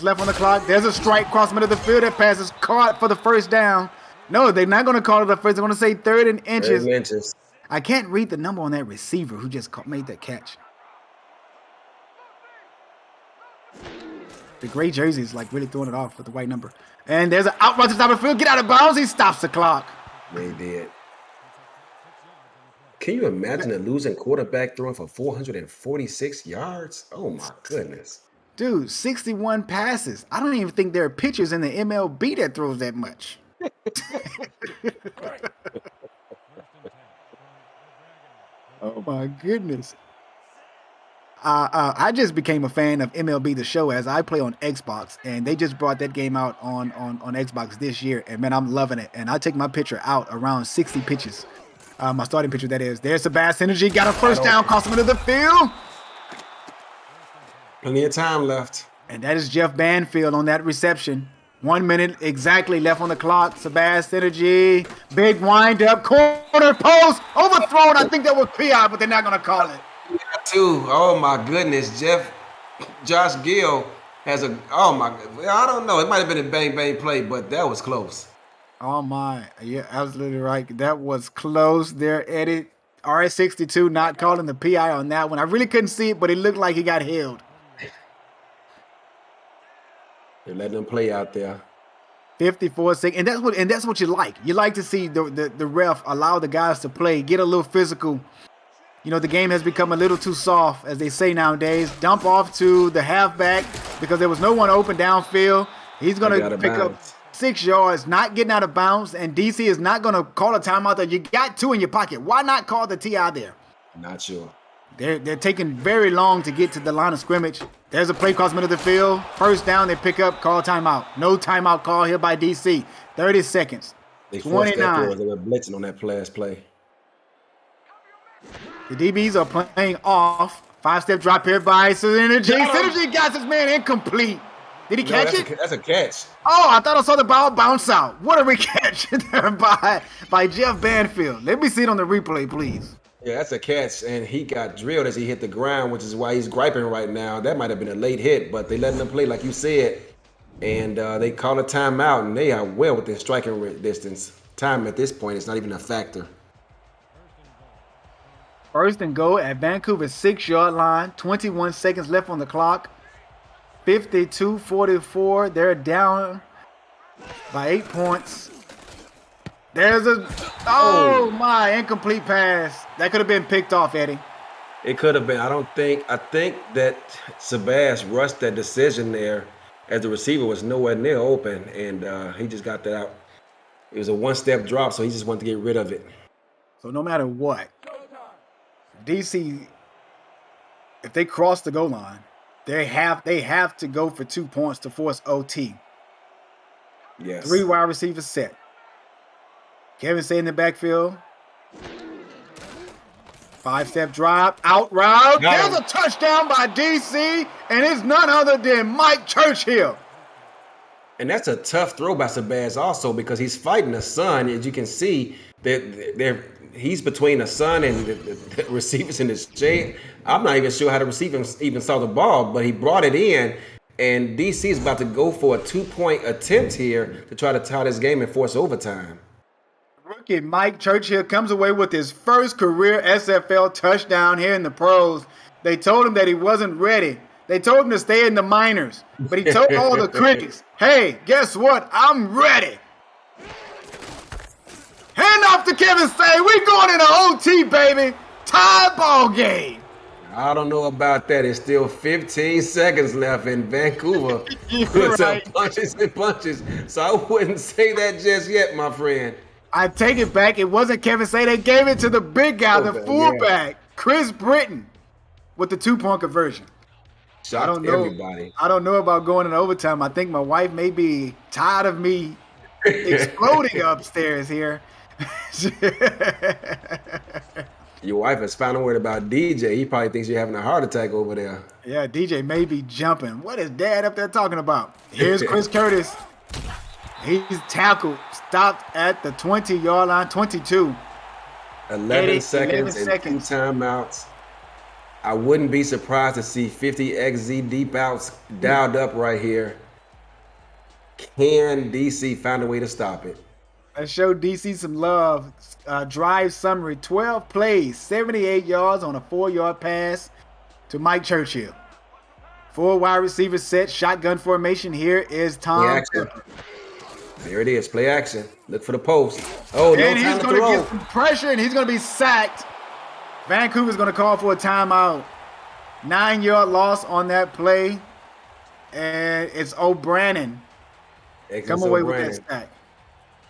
left on the clock. There's a strike across the middle of the field. That pass is caught for the first down. No, they're not going to call it a first. They're going to say 3rd and inches. 3rd and inches. I can't read the number on that receiver who just made that catch. The gray jersey is like really throwing it off with the white number. And there's an out route to the top of the field. Get out of bounds. He stops the clock. They did. Can you imagine a losing quarterback throwing for 446 yards? Oh, my goodness. Dude, 61 passes. I don't even think there are pitchers in the MLB that throws that much. Oh, my goodness. I just became a fan of MLB The Show as I play on Xbox, and they just brought that game out on Xbox this year, and, man, I'm loving it. And I take my pitcher out around 60 pitches. My starting pitcher, that is. There's Sebastian Synergy. Got a first down, cost him into the field. Plenty of time left. And that is Jeff Banfield on that reception. 1 minute exactly left on the clock. Sebas Energy, big wind up, corner post, overthrown. I think that was PI, but they're not going to call it. Too. Oh my goodness, Josh Gill has a. Oh my. I don't know. It might have been a bang play, but that was close. Oh my, yeah, absolutely right. That was close there, Eddie. RS62 not calling the PI on that one. I really couldn't see it, but it looked like he got held. They're letting them play out there. 54 seconds, and that's what you like. You like to see the ref allow the guys to play, get a little physical. You know, the game has become a little too soft, as they say nowadays. Dump off to the halfback because there was no one open downfield. He's going to pick up 6 yards, not getting out of bounds, and DC is not going to call a timeout there. You got 2 in your pocket. Why not call the TI there? Not sure. They're taking very long to get to the line of scrimmage. There's a play across middle of the field. First down, they pick up, call timeout. No timeout call here by DC. 30 seconds. They forced that throw. They were blitzing on that last play. The DBs are playing off. 5-step drop here by Synergy. Synergy got his man incomplete. Did he catch it? That's a catch. Oh, I thought I saw the ball bounce out. What are we catching there by Jeff Banfield? Let me see it on the replay, please. Yeah, that's a catch, and he got drilled as he hit the ground, which is why he's griping right now. That might have been a late hit, but they letting them play like you said, and they call a timeout, and they are well within striking distance. Time at this point is not even a factor. First and goal at Vancouver's 6-yard line. 21 seconds left on the clock. 52-44. They're down by 8 points. There's my incomplete pass. That could have been picked off, Eddie. It could have been. I think that Sebas rushed that decision there as the receiver was nowhere near open, and he just got that out. It was a one-step drop, so he just wanted to get rid of it. So no matter what, DC, if they cross the goal line, they have to go for 2 points to force OT. Yes. 3 wide receivers set. Kevin Say in the backfield. 5-step drop, out route. There's a touchdown by DC, and it's none other than Mike Churchill. And that's a tough throw by Sebas also because he's fighting the sun. As you can see, he's between the sun and the receivers in his shade. I'm not even sure how the receiver even saw the ball, but he brought it in, and DC is about to go for a 2-point attempt here to try to tie this game and force overtime. Rookie Mike Churchill comes away with his first career SFL touchdown here in the pros. They told him that he wasn't ready. They told him to stay in the minors. But he told all the critics, hey, guess what? I'm ready. Hand off to Kevin Say. We going into OT, baby. Tie ball game. I don't know about that. It's still 15 seconds left in Vancouver. Puts up punches and punches. So I wouldn't say that just yet, my friend. I take it back. It wasn't Kevin Say. They gave it to the big guy, the fullback, Chris Britton, with the 2-point conversion. Shocked I don't know about going in overtime. I think my wife may be tired of me exploding upstairs here. Your wife is finally worried about DJ. He probably thinks you're having a heart attack over there. Yeah, DJ may be jumping. What is Dad up there talking about? Here's Chris Curtis. He's tackled, stopped at the 20-yard line, 22. 11 seconds and 2 timeouts. I wouldn't be surprised to see 50 XZ deep outs dialed up right here. Can DC find a way to stop it? Let's show DC some love. Drive summary, 12 plays, 78 yards on a 4-yard pass to Mike Churchill. 4 wide receivers set, shotgun formation. Here is Tom. There it is, play action. Look for the post. Oh, no time to throw. And he's going to get some pressure, and he's going to be sacked. Vancouver's going to call for a timeout. 9-yard loss on that play. And it's O'Brien. Come away with that sack.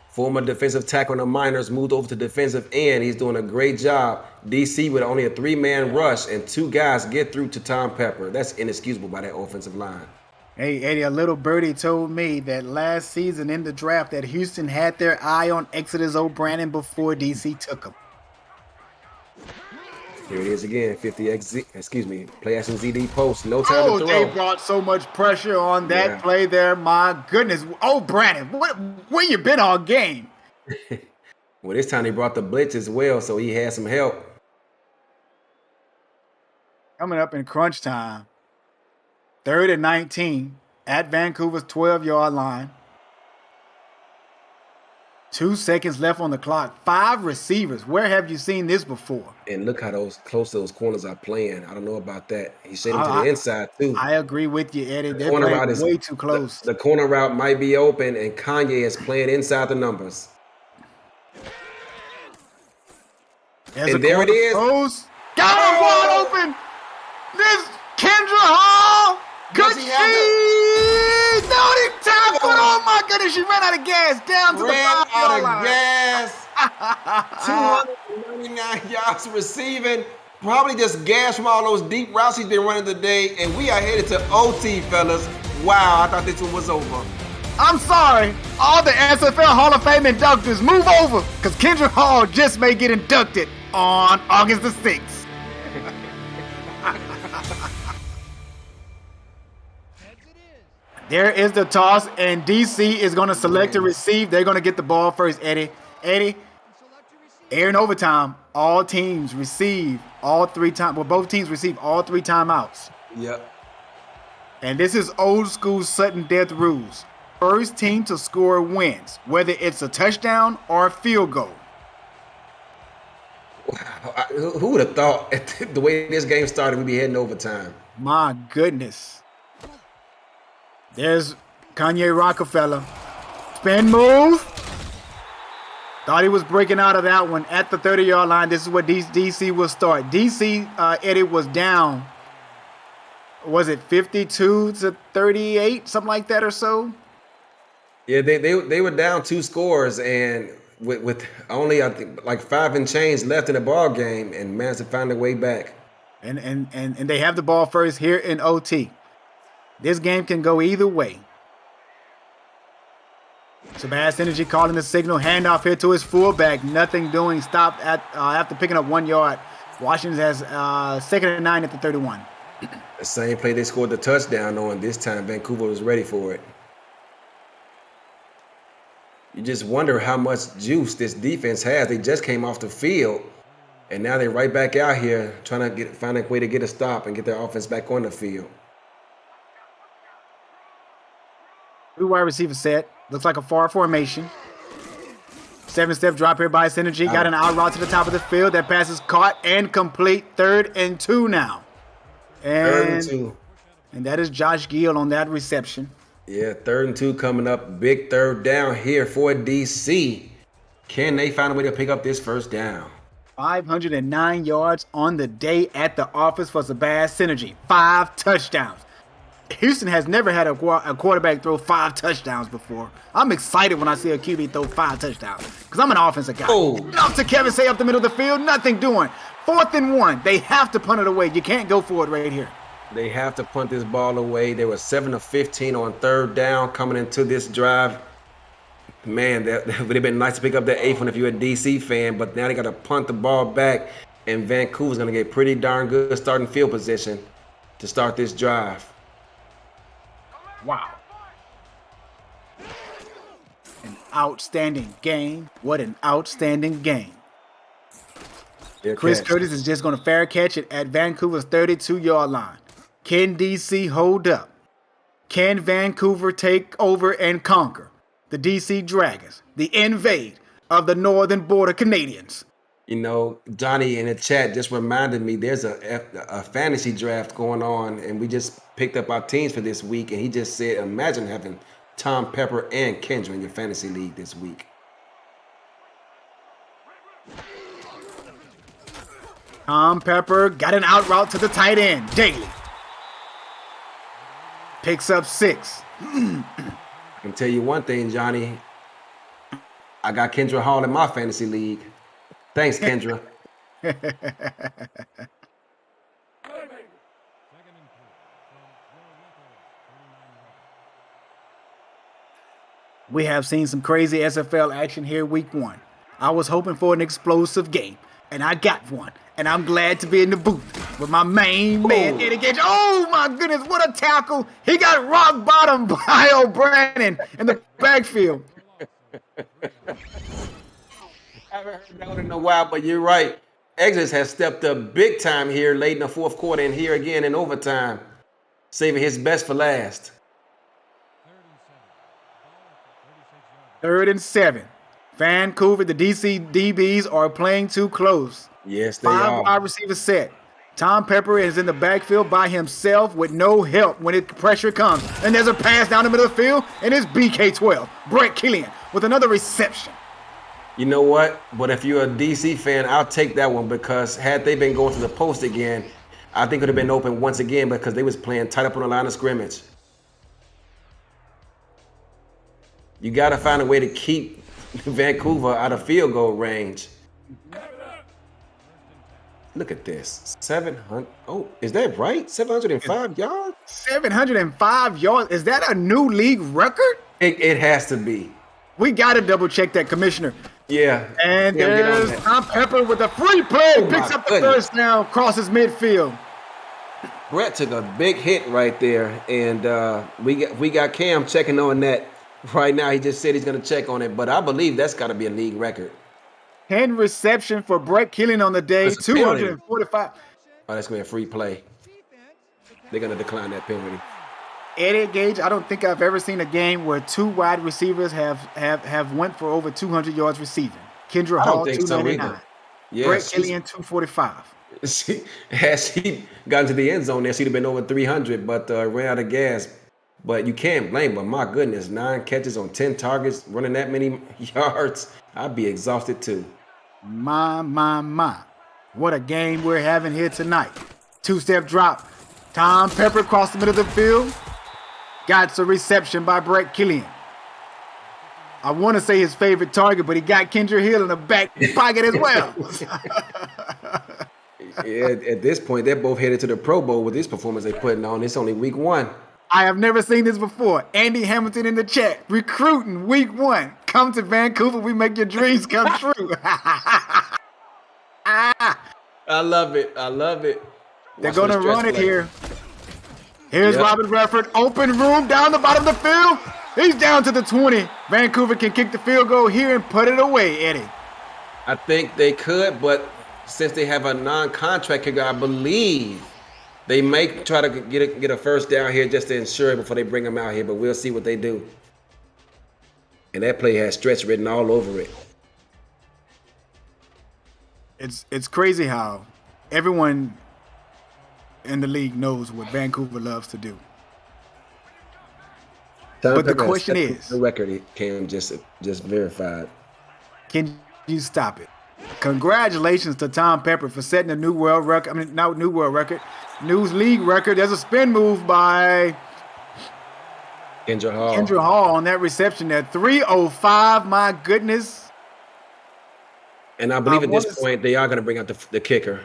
Former defensive tackle in the minors moved over to defensive end. He's doing a great job. DC with only a 3-man rush and 2 guys get through to Tom Pepper. That's inexcusable by that offensive line. Hey, Eddie, a little birdie told me that last season in the draft that Houston had their eye on Exodus O'Brien before DC took him. Here it is again. 50x, excuse me, play action ZD post. No time to Oh, they throw. brought so much pressure on that Yeah. play there. My goodness. Oh, Brandon, where you been all game? Well, this time they brought the blitz as well, so he had some help. Coming up in crunch time. 3rd and 19 at Vancouver's 12-yard line. 2 seconds left on the clock. 5 receivers. Where have you seen this before? And look how close those corners are playing. I don't know about that. He shaded him to the inside too. I agree with you, Eddie. The They're corner playing route is way too close. The corner route might be open, and Kanye is playing inside the numbers. There's And there it is. Throws. Got him wide open. This Kendra Hall. Good shit. No, he tackled. Oh my goodness, she ran out of gas down to the 5-yard line. Gas. 299 yards receiving. Probably just gas from all those deep routes he's been running today. And we are headed to OT, fellas. Wow, I thought this one was over. I'm sorry. All the SFL Hall of Fame inductors, move over, because Kendra Hall just may get inducted on August the 6th. There is the toss, and DC is going to select to receive. They're going to get the ball first, Eddie. Eddie, air in overtime, all teams receive all 3 times. Well, both teams receive all 3 timeouts. Yep. And this is old school sudden death rules. First team to score wins, whether it's a touchdown or a field goal. Wow. Who would have thought the way this game started, we'd be heading overtime? My goodness. There's Kanye Rockefeller. Spin move. Thought he was breaking out of that one at the 30-yard line. This is where DC will start. DC, Eddie, was down. Was it 52-38, something like that or so? Yeah, they were down 2 scores, and with only, I think, like 5 and change left in the ball game, and managed to find their way back. And they have the ball first here in OT. This game can go either way. Sebastian Energy calling the signal. Handoff here to his fullback. Nothing doing. Stopped at after picking up 1 yard. Washington has 2nd and 9 at the 31. The same play they scored the touchdown on. This time Vancouver was ready for it. You just wonder how much juice this defense has. They just came off the field, and now they're right back out here trying to find a way to get a stop and get their offense back on the field. 2 wide receiver set. Looks like a far formation. 7-step drop here by Synergy. Got an out route to the top of the field. That pass is caught and complete. 3rd and 2 now. And 3rd and 2. And that is Josh Gill on that reception. Yeah, 3rd and 2 coming up. Big 3rd down here for DC. Can they find a way to pick up this first down? 509 yards on the day at the office for Sebastian Synergy. 5 touchdowns. Houston has never had a quarterback throw 5 touchdowns before. I'm excited when I see a QB throw 5 touchdowns because I'm an offensive guy. Up to Kevin Say up the middle of the field, nothing doing. 4th and 1. They have to punt it away. You can't go for it right here. They have to punt this ball away. They were 7 of 15 on 3rd down coming into this drive. Man, that would have been nice to pick up that 8th one if you're a DC fan, but now they got to punt the ball back, and Vancouver's going to get pretty darn good starting field position to start this drive. Wow. An outstanding game. What an outstanding game. Chris Curtis is just going to fair catch it at Vancouver's 32-yard line. Can DC hold up? Can Vancouver take over and conquer the DC Dragons, the invade of the Northern Border Canadians? You know, Johnny in the chat just reminded me there's a fantasy draft going on, and we just picked up our teams for this week, and he just said, imagine having Tom Pepper and Kendra in your fantasy league this week. Tom Pepper got an out route to the tight end, Daly. Picks up 6. I can tell you one thing, Johnny. I got Kendra Hall in my fantasy league. Thanks, Kendra. We have seen some crazy SFL action here week 1. I was hoping for an explosive game and I got one. And I'm glad to be in the booth with my main man, Eddie Gage. Oh, my goodness, what a tackle. He got rock bottom by O'Brien in the backfield. I haven't heard that one in a while, but you're right. Exodus has stepped up big time here late in the fourth quarter and here again in overtime, saving his best for last. 3rd and 7. Vancouver, the DC DBs are playing too close. Yes, they 5 are. wide receiver set. Tom Pepper is in the backfield by himself with no help when pressure comes. And there's a pass down the middle of the field, and it's BK12, Brett Killian, with another reception. You know what? But if you're a DC fan, I'll take that one because had they been going to the post again, I think it would have been open once again because they was playing tight up on the line of scrimmage. You got to find a way to keep Vancouver out of field goal range. Look at this. 700. Oh, is that right? 705 yards? 705 yards. Is that a new league record? It has to be. We got to double check that, Commissioner. Yeah. And there's Tom Pepper with a free play. Picks up the first down, crosses midfield. Brett took a big hit right there. And we got Cam checking on that right now. He just said he's going to check on it. But I believe that's got to be a league record. 10 reception for Brett Killian on the day, 245. Oh, that's going to be a free play. They're going to decline that penalty. Eddie Gage, I don't think I've ever seen a game where 2 wide receivers have went for over 200 yards receiving. Kendra Hall, 299. Yes, Brett Killian, 245. Has he gotten to the end zone there, she'd have been over 300, but ran out of gas. But you can't blame him. My goodness, 9 catches on 10 targets, running that many yards. I'd be exhausted too. My. What a game we're having here tonight. 2-step drop. Tom Pepper across the middle of the field. Got a reception by Brett Killian. I want to say his favorite target, but he got Kendra Hill in the back pocket as well. Yeah, at this point, they're both headed to the Pro Bowl with this performance they're putting on. It's only week 1. I have never seen this before. Andy Hamilton in the chat. Recruiting week 1. Come to Vancouver. We make your dreams come true. I love it. They're going to run it here. Here's Robert Redford. Open room down the bottom of the field. He's down to the 20. Vancouver can kick the field goal here and put it away, Eddie. I think they could, but since they have a non-contract kicker, I believe they may try to get a first down here just to ensure it before they bring him out here, but we'll see what they do. And that play has stretch written all over it. It's crazy how everyone in the league knows what Vancouver loves to do. But the question is, the record came just verified. Can you stop it? Congratulations to Tom Pepper for setting a new world record. I mean, not new world record, news league record. There's a spin move by Kendra Hall on that reception there. 305. My goodness. And I believe at this point they are going to bring out the kicker.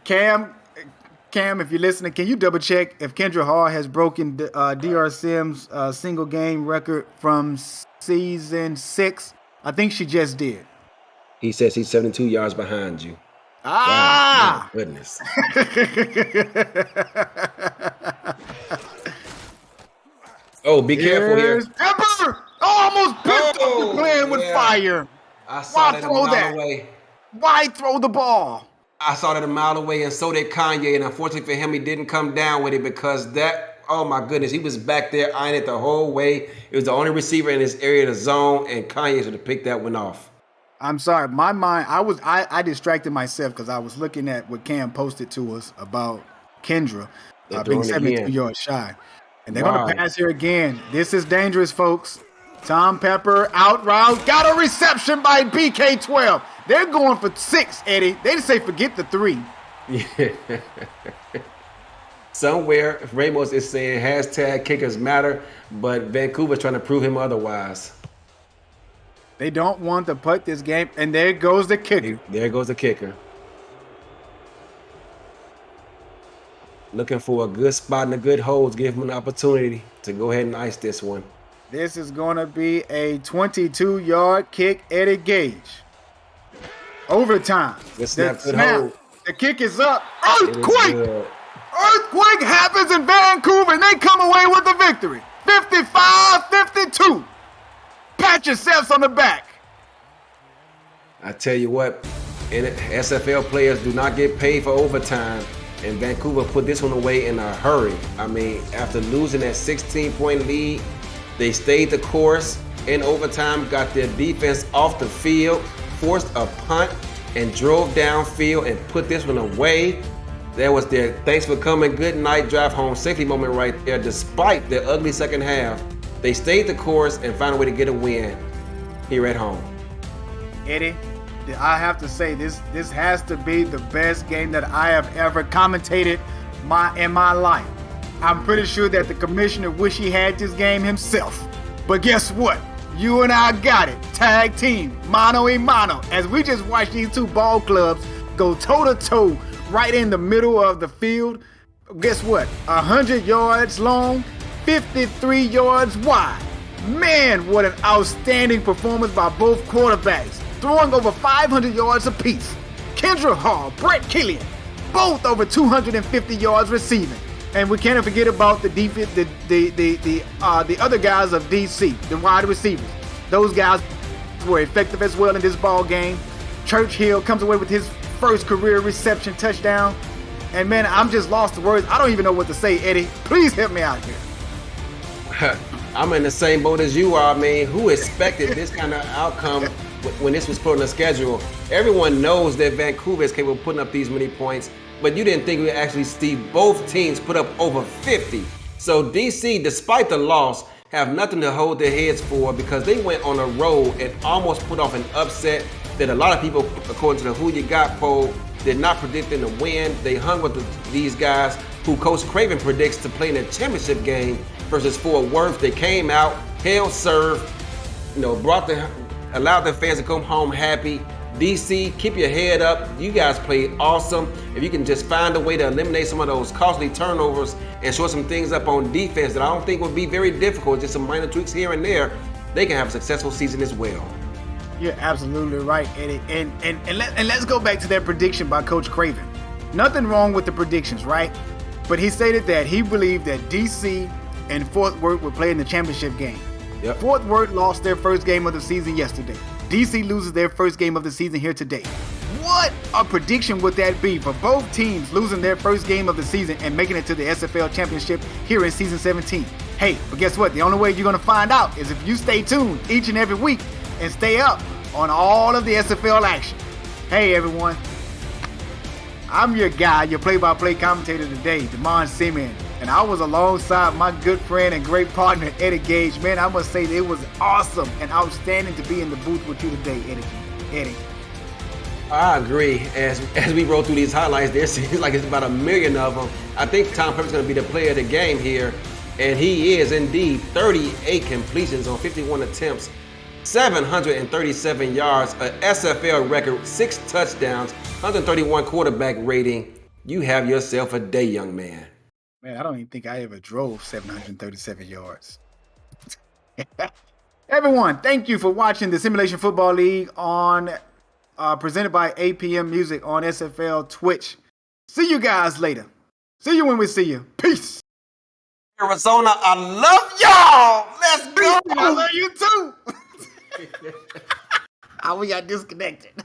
Cam, if you're listening, can you double check if Kendra Hall has broken DR Sims' single game record from season 6? I think she just did. He says he's 72 yards behind you. Ah! Wow, my goodness. Oh, be careful here. Pepper! Almost picked up the plan with fire. I saw that a mile away. Why throw the ball? I saw that a mile away, and so did Kanye. And unfortunately for him, he didn't come down with it because oh my goodness, he was back there eyeing it the whole way. It was the only receiver in his area of the zone, and Kanye should have picked that one off. I'm sorry, my mind. I distracted myself because I was looking at what Cam posted to us about Kendra being 72 yards shy, and they're going to pass here again. This is dangerous, folks. Tom Pepper out route, got a reception by BK12. They're going for 6, Eddie. They just say forget the 3. Yeah. Somewhere Ramos is saying hashtag kickers matter, but Vancouver's trying to prove him otherwise. They don't want to put this game, and there goes the kicker. There goes the kicker. Looking for a good spot and a good hole to give him an opportunity to go ahead and ice this one. This is going to be a 22-yard kick, Eddie Gage. Overtime. Good snap, good hold. The kick is up. It is Earthquake! good. Earthquake happens in Vancouver, and they come away with the victory. 55-52. Pat yourselves on the back. I tell you what, SFL players do not get paid for overtime, and Vancouver put this one away in a hurry. I mean, after losing that 16-point lead, they stayed the course in overtime, got their defense off the field, forced a punt, and drove downfield and put this one away. That was their thanks for coming, good night, drive home safety moment right there. Despite the ugly second half, they stayed the course and found a way to get a win here at home. Eddie, I have to say this has to be the best game that I have ever commentated in my life. I'm pretty sure that the commissioner wish he had this game himself. But guess what? You and I got it. Tag team, mano a mano, as we just watched these two ball clubs go toe-to-toe right in the middle of the field. Guess what? 100 yards long, 53 yards wide. Man, what an outstanding performance by both quarterbacks, throwing over 500 yards apiece. Kendra Hall, Brett Killian, both over 250 yards receiving. And we can't forget about the defense, the other guys of DC, the wide receivers. Those guys were effective as well in this ball game. Churchill comes away with his first career reception touchdown. And man, I'm just lost for words. I don't even know what to say, Eddie. Please help me out here. I'm in the same boat as you are, man. Who expected this kind of outcome when this was put on the schedule? Everyone knows that Vancouver is capable of putting up these many points, but you didn't think we would actually see both teams put up over 50. So DC, despite the loss, have nothing to hold their heads for because they went on a road and almost put off an upset that a lot of people, according to the Who You Got poll, did not predict them to win. They hung with these guys who Coach Craven predicts to play in a championship game versus Fort Worth. They came out, held serve, allowed their fans to come home happy. DC, keep your head up. You guys played awesome. If you can just find a way to eliminate some of those costly turnovers and shore some things up on defense that I don't think would be very difficult, just some minor tweaks here and there, they can have a successful season as well. You're absolutely right, Eddie. And let's go back to that prediction by Coach Craven. Nothing wrong with the predictions, right? But he stated that he believed that DC and Fort Worth would play in the championship game. Yep. Fort Worth lost their first game of the season yesterday. DC loses their first game of the season here today. What a prediction would that be for both teams losing their first game of the season and making it to the SFL championship here in season 17? Hey, but guess what? The only way you're going to find out is if you stay tuned each and every week and stay up on all of the SFL action. Hey everyone, I'm your guy, your play-by-play commentator today, Damon Simeon, and I was alongside my good friend and great partner, Eddie Gage. Man, I must say that it was awesome and outstanding to be in the booth with you today, Eddie. I agree. As we roll through these highlights, there seems like it's about 1 million of them. I think Tom Pepper's going to be the player of the game here, and he is indeed. 38 completions on 51 attempts, 737 yards, a SFL record, 6 touchdowns, 131 quarterback rating. You have yourself a day, young man. Man, I don't even think I ever drove 737 yards. Everyone, thank you for watching the Simulation Football League presented by APM Music on SFL Twitch. See you guys later. See you when we see you. Peace. Arizona, I love y'all. Let's go. I love you too. We got disconnected.